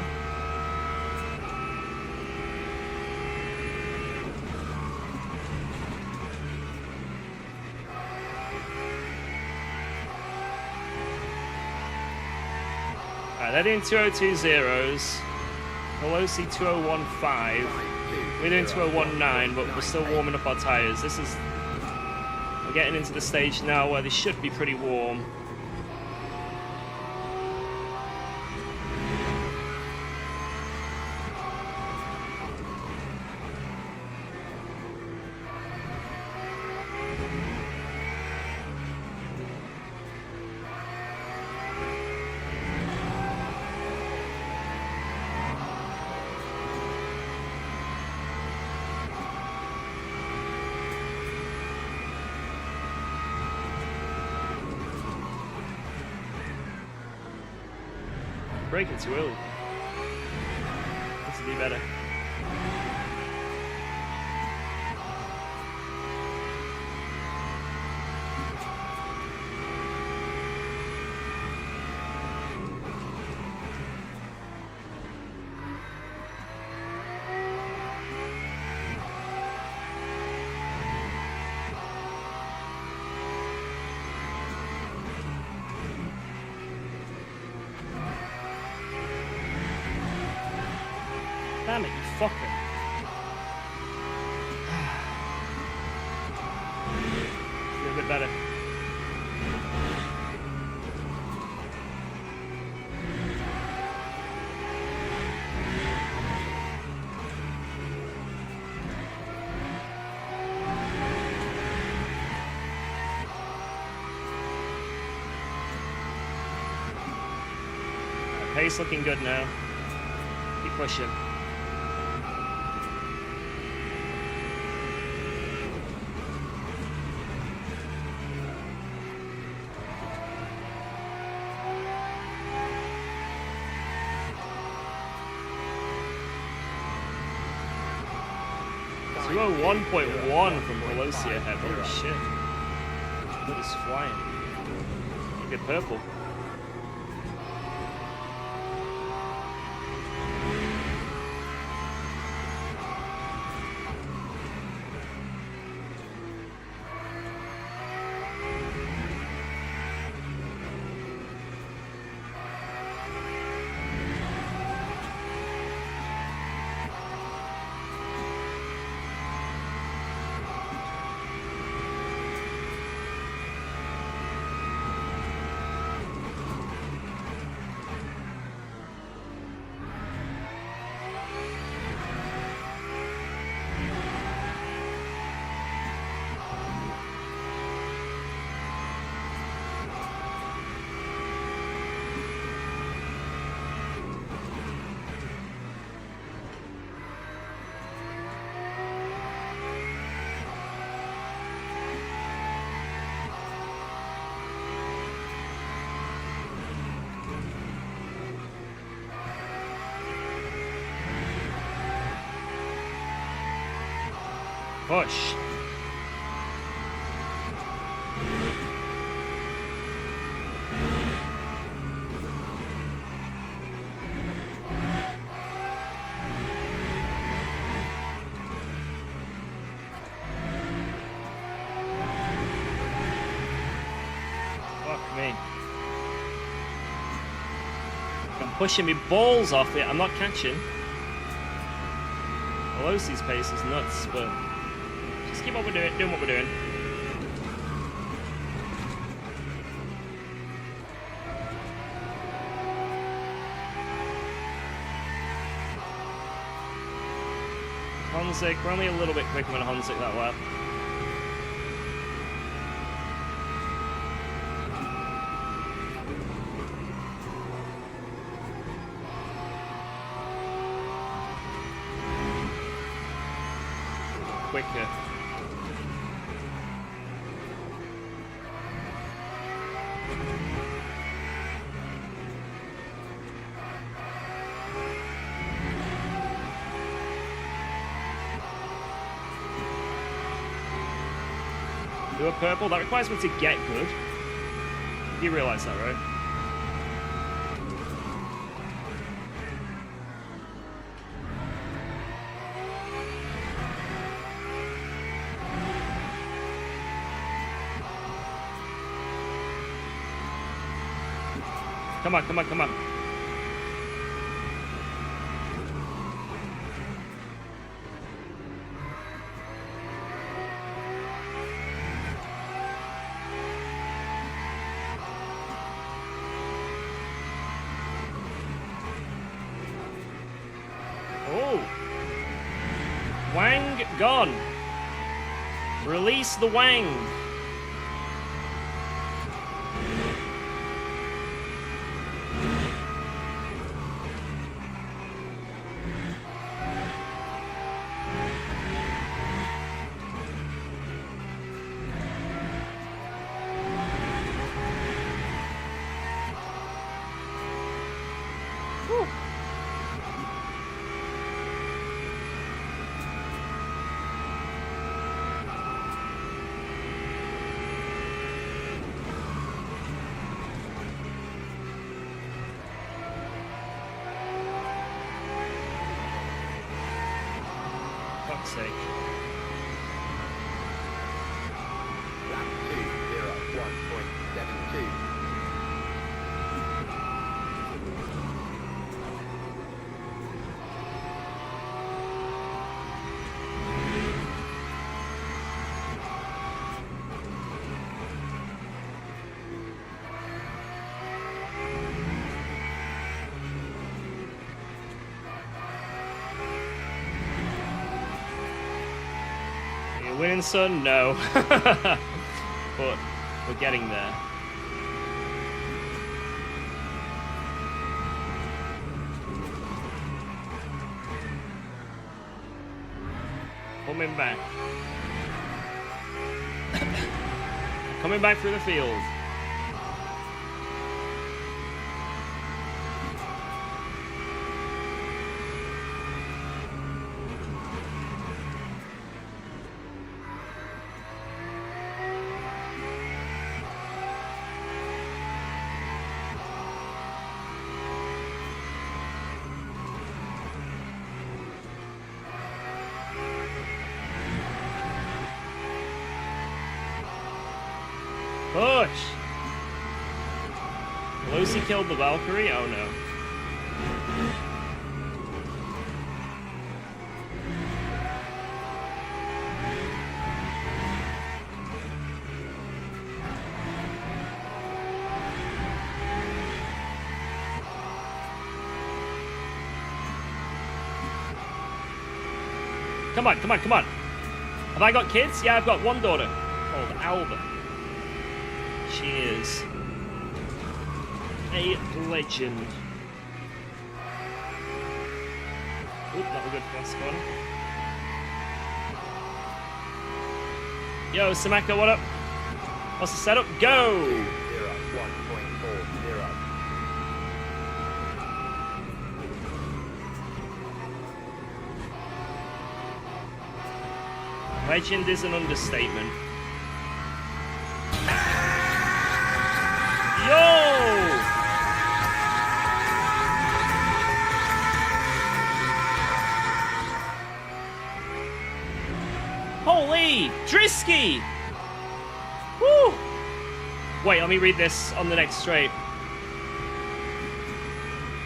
They're doing 2020s. Pelosi 2015. We're doing 2019, but we're still warming up our tires. We're getting into the stage now where they should be pretty warm. braking too early. This would be better. Damn it, you fucker. Feel a bit better. Pace looking good now. Keep pushing. So 1.1 from Pelosi ahead. Holy shit. That is flying. You get purple. Push. Fuck me. I'm pushing me balls off it. I'm not catching. Pelosi's pace is nuts, but just keep what we're doing what we're doing. Honzik, we're only a little bit quicker than Honzik that lap. Quicker. Do a purple? That requires me to get good. You realise that, right? Come on, come on, come on. Oh. Wang gone. Release the Wang. Are you winning, son? No. But we're getting there. Coming back. Coming back through the field. Push! Lucy killed the Valkyrie? Oh no. Come on, come on, come on. Have I got kids? Yeah, I've got one daughter called Alba. She is a legend. Oop, not a good last one. Yo, Samaka, what up? What's the setup? Go! 1.40. Legend is an understatement. Yo! Holy! Drisky! Woo! Wait, let me read this on the next straight.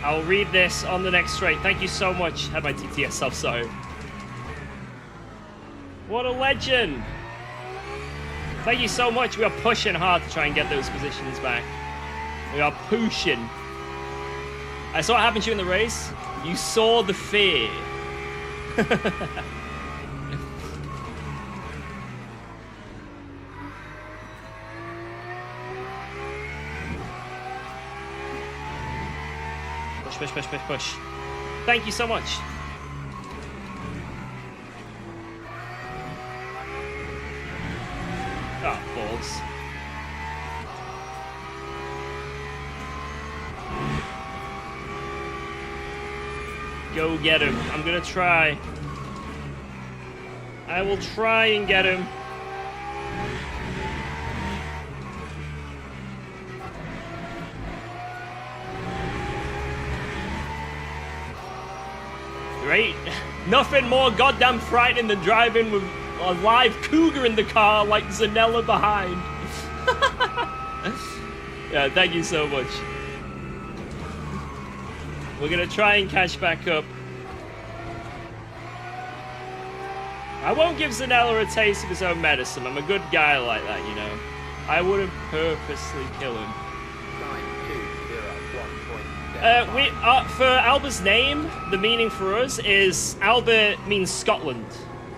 I'll read this on the next straight. Thank you so much. Had my TTS up, sorry. What a legend! Thank you so much. We are pushing hard to try and get those positions back. We are pushing. I saw what happened to you in the race. You saw the fear. Push, push, push, push, push. Thank you so much. Oh, balls. Go get him. I'm gonna try. I will try and get him. Great. Nothing more goddamn frightening than driving with a live cougar in the car like Zanella behind. Yeah, thank you so much. We're gonna try and catch back up. I won't give Zanella a taste of his own medicine. I'm a good guy like that, you know. I wouldn't purposely kill him. 9201. For Alba's name, the meaning for us is Alba means Scotland.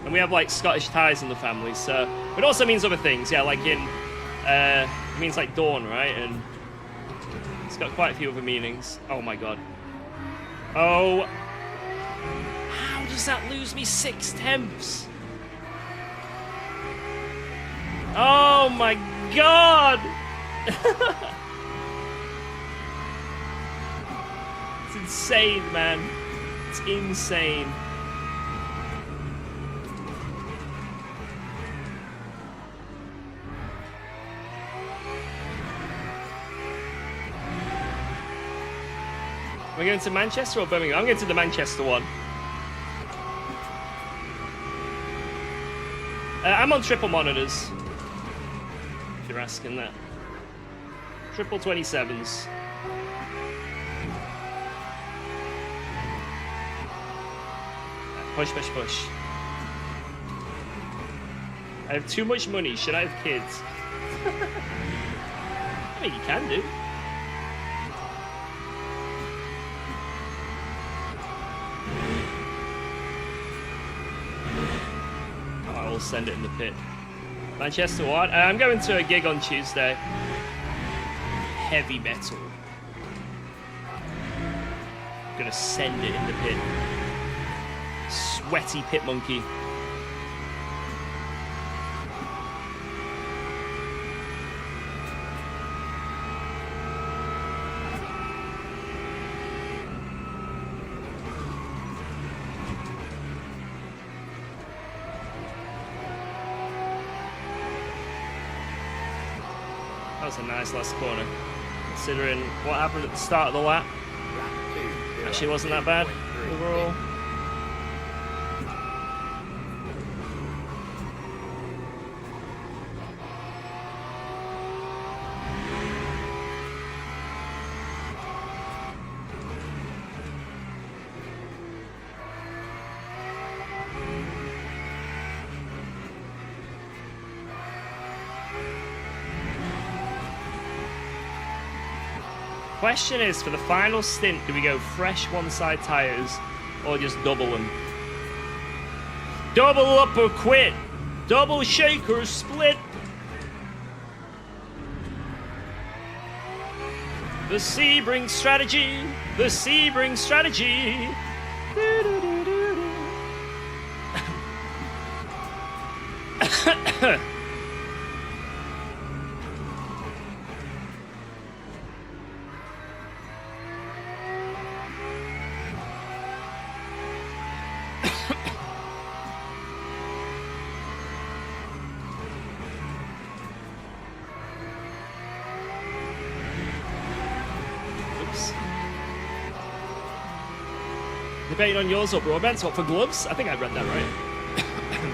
And we have like Scottish ties in the family, so it also means other things, yeah, like in it means like dawn, right? And it's got quite a few other meanings. Oh my god. Oh, how does that lose me 6 temps? Oh my god. It's insane, man. It's insane. We're going to Manchester or Birmingham? I'm going to the Manchester one. I'm on triple monitors. If you're asking that. Triple 27s. Push, push, push. I have too much money. Should I have kids? I mean, you can do. or send it in the pit. Manchester what? I'm going to a gig on Tuesday. Heavy metal. I'm gonna send it in the pit. Sweaty pit monkey. That was a nice last corner, considering what happened at the start of the lap. Actually wasn't that bad overall. Question is, for the final stint, do we go fresh one-side tires or just double them? Double up or quit. Double shake or split. The Sebring strategy. The Sebring strategy. Debating on yours or Broadbent, what for gloves? I think I read that right.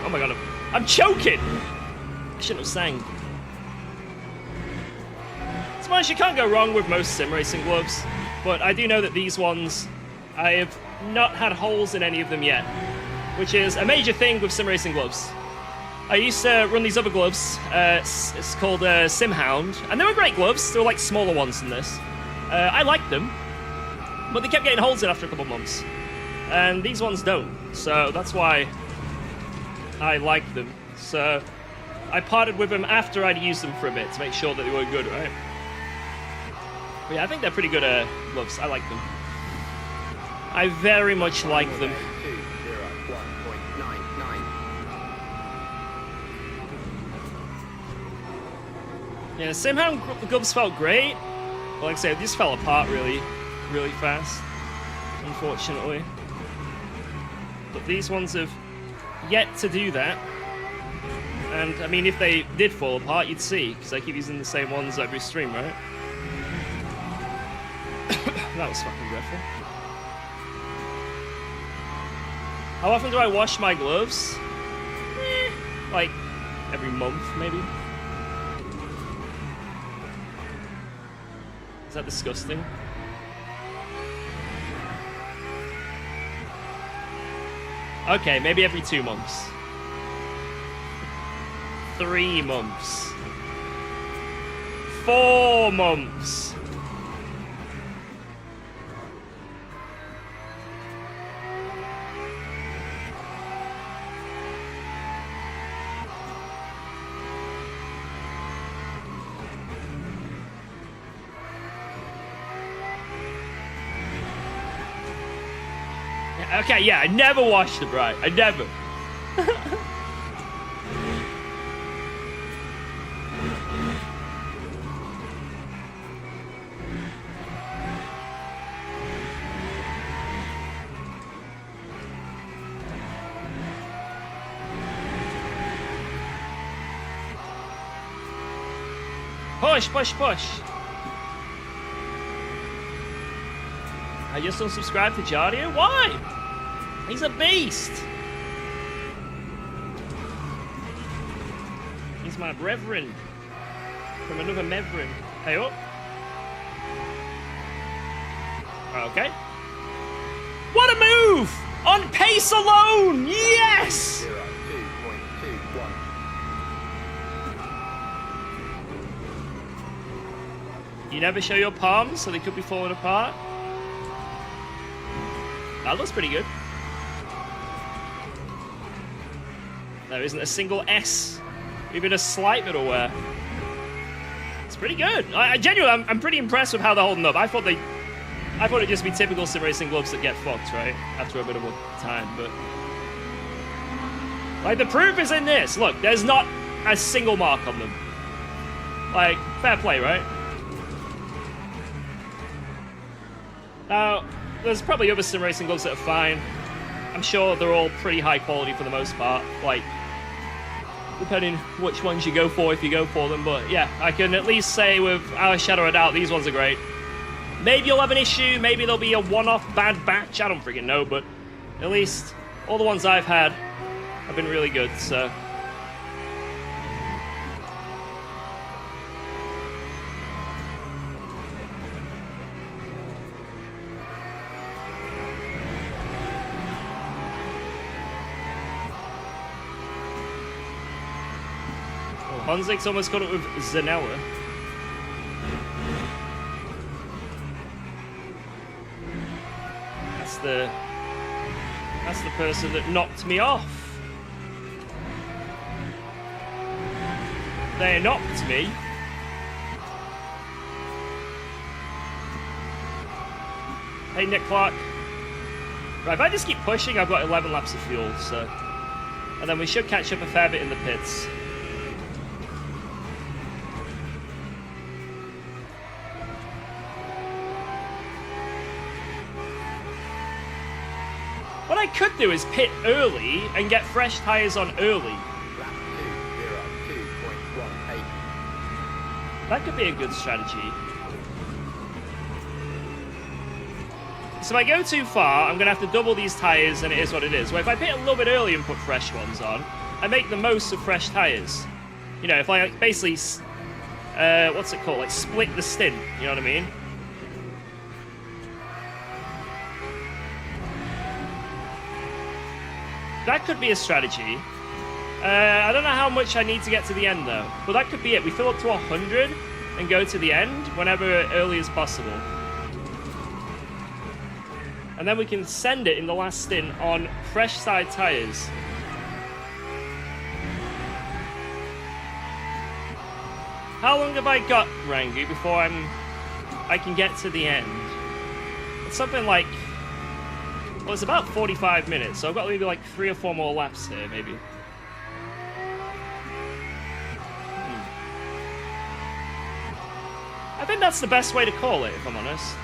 Oh my god, I'm choking! I shouldn't have sang. To be honest, you can't go wrong with most sim racing gloves, but I do know that these ones, I have not had holes in any of them yet, which is a major thing with sim racing gloves. I used to run these other gloves, it's called Sim Hound, and they were great gloves, they were like smaller ones than this. I liked them, but they kept getting holes in after a couple of months. And these ones don't, so that's why I like them. So I parted with them after I'd used them for a bit to make sure that they were good, right? But yeah, I think they're pretty good gloves. I like them. I very much like them. Yeah, Sim Hound gloves felt great, but like I said, this fell apart really fast, unfortunately. But these ones have yet to do that. And, I mean, if they did fall apart, you'd see, because I keep using the same ones every stream, right? That was fucking dreadful. How often do I wash my gloves? Like, every month, maybe? Is that disgusting? Okay, maybe every 2 months. 3 months. 4 months. Okay, yeah, I never washed them right. I never. Push, push, push. I just don't subscribe to Jardio? Why? He's a beast. He's my brethren. From another mevrin. Hey up. Okay. What a move! On pace alone! Yes! You never show your palms, so they could be falling apart. That looks pretty good. There isn't a single S, even a slight bit of wear. It's pretty good. I genuinely, I'm pretty impressed with how they're holding up. I thought it'd just be typical sim racing gloves that get fucked, right? After a bit of a time, but like the proof is in this. Look, there's not a single mark on them. Like, fair play, right? Now, there's probably other sim racing gloves that are fine. I'm sure they're all pretty high quality for the most part. Like, depending which ones you go for, if you go for them. But yeah, I can at least say without a shadow of a doubt, these ones are great. Maybe you'll have an issue. Maybe there'll be a one-off bad batch. I don't freaking know. But at least all the ones I've had have been really good. So. Honzik's almost got it with Zanella. That's the person that knocked me off. They knocked me. Hey, Nick Clark. Right, if I just keep pushing, I've got 11 laps of fuel, so. And then we should catch up a fair bit in the pits. What I could do is pit early and get fresh tyres on early. That could be a good strategy. So if I go too far, I'm going to have to double these tyres and it is what it is. Well, if I pit a little bit early and put fresh ones on, I make the most of fresh tyres. You know, if I basically, what's it called? Like split the stint, you know what I mean? That could be a strategy. I don't know how much I need to get to the end, though. But that could be it. We fill up to 100 and go to the end whenever early as possible. And then we can send it in the last stint on fresh side tyres. How long have I got, Rangu, before I can get to the end? It's something like... Well, it's about 45 minutes, so I've got maybe like 3 or 4 more laps here, maybe. I think that's the best way to call it, if I'm honest.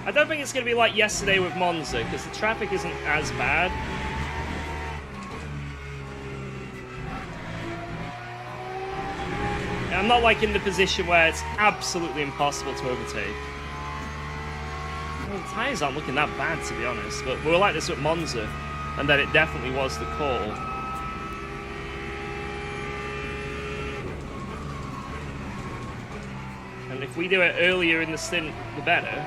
I don't think it's going to be like yesterday with Monza, because the traffic isn't as bad. And I'm not like in the position where it's absolutely impossible to overtake. I mean, tyres aren't looking that bad, to be honest, but we were like this with Monza, and then it definitely was the call. And if we do it earlier in the stint, the better.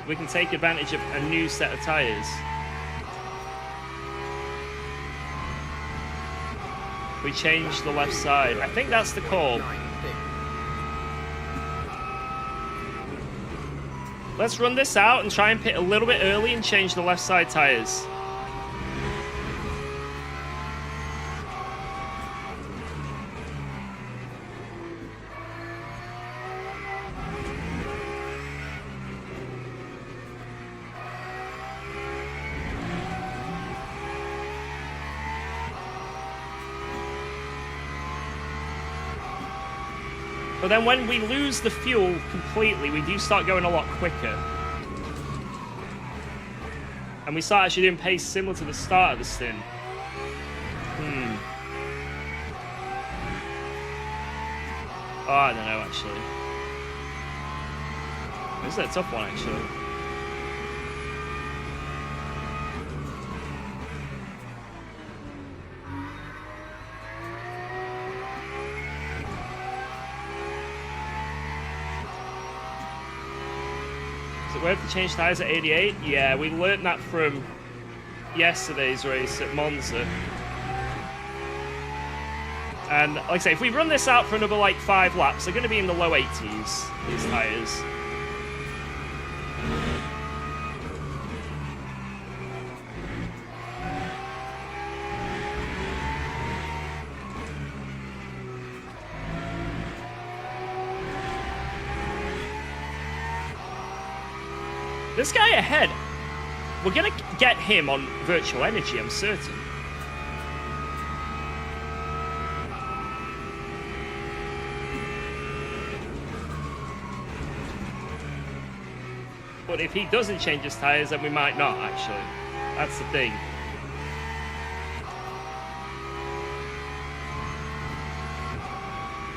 We can take advantage of a new set of tyres. We change the left side. I think that's the call. Let's run this out and try and pit a little bit early and change the left side tyres. But then when we lose the fuel completely, we do start going a lot quicker. And we start actually doing pace similar to the start of the stint. Oh, I don't know, actually. This is a tough one, actually. We have to change tyres at 88? Yeah, we learned that from yesterday's race at Monza. And like I say, if we run this out for another like 5 laps, they're going to be in the low 80s, these tyres. This guy ahead, we're going to get him on virtual energy, I'm certain. But if he doesn't change his tyres, then we might not, actually. That's the thing.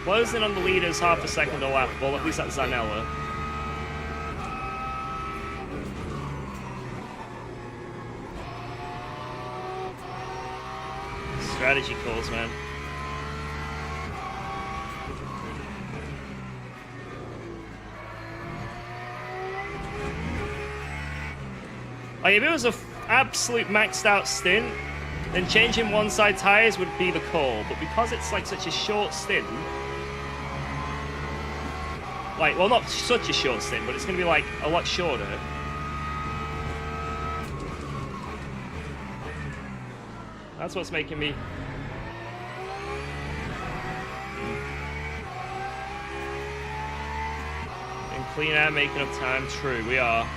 Closing on the leaders half a second a lap, well, at least that's Zanella. Strategy calls, man. Like, if it was an absolute maxed out stint, then changing one side tyres would be the call. But because it's like such a short stint, like, well, not such a short stint, but it's going to be like a lot shorter. That's what's making me... In clean air, making up time. True, we are.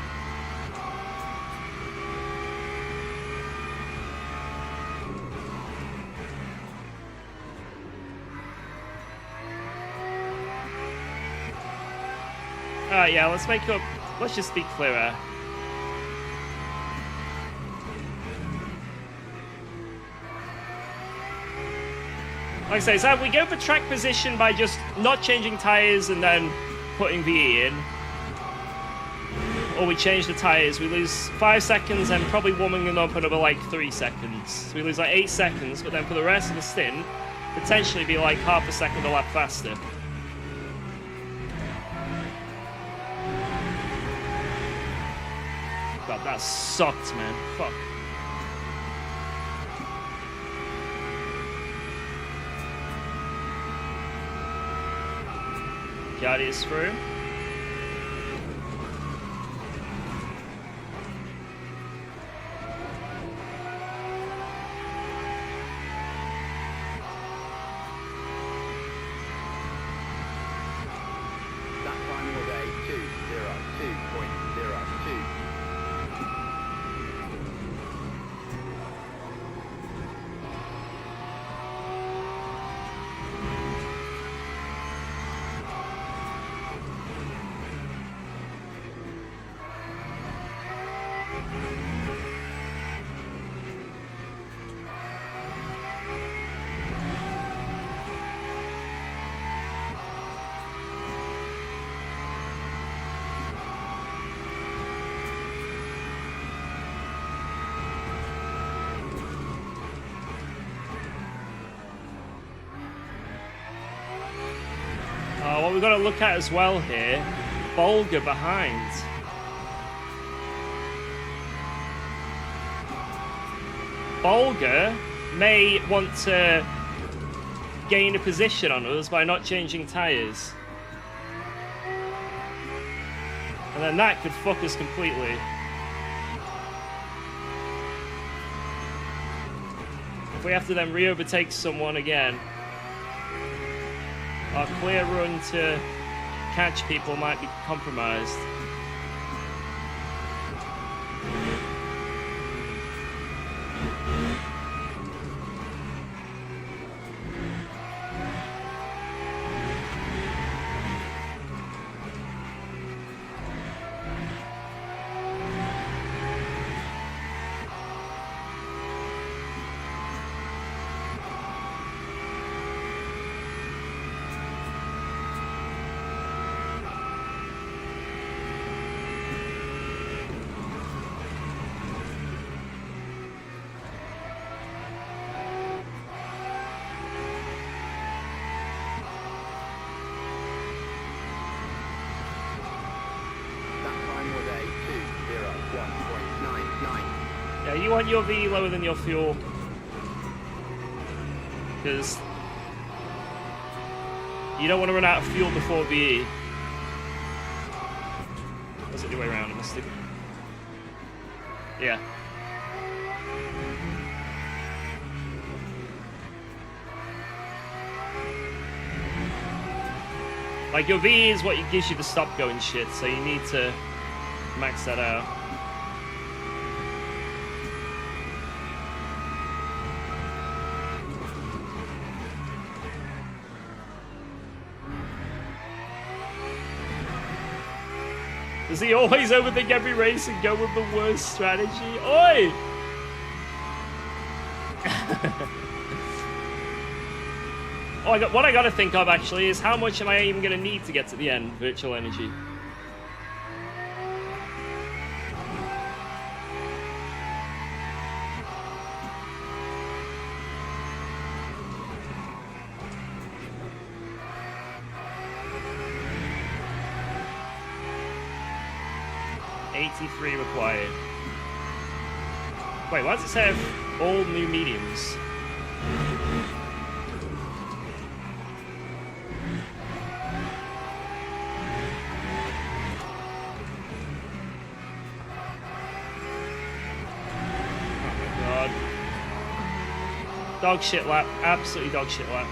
Alright, yeah, let's make up... Let's just be clearer. Like I say, so we go for track position by just not changing tyres and then putting VE in. Or we change the tyres, we lose 5 seconds and probably warming them up another like 3 seconds. So we lose like 8 seconds, but then for the rest of the stint, potentially be like half a second a lap faster. God, that sucked, man. Fuck. Kiadi is through. That time was a 2:02.02. What we've got to look at as well here, Bolger behind. Bolger may want to gain a position on us by not changing tyres. And then that could fuck us completely. If we have to then re-overtake someone again, our clear run to catch people might be compromised. Yeah, you want your V lower than your fuel. Because you don't want to run out of fuel before VE. Was it the way around? I must have... Yeah. Like, your V is what gives you the stop go and shit, so you need to max that out. Does he always overthink every race and go with the worst strategy? Oi! What I gotta think of actually is how much am I even gonna need to get to the end, virtual energy? $83 required. Wait, why does it say all new mediums? Dog shit lap. Absolutely dog shit lap.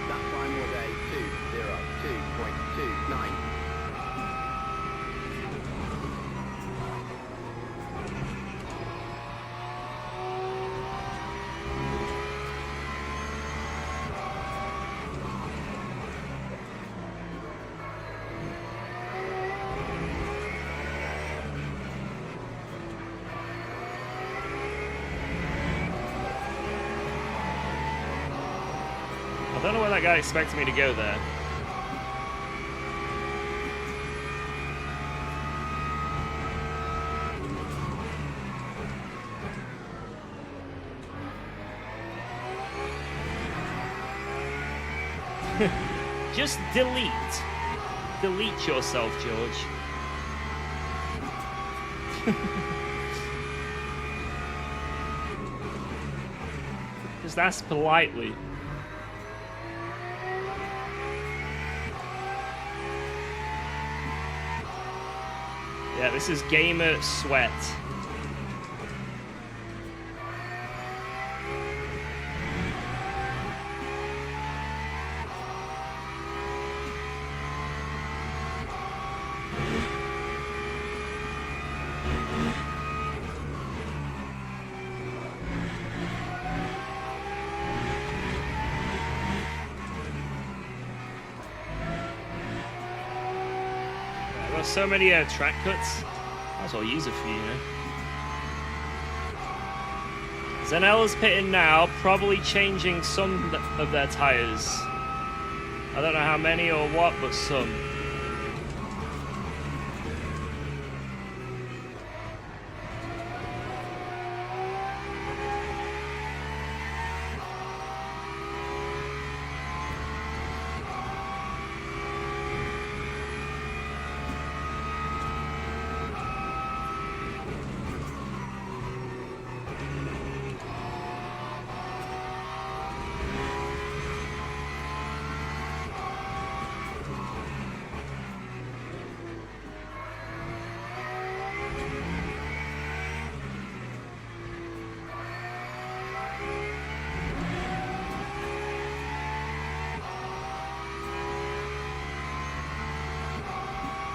That final day 202.29. I don't know where that guy expected me to go there. Just delete. Delete yourself, George. Just ask politely. Yeah, this is Gamer Sweat. Got so many track cuts. Might as well use a few, you know. Zanella's pitting now, probably changing some of their tires. I don't know how many or what, but some.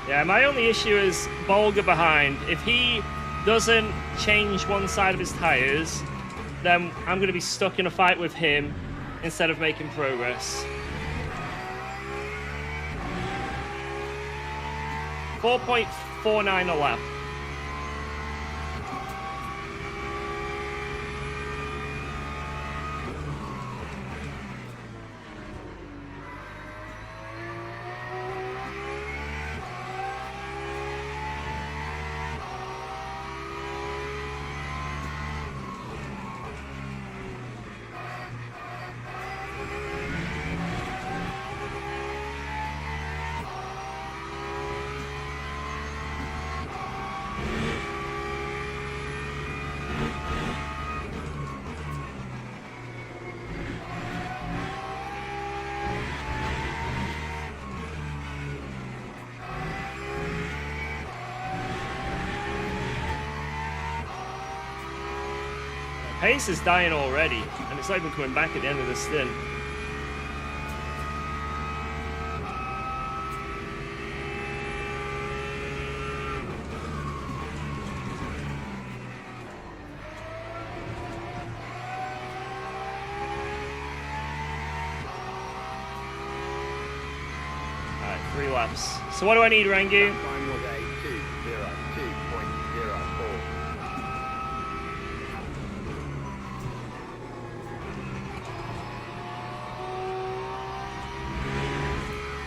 Yeah, my only issue is Bolger behind. If he doesn't change one side of his tires, then I'm going to be stuck in a fight with him instead of making progress. 4.49 a lap. Pace is dying already, and it's not even coming back at the end of the stint. Alright, 3 laps. So what do I need, Rangu? Time was a 2:02.04.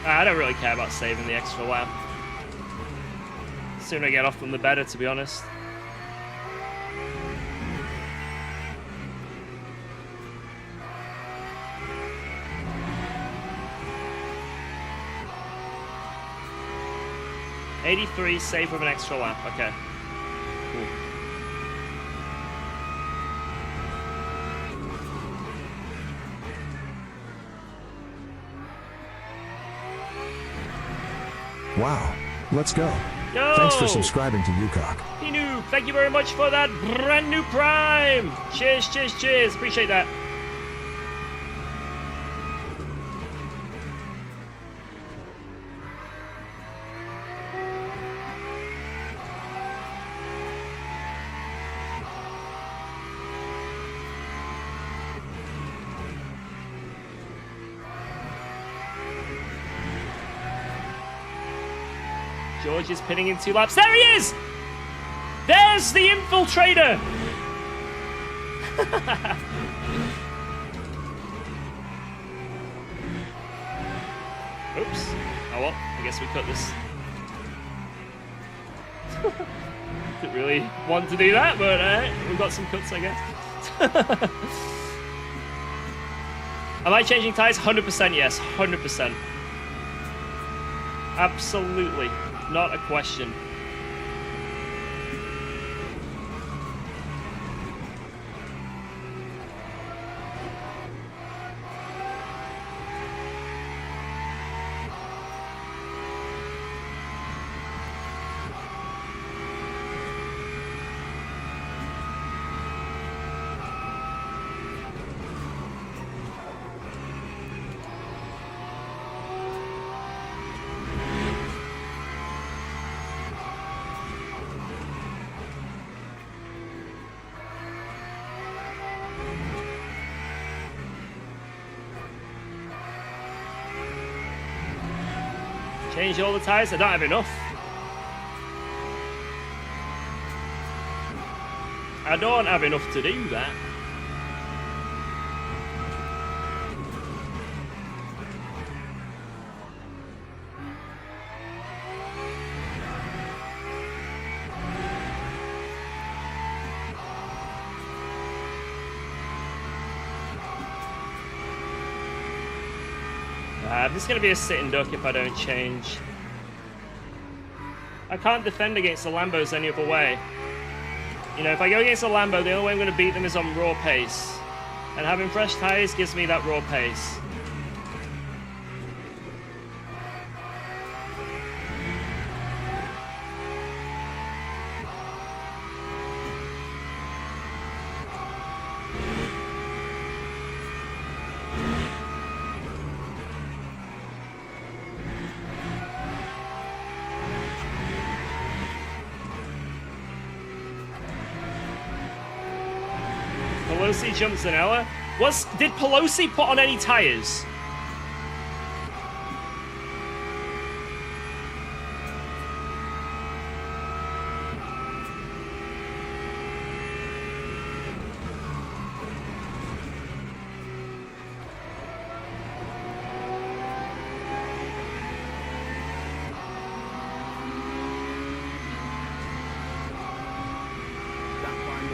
I don't really care about saving the extra lap. The sooner I get off them, the better, to be honest. '83, save with an extra lap. Okay. Cool. Wow. Let's go. Yo! Thanks for subscribing to UKOG. Noob, thank you very much for that brand new Prime. Cheers, cheers, cheers. Appreciate that. George is pinning in 2 laps. There he is! There's the infiltrator! Oops. Oh well, I guess we cut this. Didn't really want to do that, but we've got some cuts, I guess. Am I changing tyres? 100% yes, 100%. Absolutely. Not a question. Change all the tyres? I don't have enough. I don't have enough to do that. This is going to be a sitting duck if I don't change. I can't defend against the Lambos any other way. You know, if I go against a Lambo, the only way I'm going to beat them is on raw pace. And having fresh tyres gives me that raw pace. Pelosi jumps Zanella. Did Pelosi put on any tires?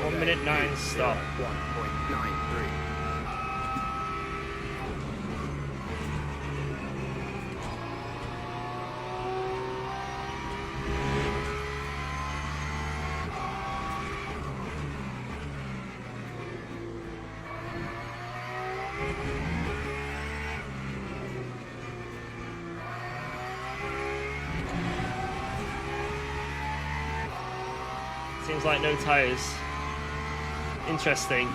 One minute 9 stop. 1.93. Seems like no tires. Interesting.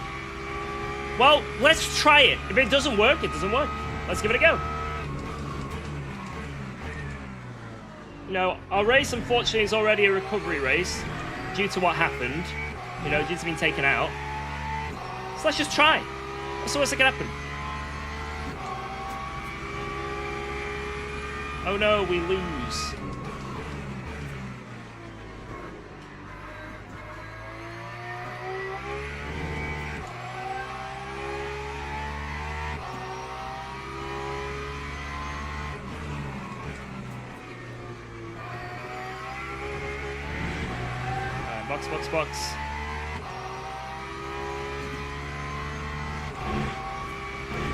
Well, let's try it. If it doesn't work, it doesn't work. Let's give it a go. You know, our race, unfortunately, is already a recovery race due to what happened. You know, due to being taken out. So let's just try. What's the worst that can happen? Oh no, we lose. Box.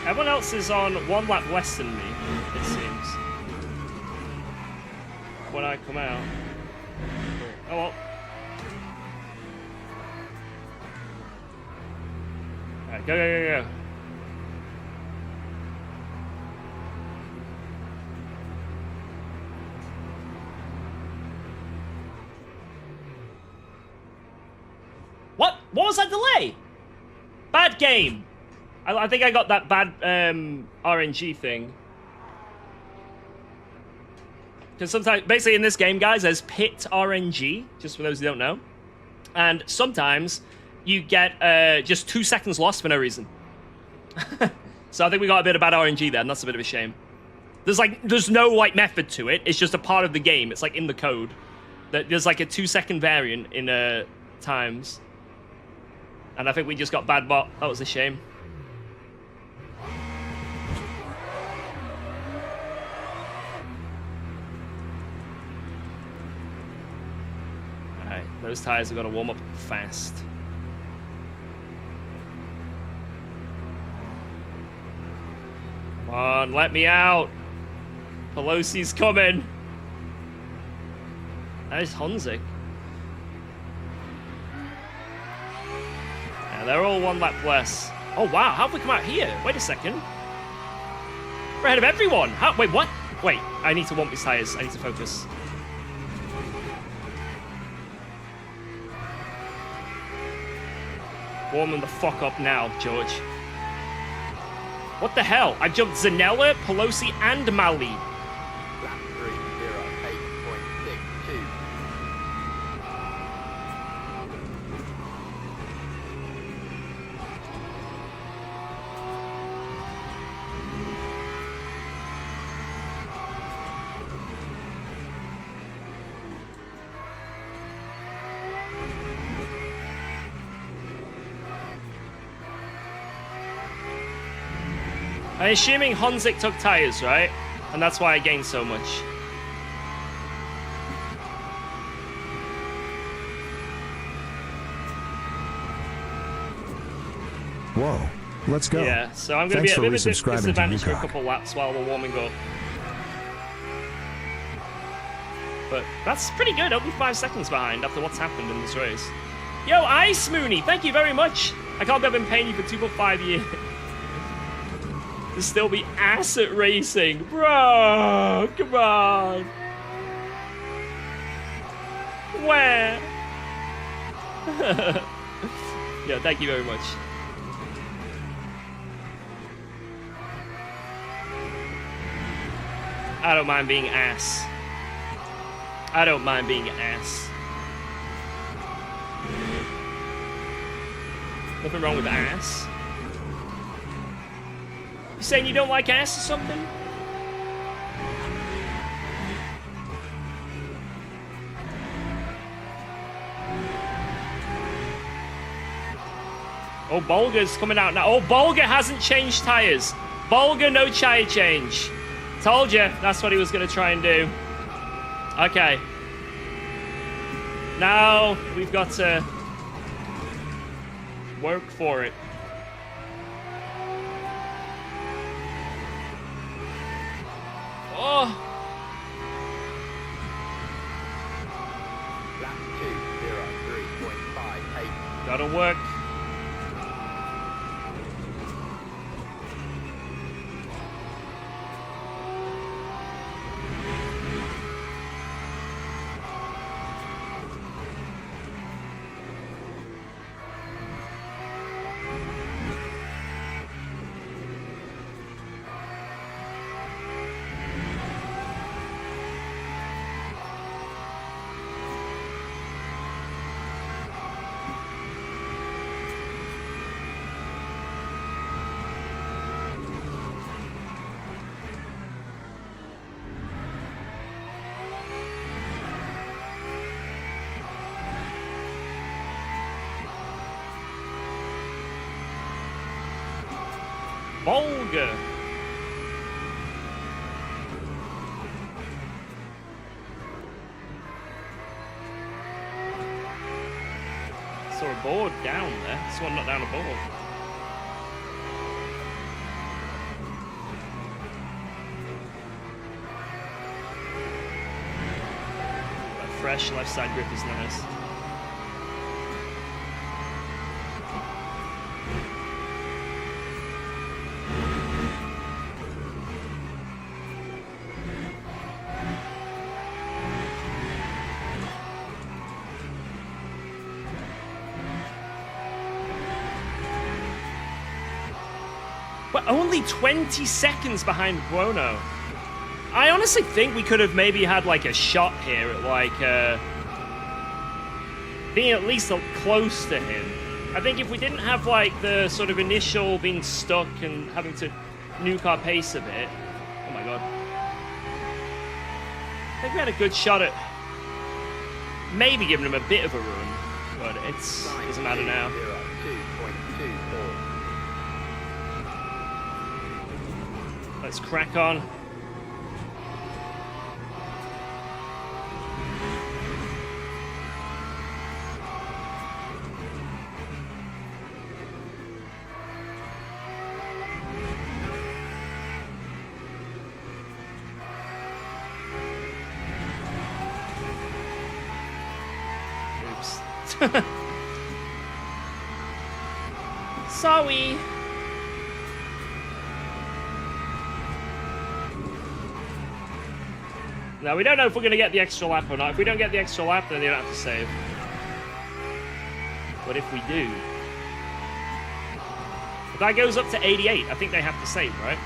Everyone else is on 1 lap less than me, it seems. When I come out. Oh well. Alright, go. What? What was that delay? Bad game. I think I got that bad RNG thing. Because sometimes, basically in this game, guys, there's pit RNG, just for those who don't know. And sometimes you get just 2 seconds lost for no reason. So I think we got a bit of bad RNG there, and that's a bit of a shame. There's no like method to it. It's just a part of the game. It's like in the code. There's like a 2-second variant in times. And I think we just got bad bot. That was a shame. Alright, those tires have got to warm up fast. Come on, let me out. Pelosi's coming. That is Honzik. They're all 1 lap less. Oh, wow. How have we come out here? Wait a second. We're ahead of everyone. How? Wait, what? Wait, I need to warm these tires. I need to focus. Warm them the fuck up now, George. What the hell? I jumped Zanella, Pelosi, and Mali. Lap 3:08.62. I'm assuming Honzik took tires, right? And that's why I gained so much. Whoa, let's go. Yeah, so I'm going to be Thanks at a bit for of a disadvantage resubscribing for to a couple laps while we're warming up. But that's pretty good. Only 5 seconds behind after what's happened in this race. Yo, Ice Mooney, thank you very much. I can't believe I've been paying you for 2.5 years. To still be ass at racing. Bro, come on. Where? Yeah, thank you very much. I don't mind being ass. I don't mind being ass. Nothing wrong with ass. You saying you don't like ass or something? Oh, Bolga's coming out now. Oh, Bolga hasn't changed tires. Bolga, no tire change. Told you, that's what he was going to try and do. Okay. Now we've got to work for it. Oh. Lap 2:03.58. Gotta work. Volga. Saw a board down there. Someone knocked down a board. That fresh left side grip is nice. We're only 20 seconds behind Buono. I honestly think we could have maybe had like a shot here at like being at least close to him. I think if we didn't have like the sort of initial being stuck and having to nuke our pace a bit. Oh my god. I think we had a good shot at maybe giving him a bit of a run, but it doesn't matter now. 2.24. Let's crack on. Oops. Sorry. Now, we don't know if we're going to get the extra lap or not. If we don't get the extra lap, then they don't have to save. But if we do... If that goes up to 88, I think they have to save, right?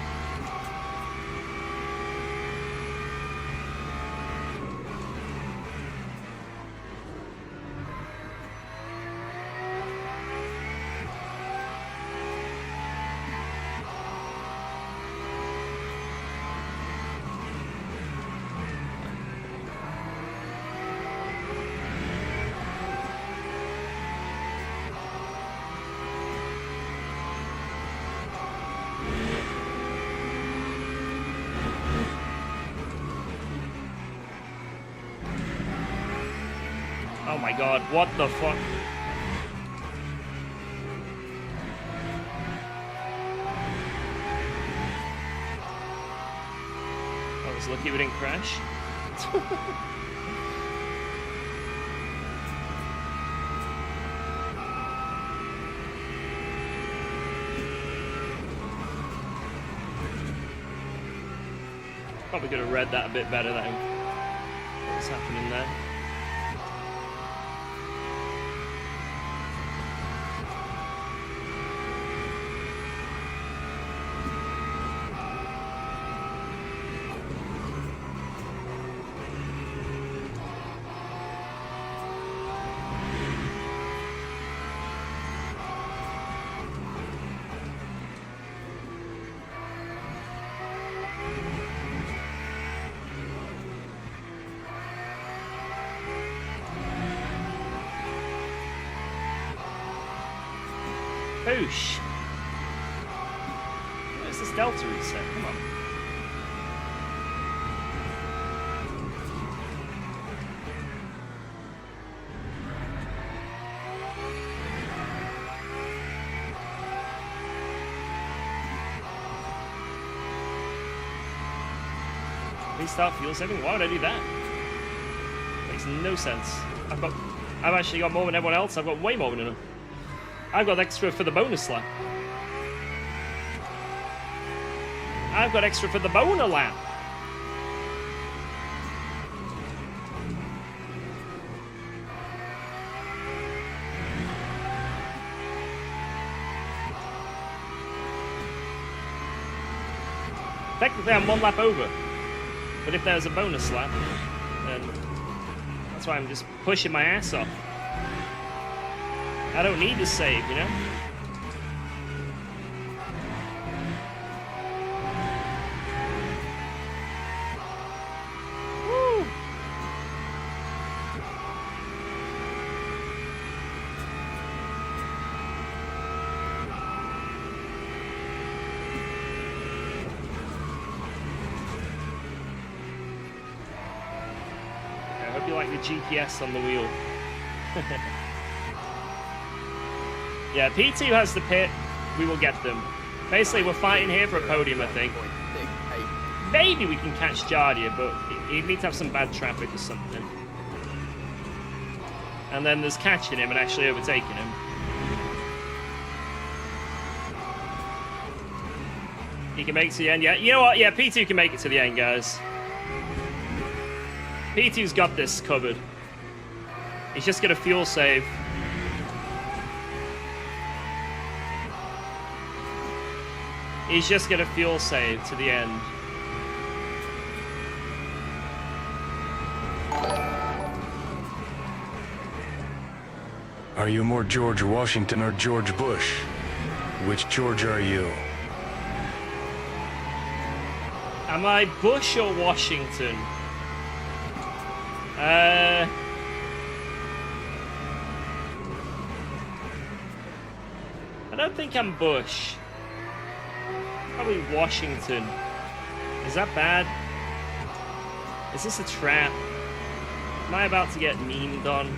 Oh my god, what the fuck? I was lucky we didn't crash. Probably could have read that a bit better, that what's happening there. Boosh. Where's this delta reset? Come on. Restart fuel saving? Why would I do that? Makes no sense. I've actually got more than everyone else. I've got way more than enough. I've got extra for the bonus lap. I've got extra for the boner lap. Technically, I'm one lap over. But if there's a bonus lap, then that's why I'm just pushing my ass off. I don't need to save, you know? Woo! like the GPS on the wheel. Yeah, P2 has the pit. We will get them. Basically, we're fighting here for a podium, I think. Maybe we can catch Jardia, but he'd need to have some bad traffic or something. And then there's catching him and actually overtaking him. He can make it to the end. Yeah, you know what? Yeah, P2 can make it to the end, guys. P2's got this covered. He's just going to fuel save. He's just going to fuel save to the end. Are you more George Washington or George Bush? Which George are you? Am I Bush or Washington? I don't think I'm Bush. Probably Washington. Is that bad? Is this a trap? Am I about to get memed on?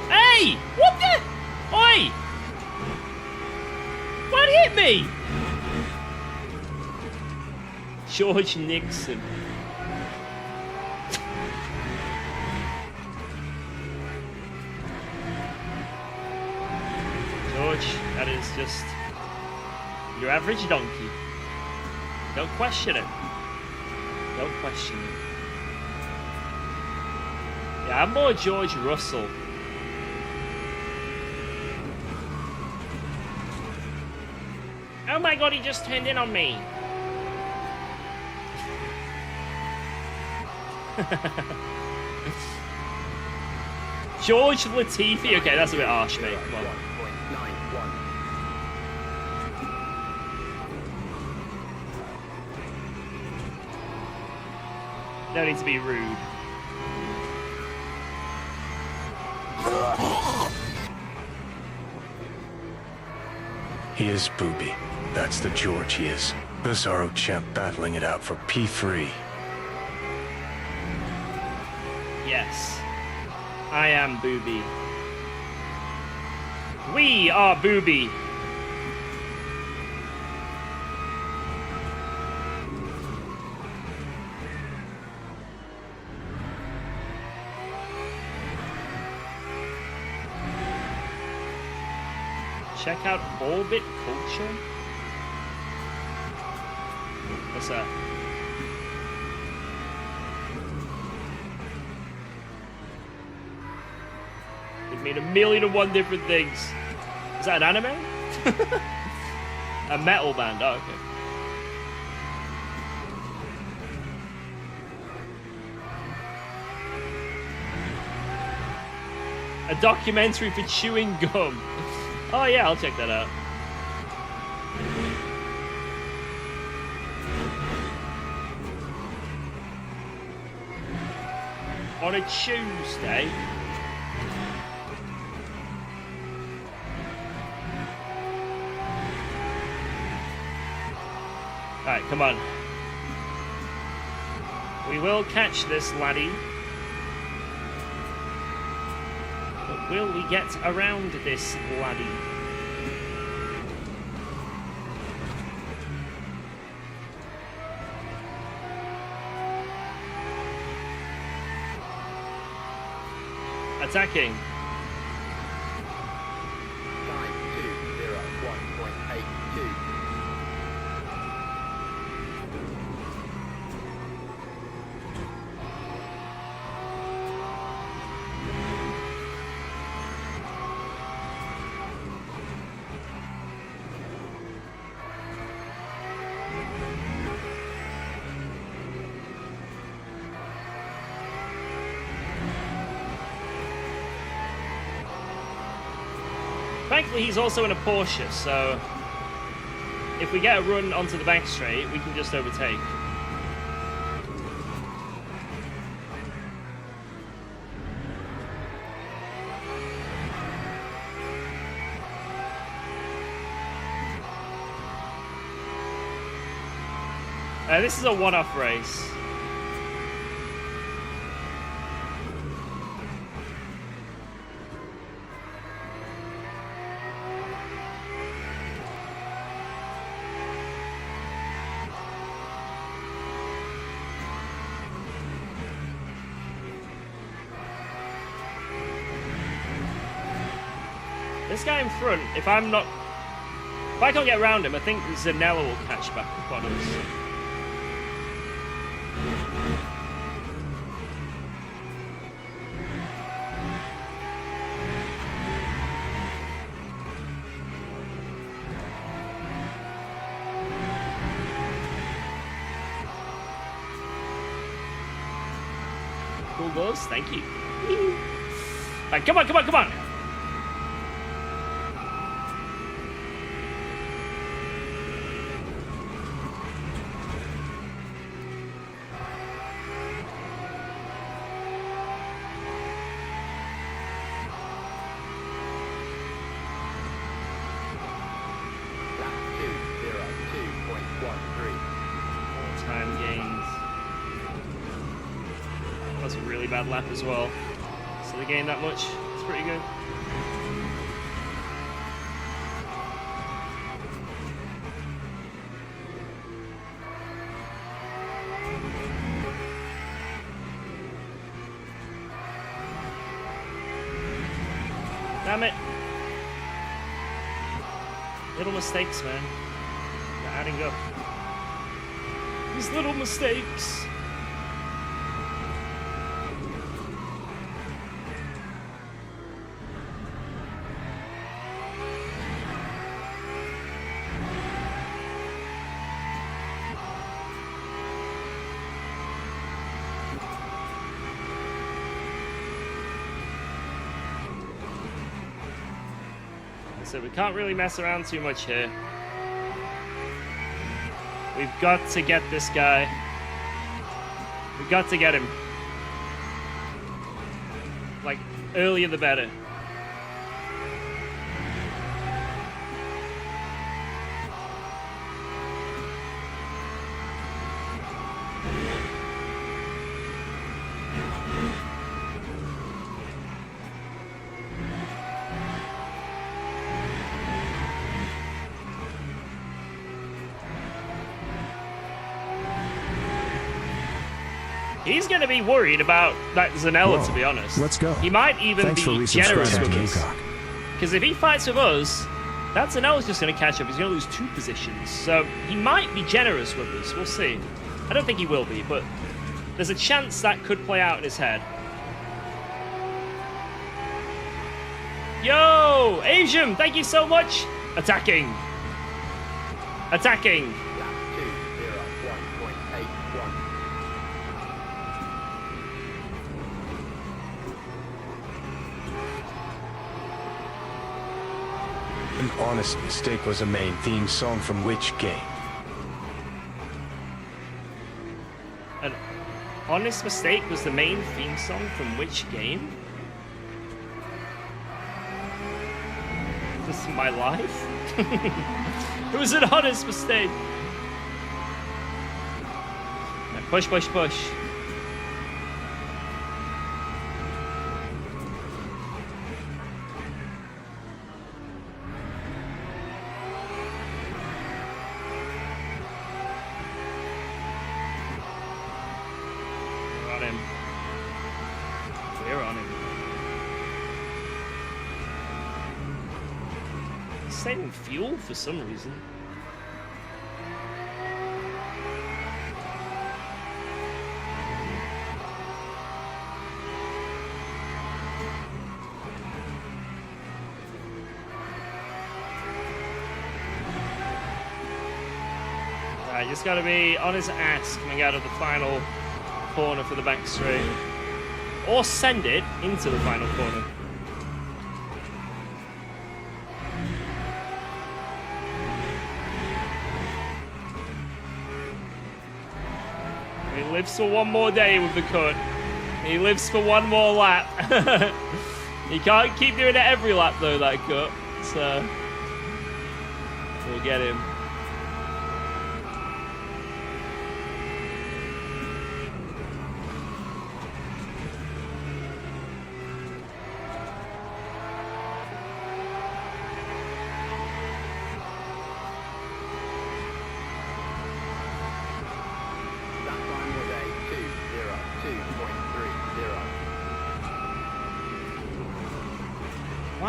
Hey! What the? Oi! What hit me? George Nixon. George, that is just your average donkey. Don't question it. Don't question it. Yeah, I'm more George Russell. Oh my god, he just turned in on me. George Latifi. Okay, that's a bit harsh, mate. Come on. No need to be rude. He is Booby. That's the George he is. Bizarro champ battling it out for P3. Yes. I am Booby. We are Booby. Check out Orbit Culture. What's that? It mean 1,000,001 different things. Is that an anime? A metal band. Oh, okay. A documentary for chewing gum. Oh yeah, I'll check that out. On a Tuesday. Alright, come on. We will catch this, laddie. But will we get around this, laddie? Attacking. 9201.82. Thankfully, he's also in a Porsche, so if we get a run onto the back straight, we can just overtake. This is a one-off race. This guy in front, if I can't get around him, I think Zanella will catch back up on us. Cool goals, thank you. Right, come on, come on, come on! Time gains. That's a really bad lap as well. So they gained that much. It's pretty good. Damn it. Little mistakes, man. They're adding up. These little mistakes. So we can't really mess around too much here. We've got to get this guy. We've got to get him. Like, earlier the better. He's going to be worried about that Zanella, to be honest. Let's go. He might even be generous with us. UKOG. Because if he fights with us, that Zanella's just going to catch up. He's going to lose 2 positions. So he might be generous with us. We'll see. I don't think he will be, but there's a chance that could play out in his head. Yo! Asian, thank you so much! Attacking. Attacking. An honest mistake was a main theme song from which game? An honest mistake was the main theme song from which game? This is my life? It was an honest mistake. Now push, push, push. Saving fuel for some reason. Alright, just gotta be on his ass coming out of the final corner for the back straight. Or send it into the final corner. He lives for one more day with the cut. He lives for one more lap. He can't keep doing it every lap though, that cut. So we'll get him.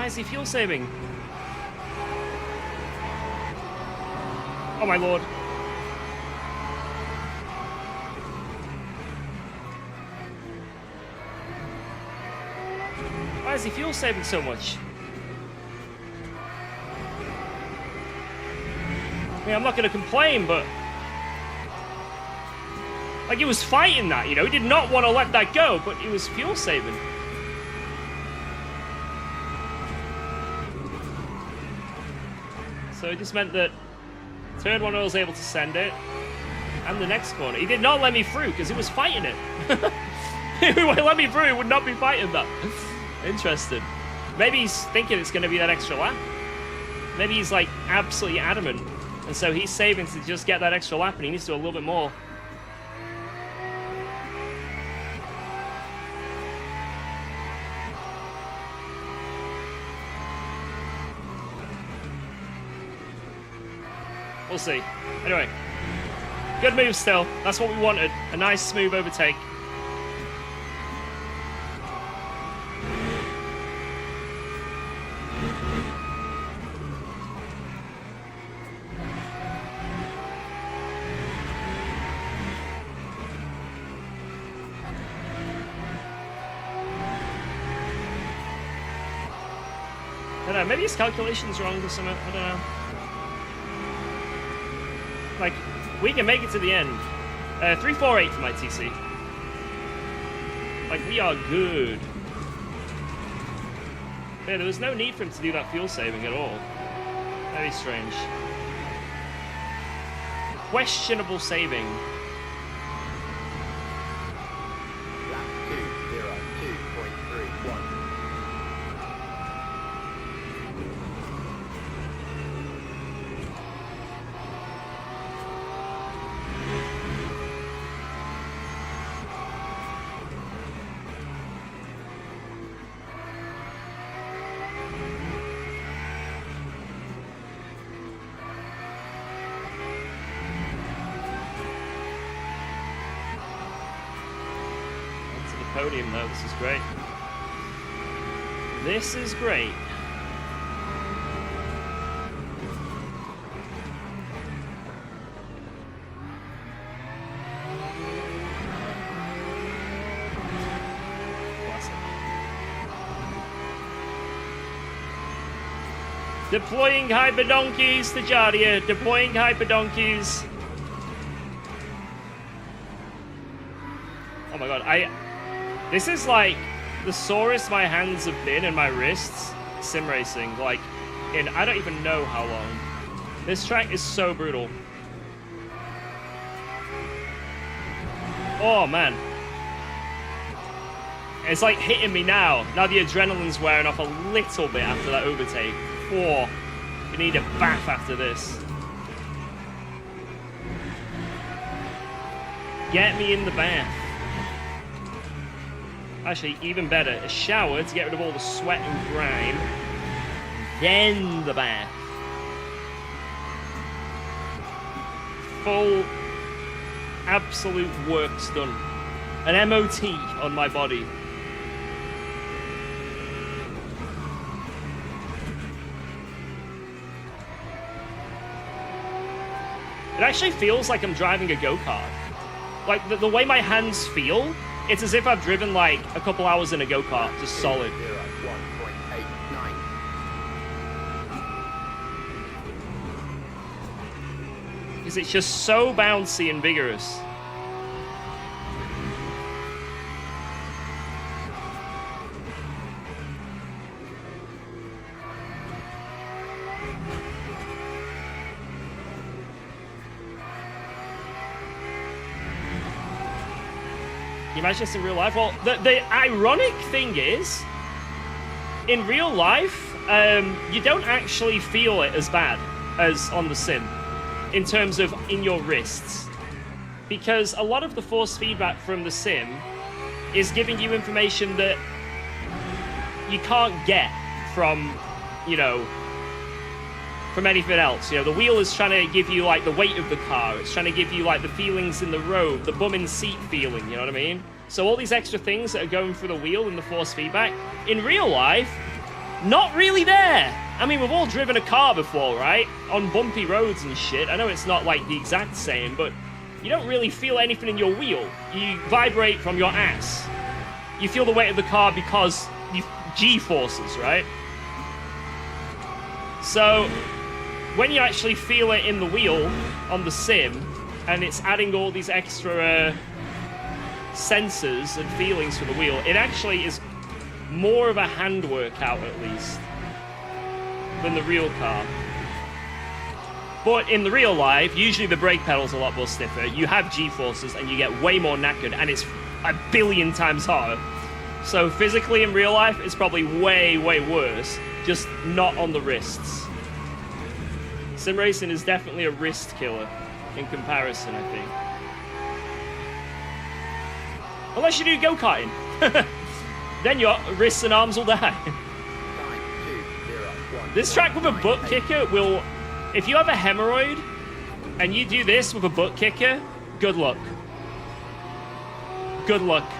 is he fuel saving? Oh my lord. Why is he fuel saving so much? I mean, I'm not going to complain, but... Like, he was fighting that, you know? He did not want to let that go, but he was fuel saving. So it just meant that turn one I was able to send it, and the next corner. He did not let me through, because he was fighting it. If he would let me through, he would not be fighting that. Interesting. Maybe he's thinking it's going to be that extra lap. Maybe he's, like, absolutely adamant. And so he's saving to just get that extra lap, and he needs to do a little bit more. We'll see. Anyway, good move still. That's what we wanted. A nice, smooth overtake. I don't know, maybe his calculation's wrong or something. I don't know. Like, we can make it to the end. 348 for my TC. Like, we are good. Yeah, there was no need for him to do that fuel saving at all. Very strange. Questionable saving. Lap 2:02.31. Podium though, this is great. This is great. Deploying hyper donkeys to Jardia. Deploying hyper donkeys. Oh my god, this is like the sorest my hands have been and my wrists sim racing, like in I don't even know how long. This track is so brutal. Oh man. It's like hitting me now. Now the adrenaline's wearing off a little bit after that overtake. Oh, we need a bath after this. Get me in the bath. Actually, even better, a shower to get rid of all the sweat and grime. Then the bath. Full, absolute work's done. An MOT on my body. It actually feels like I'm driving a go-kart. Like, the way my hands feel, it's as if I've driven, like, a couple hours in a go-kart, just solid. 1.89. Because it's just so bouncy and vigorous. Can you imagine this in real life? Well, the ironic thing is, in real life, you don't actually feel it as bad as on the sim, in terms of in your wrists. Because a lot of the force feedback from the sim is giving you information that you can't get from, you know, from anything else. You know, the wheel is trying to give you, like, the weight of the car. It's trying to give you, like, the feelings in the road, the bum in seat feeling, you know what I mean? So all these extra things that are going through the wheel and the force feedback, in real life, not really there. I mean, we've all driven a car before, right? On bumpy roads and shit. I know it's not like the exact same, but you don't really feel anything in your wheel. You vibrate from your ass. You feel the weight of the car because you G-forces, right? So when you actually feel it in the wheel on the sim, and it's adding all these extra sensors and feelings for the wheel, it actually is more of a hand workout, at least, than the real car. But in the real life, usually the brake pedal's a lot more stiffer. You have G-forces and you get way more knackered, and it's a billion times harder. So physically in real life, it's probably way, way worse, just not on the wrists. Sim racing is definitely a wrist killer in comparison, I think. Unless you do go-karting. Then your wrists and arms will die. 9, 2, 0, 1. This track with a butt kicker will... If you have a hemorrhoid and you do this with a butt kicker, good luck. Good luck.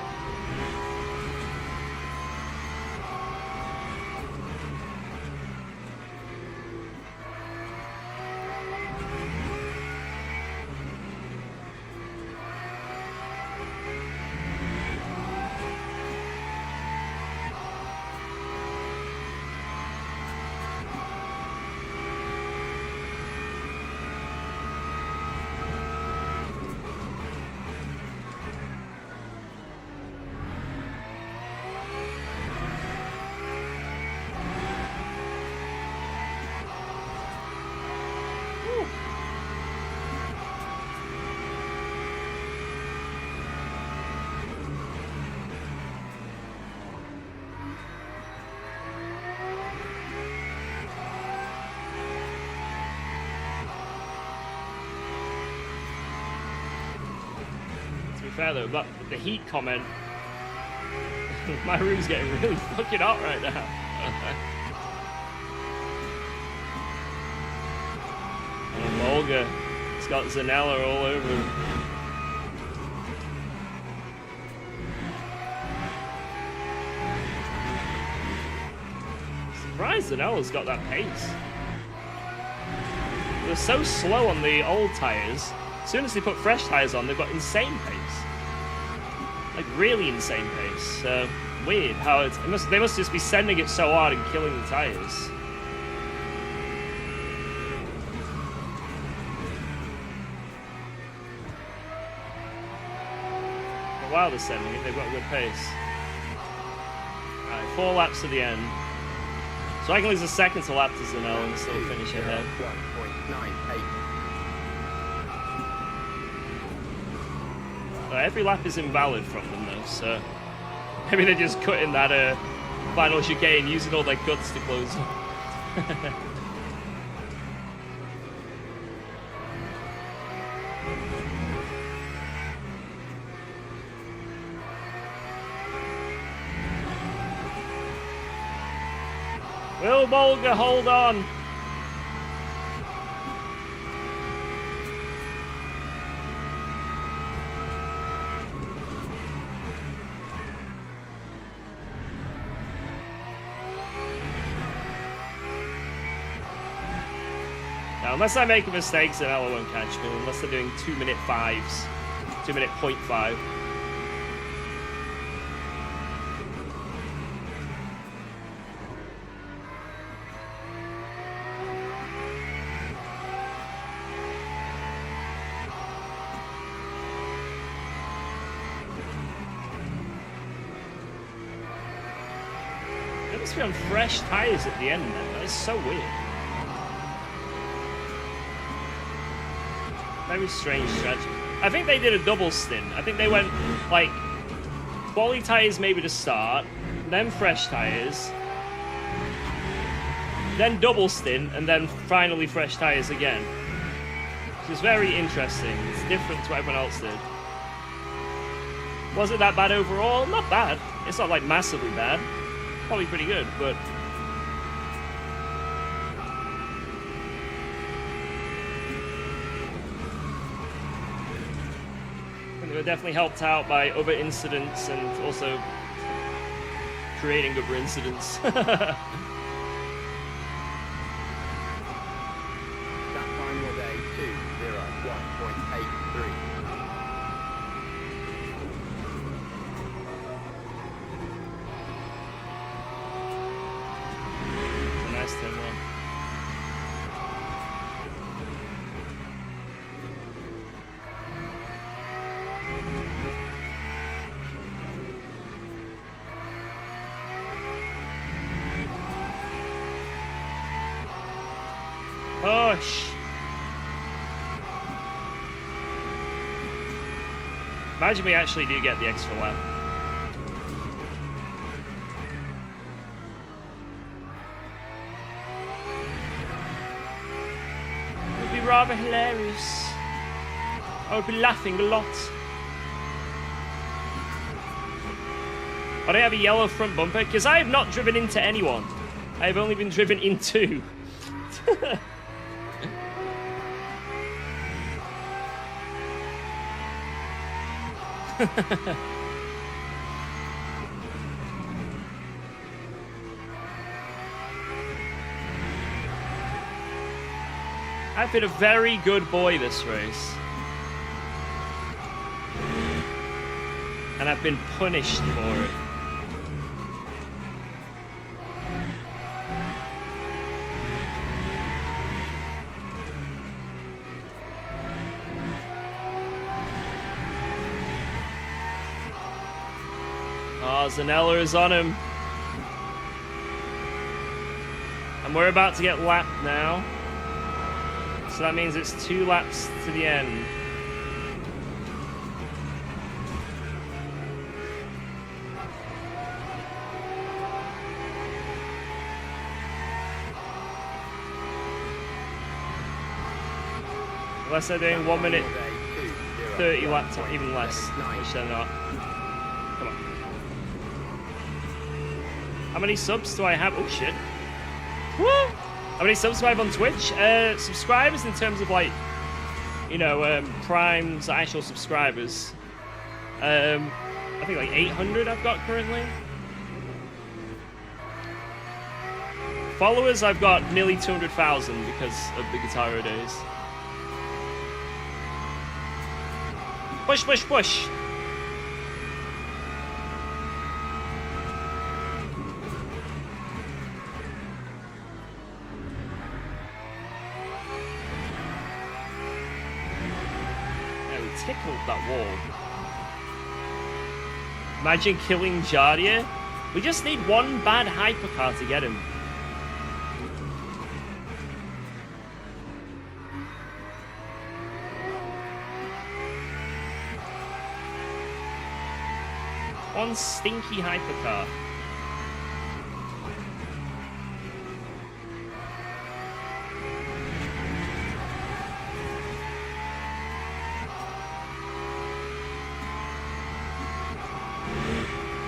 Fair though, but the heat comment, my room's getting really fucking hot right now. And Volga, it's got Zanella all over him. Surprised Zanella's got that pace. They're so slow on the old tires. As soon as they put fresh tires on, they've got insane pace. Like, really insane pace. Weird how they must just be sending it so hard and killing the tires. But while they're sending it, they've got a good pace. Alright, 4 laps to the end. So I can lose a second to lap to Zanella and still finish ahead. 1.98. Every lap is invalid from them though, so maybe they're just cutting that final chicane, using all their guts to close up. Will Bolger hold on? Unless I make a mistake, Zanella won't catch me. Unless they're doing 2-minute 5s. 2-minute 0.5. They must be on fresh tires at the end then. That is so weird. Very strange strategy. I think they did a double stint. I think they went, like, quali tires maybe to start, then fresh tires, then double stint, and then finally fresh tires again. Which is very interesting. It's different to what everyone else did. Was it that bad overall? Not bad. It's not, like, massively bad. Probably pretty good, but... they were definitely helped out by other incidents and also creating other incidents. push. Imagine we actually do get the extra lap. It would be rather hilarious. I would be laughing a lot. I don't have a yellow front bumper because I have not driven into anyone. I have only been driven into. I've been a very good boy this race. And I've been punished for it. Oh, Zanella is on him. And we're about to get lapped now. So that means it's 2 laps to the end. Unless they're doing 1 minute 30 laps or even less, which they're not. Come on. How many subs do I have? Oh shit. Woo! How many subs do I have on Twitch? Subscribers in terms of like, you know, primes, actual subscribers. I think like 800 I've got currently. Followers, I've got nearly 200,000 because of the Guitar Hero days. Push, push, push! Yeah, we tickled that wall. Imagine killing Jardia. We just need one bad hypercar to get him. One stinky hypercar.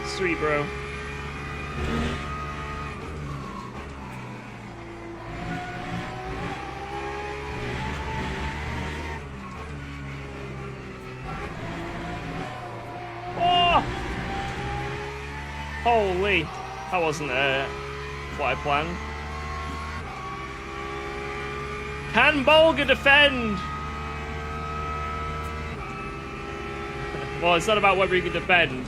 Sweet, bro. Holy, that wasn't what I planned. Can Bolga defend? Well, it's not about whether he can defend.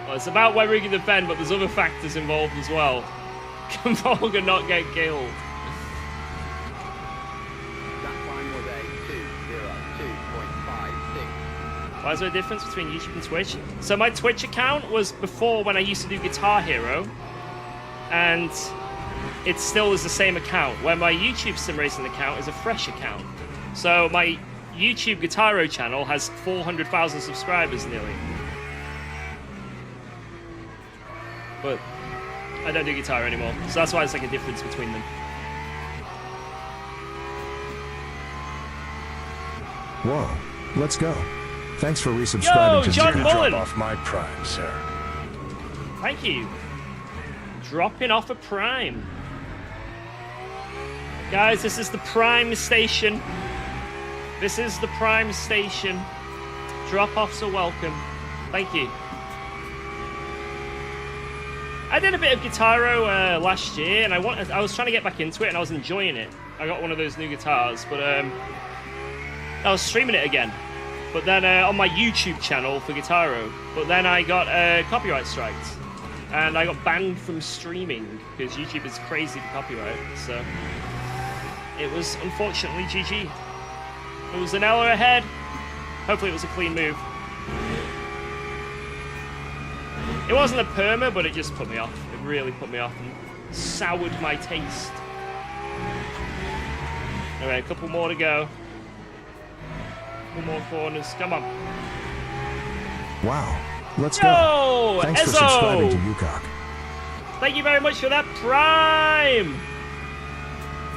Well, it's about whether he can defend, but there's other factors involved as well. Can Bolga not get killed? Why is there a difference between YouTube and Twitch? So my Twitch account was before when I used to do Guitar Hero, and it still is the same account, where my YouTube sim racing account is a fresh account. So my YouTube Guitar Hero channel has 400,000 subscribers nearly. But I don't do Guitar Hero anymore, so that's why it's like a difference between them. Whoa, let's go. Thanks for resubscribing to John Mullen. Drop off my prime, sir. Thank you. Dropping off a prime. Guys, this is the prime station. This is the prime station. Drop-offs are welcome. Thank you. I did a bit of Guitar Hero last year, and I was trying to get back into it, and I was enjoying it. I got one of those new guitars, but I was streaming it again. But then on my YouTube channel for Guitar Hero. But then I got copyright strikes. And I got banned from streaming because YouTube is crazy for copyright. So it was unfortunately GG. It was an hour ahead. Hopefully it was a clean move. It wasn't a perma, but it just put me off. It really put me off and soured my taste. All right, a couple more to go. Couple more corners. Come on. Wow. Let's Yo, go. Thanks for subscribing to Ezzo. UKOG. Thank you very much for that Prime.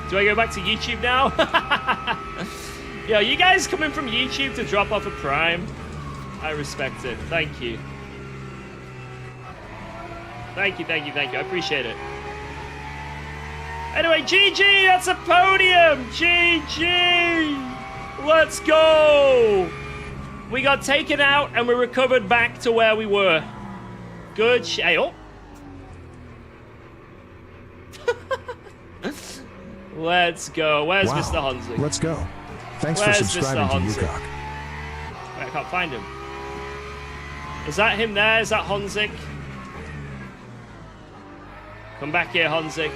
Do I go back to YouTube now? Yo, you guys coming from YouTube to drop off a Prime? I respect it. Thank you. Thank you, thank you, thank you. I appreciate it. Anyway, GG, that's a podium. GG. Let's go. We got taken out and we recovered back to where we were. Good hey, oh. Let's go. Where's Wow. Mr. Honzik? Let's go. Thanks Where's for subscribing Mr. to Honzik? UKOG. Wait, I can't find him. Is that him there? Is that Honzik? Come back here, Honzik.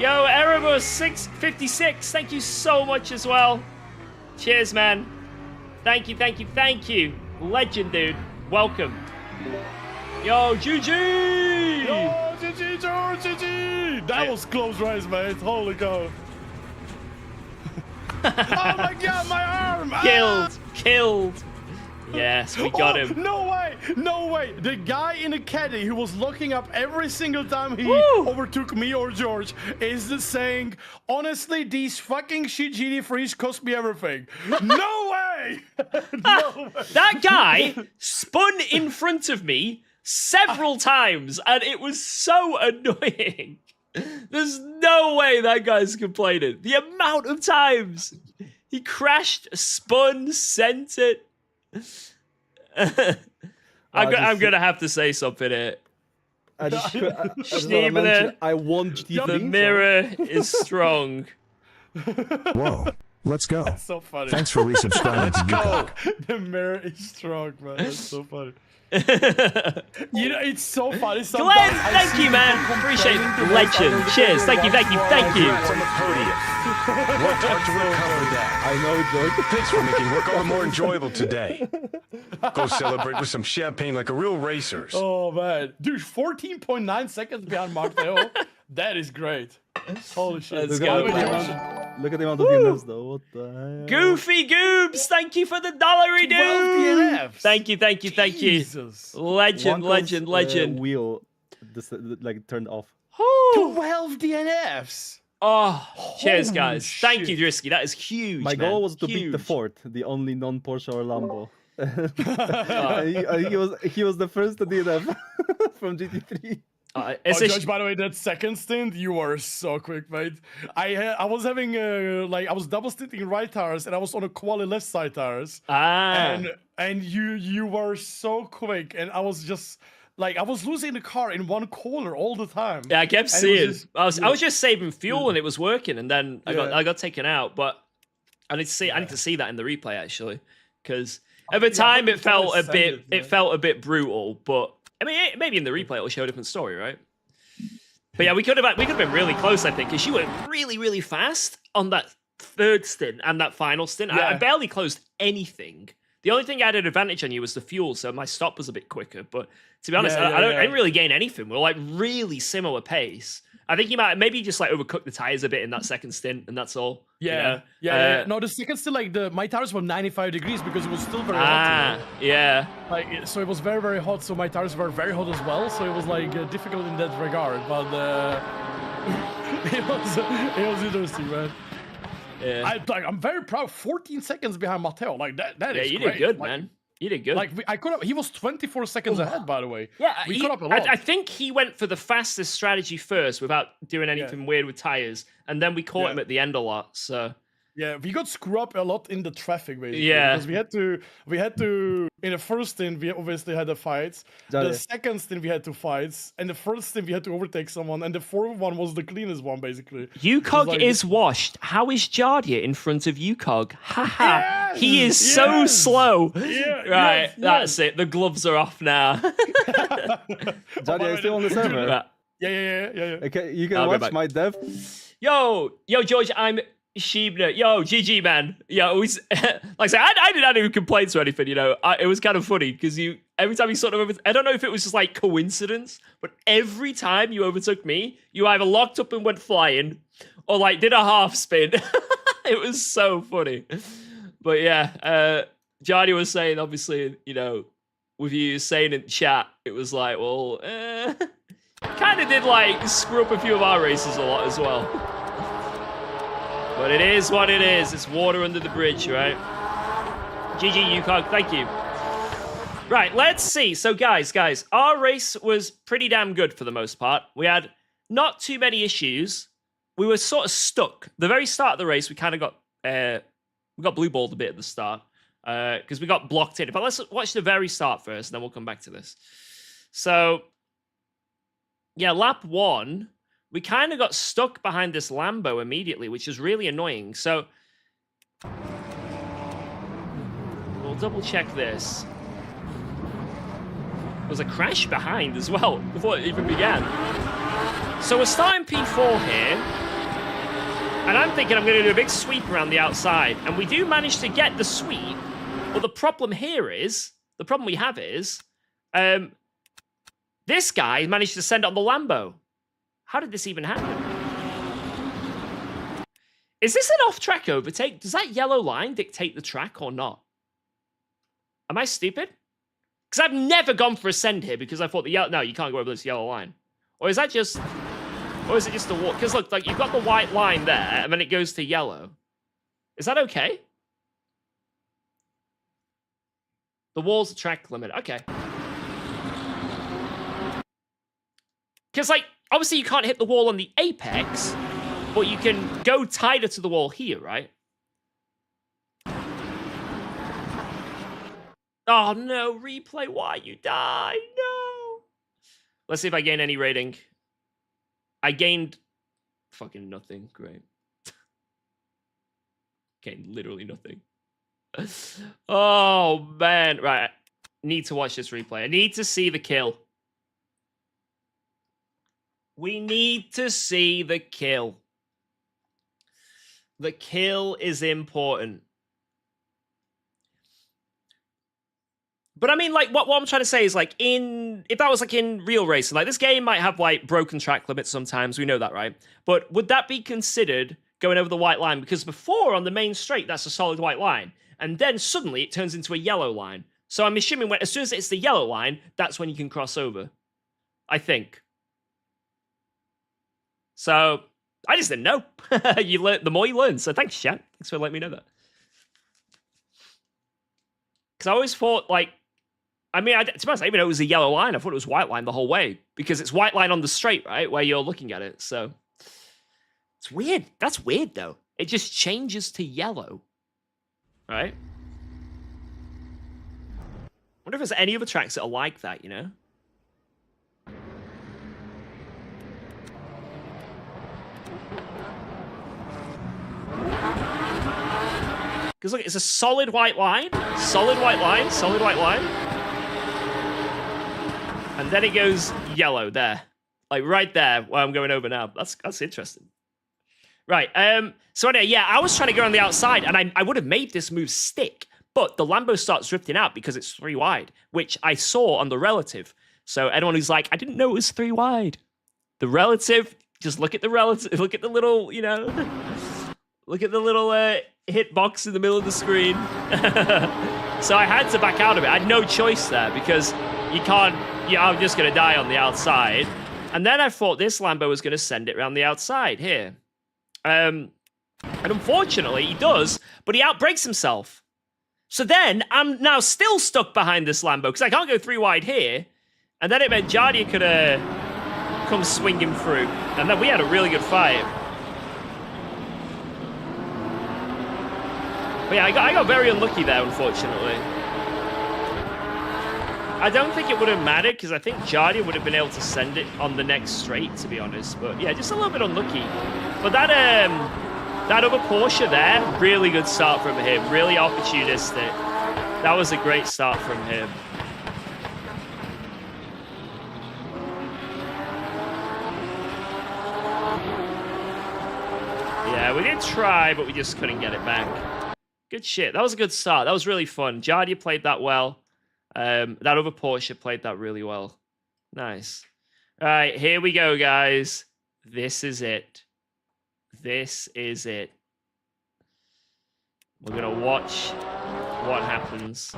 Yo, Erebus 656. Thank you so much as well. Cheers, man. Thank you, thank you, thank you. Legend, dude. Welcome. Yo, GG! Yo, GG, George, GG! That was close race, mate. Holy cow. Oh my god, my arm! Killed, killed. Yes, we got him. No way, no way. The guy in the caddy who was looking up every single time he overtook me or George is the saying, honestly, these fucking shit GD3s cost me everything. No way! No way. That guy spun in front of me several times, and it was so annoying. There's no way that guy's complaining. The amount of times he crashed, spun, sent it. I'm gonna have to say something here. I just wanna mention, I won GT3. The mirror is strong. Whoa. Let's go. That's so funny. Thanks for resubscribing to UKOG. The mirror is strong, man. That's so funny. You know, it's so funny. Glenn, thank you, man. Appreciate it. Legend. Cheers. Thank you, thank you, thank you. On the podium. Worked hard to recover that. I know, George. Thanks for making work all the more enjoyable today. Go celebrate with some champagne like a real racers. Oh, man. Dude, 14.9 seconds behind Marteo. That is great. Holy shit. Let's go. Look at the amount of DNFs, though. What the hell? Goofy Goobs, thank you for the $1, dude. DNFs. Thank you, thank you, thank Jesus. you. Legend, Wonka's, legend, legend. Wheel, like turned off. 12 DNFs. Oh, cheers, Holy guys. Thank shit. you, Drisky. That is huge. My man. goal was to beat the Huge. fourth, the only non-Porsche or Lambo. he was the first DNF from GT3. Judge, by the way, that second stint, you were so quick, mate. I was having I was double stinting right tires and I was on a quali left side tires. And you were so quick, and I was just like I was losing the car in one corner all the time. Yeah, I kept And seeing. it was I was just saving fuel and it was working, and then I got taken out. But I need to see that in the replay actually, because at the time it felt a bit brutal, but. I mean, maybe in the replay it'll show a different story, right? But yeah, we could have been really close, I think, because you went really, really fast on that third stint and that final stint. Yeah. I barely closed anything. The only thing I had an advantage on you was the fuel, so my stop was a bit quicker. But to be honest, I didn't really gain anything. We were like really similar pace. I think you might maybe just like overcook the tires a bit in that second stint, and that's all. Yeah, you know? No, the second stint, like my tires were 95 degrees because it was still very hot. Yeah. Like so, it was very, very hot. So my tires were very hot as well. So it was like difficult in that regard. But it was interesting, man. Yeah. I'm very proud. 14 seconds behind Matteo. Like that is you great. did good, like, man. You did good. Like I could have. He was 24 seconds ahead, by the way. Yeah, we could have a lot. I think he went for the fastest strategy first without doing anything weird with tires, and then we caught him at the end a lot. So yeah, we got screwed up a lot in the traffic, basically. Yeah, because we had to. In the first stint, we obviously had the fights. The second stint, we had two fights, and the first stint, we had to overtake someone, and the fourth one was the cleanest one, basically. UKOG is washed. How is Jardia in front of UKOG? Haha, yes, he is so slow. Yeah, right, that's it. The gloves are off now. Jardia is still on the server. Yeah. Okay, you can watch my dev. Yo, George, I'm Sheebner. Yo, GG, man. Yo, always, like I said, I didn't even complain to anything, you know. It was kind of funny because you every time you sort of I don't know if it was just like coincidence, but every time you overtook me, you either locked up and went flying or like did a half spin. It was so funny. But yeah, Johnny was saying, obviously, you know, with you saying in chat, it was like, well, kind of did like screw up a few of our races a lot as well. But it is what it is. It's water under the bridge, right? GG UKOG, thank you. Right, let's see. So guys, our race was pretty damn good for the most part. We had not too many issues. We were sort of stuck. The very start of the race, we kind of got blue balled a bit at the start because we got blocked in. But let's watch the very start first, and then we'll come back to this. So, yeah, lap 1, we kind of got stuck behind this Lambo immediately, which is really annoying. So, we'll double check this. There was a crash behind as well before it even began. So we're starting P4 here. And I'm thinking I'm going to do a big sweep around the outside. And we do manage to get the sweep. But the problem here is, the problem we have is, this guy managed to send it on the Lambo. How did this even happen? Is this an off-track overtake? Does that yellow line dictate the track or not? Am I stupid? Because I've never gone for a send here because I thought the yellow... No, you can't go over this yellow line. Or is that just... Or is it just the wall? Because look, like you've got the white line there, and then it goes to yellow. Is that okay? The wall's a track limit. Okay. Because, like, obviously you can't hit the wall on the apex, but you can go tighter to the wall here, right? Oh, no. Replay. Why you die? No. Let's see if I gain any rating. I gained fucking nothing. Great. Gained literally nothing. Oh, man. Right. Need to watch this replay. I need to see the kill. We need to see the kill. The kill is important. But I mean, like, what I'm trying to say is, like, if that was, like, in real racing, like, this game might have, like, broken track limits sometimes. We know that, right? But would that be considered going over the white line? Because before, on the main straight, that's a solid white line. And then suddenly it turns into a yellow line. So I'm assuming as soon as it's the yellow line, that's when you can cross over. I think. So, I just didn't know. You learn, the more you learn. So thanks, chat. Thanks for letting me know that. Because I always thought, like, I mean, to be honest, I even know it was a yellow line. I thought it was white line the whole way. Because it's white line on the straight, right? Where you're looking at it. So, it's weird. That's weird, though. It just changes to yellow. Right? I wonder if there's any other tracks that are like that, you know? Because look, it's a solid white line. Solid white line. Solid white line. And then it goes yellow there. Like right there where I'm going over now. That's interesting. Right. So anyway, yeah, I was trying to go on the outside and I would have made this move stick. But the Lambo starts drifting out because it's 3 wide, which I saw on the relative. So anyone who's like, I didn't know it was 3 wide. The relative, just look at the relative, look at the little, you know, look at the little hit box in the middle of the screen. So I had to back out of it. I had no choice there because you can't, I'm just going to die on the outside. And then I thought this Lambo was going to send it around the outside here. And unfortunately, he does, but he outbrakes himself. So then I'm now still stuck behind this Lambo because I can't go 3 wide here. And then it meant Jardia could come swinging through. And then we had a really good fight. But yeah, I got very unlucky there, unfortunately. I don't think it would have mattered because I think Jardia would have been able to send it on the next straight, to be honest. But yeah, just a little bit unlucky. But that other Porsche there, really good start from him. Really opportunistic. That was a great start from him. Yeah, we did try, but we just couldn't get it back. Good shit. That was a good start. That was really fun. Jardia played that well. That other Porsche played that really well. Nice. All right, here we go, guys. This is it. This is it. We're going to watch what happens.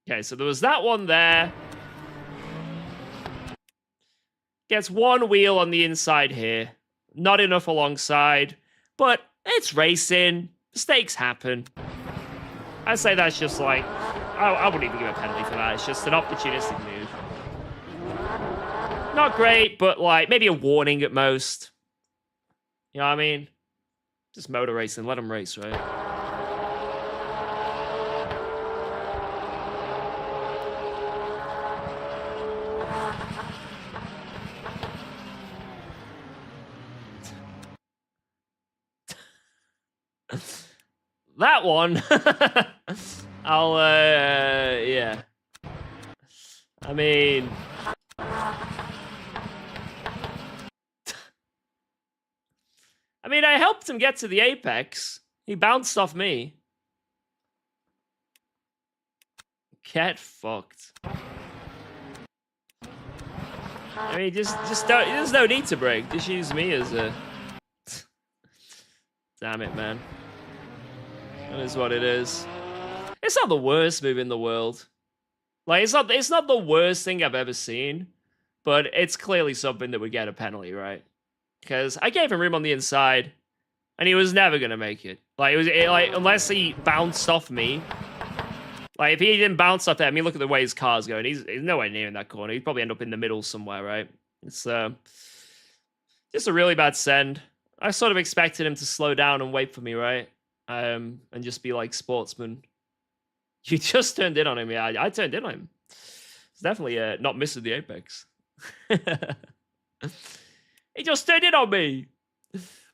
Okay, so there was that one there. Gets one wheel on the inside here. Not enough alongside, but it's racing. Mistakes happen. I'd say that's just like, I wouldn't even give a penalty for that. It's just an opportunistic move. Not great, but like maybe a warning at most. You know what I mean? Just motor racing. Let them race, right? That one, I'll, yeah. I mean, I helped him get to the apex. He bounced off me. Get fucked. I mean, just don't, there's no need to brake. Just use me as a... Damn it, man. That is what it is. It's not the worst move in the world. Like, it's not the worst thing I've ever seen, but it's clearly something that would get a penalty, right? Because I gave him room on the inside, and he was never gonna make it. Like, like unless he bounced off me. Like, if he didn't bounce off there, I mean, look at the way his car's going. He's nowhere near in that corner. He'd probably end up in the middle somewhere, right? It's just a really bad send. I sort of expected him to slow down and wait for me, right? And just be like, sportsman. You just turned in on him. Yeah, I turned in on him. It's definitely not missing the apex. He just turned in on me.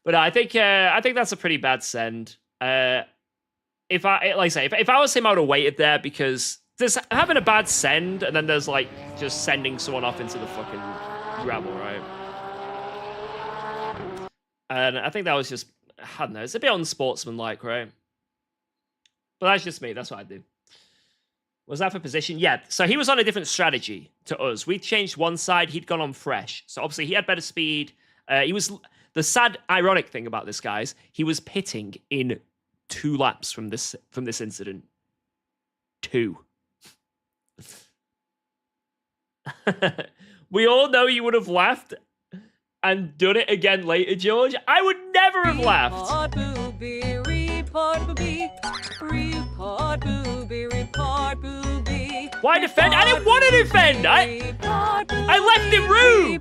But I think that's a pretty bad send. If I was him, I would have waited there, because there's having a bad send, and then there's like just sending someone off into the fucking gravel, right? And I think that was just, I don't know, it's a bit unsportsmanlike, right? But that's just me. That's what I do. Was that for position? Yeah. So he was on a different strategy to us. We changed one side. He'd gone on fresh. So obviously he had better speed. He was, the sad, ironic thing about this, guys, he was pitting in 2 laps from this incident. 2. We all know you would have laughed and done it again later, George. I would never have laughed. Why defend? I didn't want to defend. I left him room.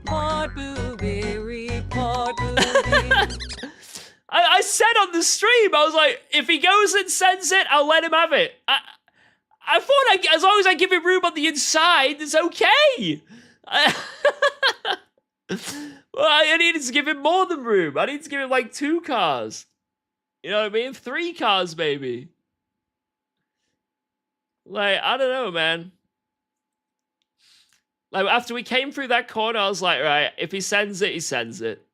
I said on the stream, I was like, if he goes and sends it, I'll let him have it. I thought as long as I give him room on the inside, it's okay. Well, I needed to give him more than room. I need to give him like 2 cars. You know what I mean? 3 cars, maybe. Like, I don't know, man. Like, after we came through that corner, I was like, right, if he sends it, he sends it.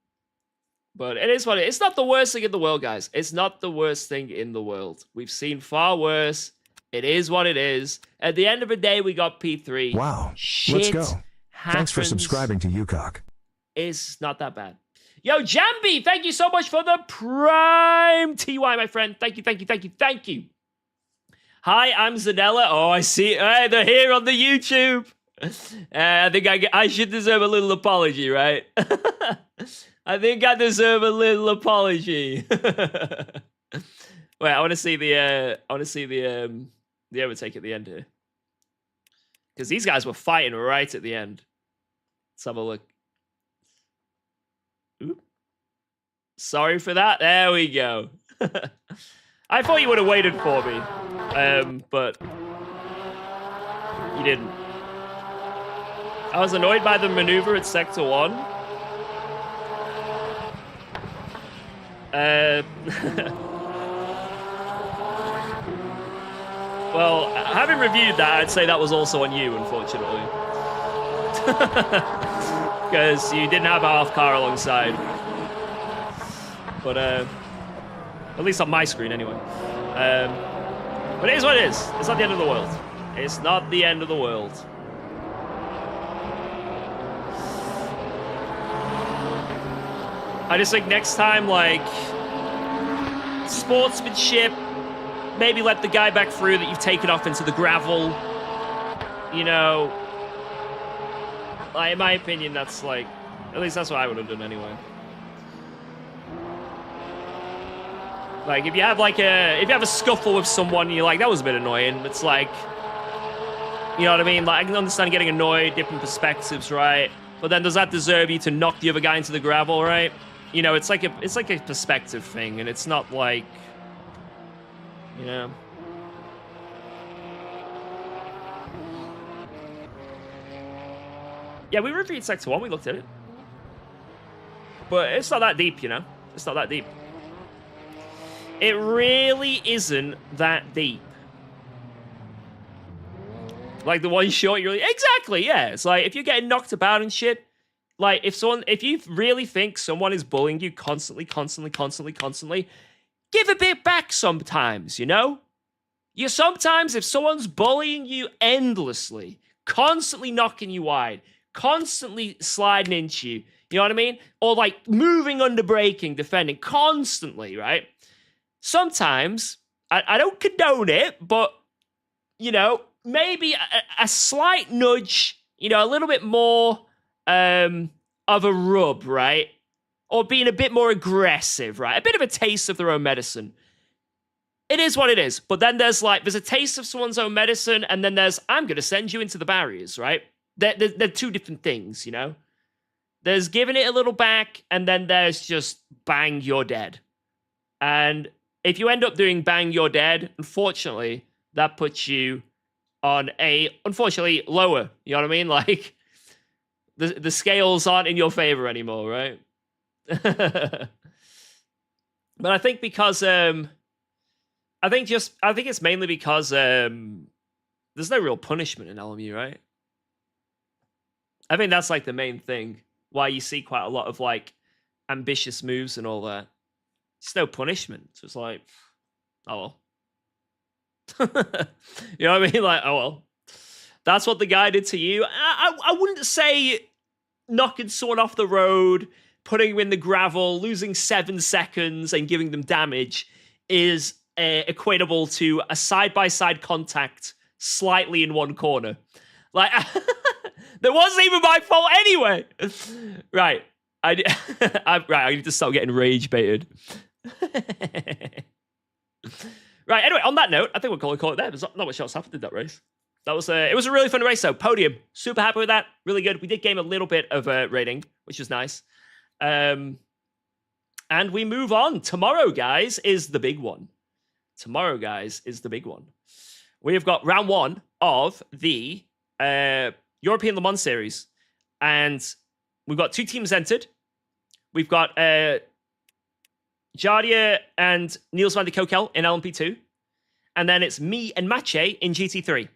But it is what it is. It's not the worst thing in the world, guys. It's not the worst thing in the world. We've seen far worse. It is what it is. At the end of the day, we got P3. Wow. Shit Let's go. happens. Thanks for subscribing to UKOG. It's not that bad. Yo, Jambi, thank you so much for the Prime TY, my friend. Thank you, thank you, thank you, thank you. Hi, I'm Zanella. Oh, I see. They're here on the YouTube. I think I should deserve a little apology, right? I think I deserve a little apology. Wait, I want to see the overtake at the end here, because these guys were fighting right at the end. Let's have a look. Oop. Sorry for that. There we go. I thought you would have waited for me, but you didn't. I was annoyed by the maneuver at Sector 1. Well, having reviewed that, I'd say that was also on you, unfortunately. Because you didn't have a half car alongside. But, At least on my screen, anyway. But it is what it is. It's not the end of the world. It's not the end of the world. I just think next time, like, sportsmanship, maybe let the guy back through that you've taken off into the gravel. You know, like, in my opinion, that's like, at least that's what I would have done anyway. Like, if you have a scuffle with someone and you're like, that was a bit annoying, it's like, you know what I mean? Like, I can understand getting annoyed, different perspectives, right? But then does that deserve you to knock the other guy into the gravel, right? You know, it's like a perspective thing, and it's not like, you know. Yeah, we reviewed Sector 1, we looked at it. But it's not that deep, you know? It's not that deep. It really isn't that deep. Like the one shot, you're like, exactly, yeah. It's like, if you're getting knocked about and shit, like, if you really think someone is bullying you constantly, give a bit back sometimes, you know? Sometimes if someone's bullying you endlessly, constantly knocking you wide, constantly sliding into you, you know what I mean? Or like moving under braking, defending constantly, right? Sometimes, I don't condone it, but, you know, maybe a slight nudge, you know, a little bit more of a rub, right? Or being a bit more aggressive, right? A bit of a taste of their own medicine. It is what it is. But then there's a taste of someone's own medicine, and then there's, I'm going to send you into the barriers, right? They're two different things, you know? There's giving it a little back, and then there's just bang, you're dead. And if you end up doing bang, you're dead, unfortunately, that puts you on unfortunately, lower. You know what I mean? Like, the scales aren't in your favor anymore, right? But I think because, I think it's mainly because there's no real punishment in LMU, right? I think that's like the main thing why you see quite a lot of like ambitious moves and all that. It's no punishment. So it's like, oh well. You know what I mean? Like, oh well. That's what the guy did to you. I wouldn't say knocking someone off the road, putting him in the gravel, losing 7 seconds and giving them damage is equatable to a side-by-side contact slightly in one corner. Like, that wasn't even my fault anyway. Right. I need to start getting rage baited. Right, anyway, on that note, I think we'll call it there. There's not much else happened in that race. It was a really fun race, though. Podium. Super happy with that. Really good. We did gain a little bit of rating, which was nice. And we move on. Tomorrow, guys, is the big one. We have got round 1 of the European Le Mans Series. And we've got 2 teams entered. We've got Jardia and Niels van der Kokel in LMP2. And then it's me and Mache in GT3.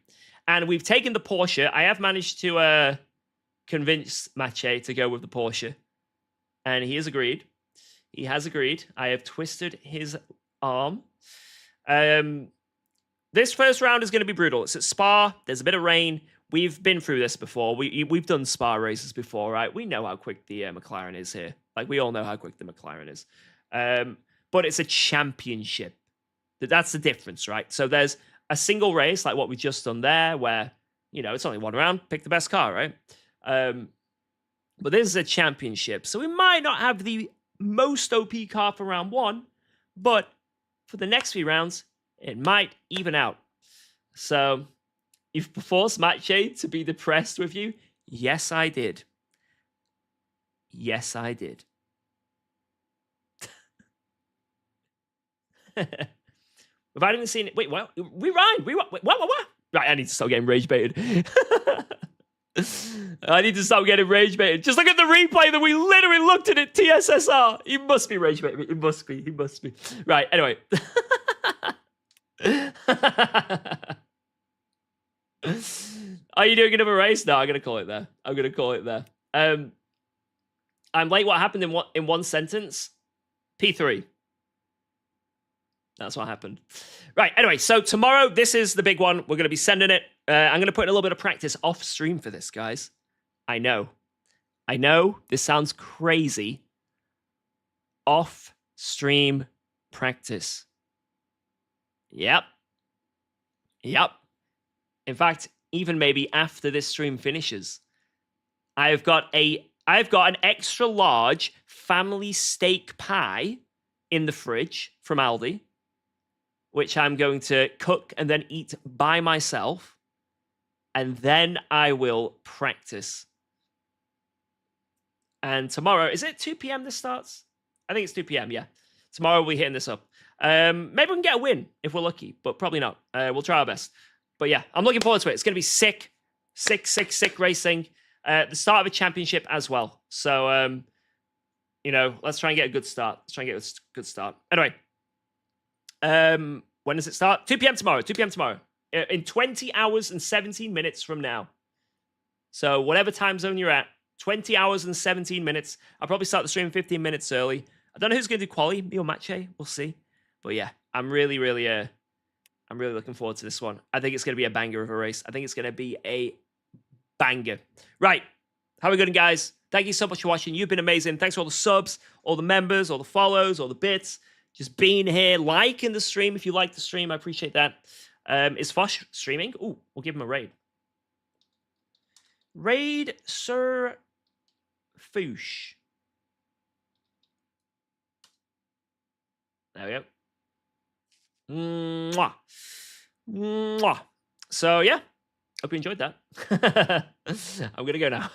And we've taken the Porsche. I have managed to convince Mache to go with the Porsche. And he has agreed. I have twisted his arm. This first round is going to be brutal. It's at Spa. There's a bit of rain. We've been through this before. We've done Spa races before, right? We know how quick the McLaren is here. Like, we all know how quick the McLaren is. But it's a championship. That's the difference, right? So there's a single race, like what we've just done there, where, you know, it's only one round, pick the best car, right? But this is a championship. So we might not have the most OP car for round 1, but for the next few rounds, it might even out. So you've forced Mache to be depressed with you? Yes, I did. Yes, I did. If I didn't see it, wait, what? What? Right, I need to stop getting rage baited. I need to stop getting rage baited. Just look at the replay that we literally looked at it. TSSR. He must be rage baiting. He must be. Right, anyway. Are you doing another race? No, I'm gonna call it there. I'm late. What happened in one sentence? P3. That's what happened. Right, anyway, so tomorrow, this is the big one. We're going to be sending it. I'm going to put in a little bit of practice off stream for this, guys. I know, this sounds crazy. Off stream practice. Yep. In fact, even maybe after this stream finishes, I've got an extra large family steak pie in the fridge from Aldi, which I'm going to cook and then eat by myself. And then I will practice. And tomorrow, is it 2 p.m. this starts? I think it's 2 p.m., yeah. Tomorrow we'll be hitting this up. Maybe we can get a win if we're lucky, but probably not. We'll try our best. But yeah, I'm looking forward to it. It's going to be sick racing. The start of a championship as well. So, let's try and get a good start. Anyway, when does it start? 2 p.m. tomorrow. In 20 hours and 17 minutes from now. So whatever time zone you're at, 20 hours and 17 minutes. I'll probably start the stream 15 minutes early. I don't know who's going to do quali, me or Mache. We'll see. But yeah, I'm really looking forward to this one. I think it's going to be a banger of a race. I think it's going to be a banger. Right. How are we going, guys? Thank you so much for watching. You've been amazing. Thanks for all the subs, all the members, all the follows, all the bits. Just being here, liking the stream. If you like the stream, I appreciate that. Is Fosh streaming? Ooh, we'll give him a raid. Raid Sir Foosh. There we go. Mwah. Mwah. So, yeah. Hope you enjoyed that. I'm going to go now.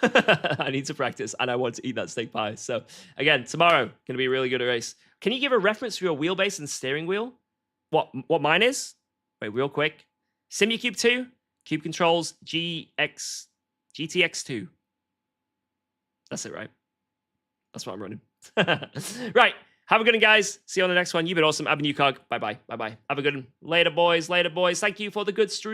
I need to practice, and I want to eat that steak pie. So, again, tomorrow, going to be a really good race. Can you give a reference for your wheelbase and steering wheel? What mine is? Wait, real quick. SimuCube 2, Cube Controls GTX2. That's it, right? That's what I'm running. Right. Have a good one, guys. See you on the next one. You've been awesome. I've been UKOG. Bye-bye. Have a good one. Later, boys. Thank you for the good stream.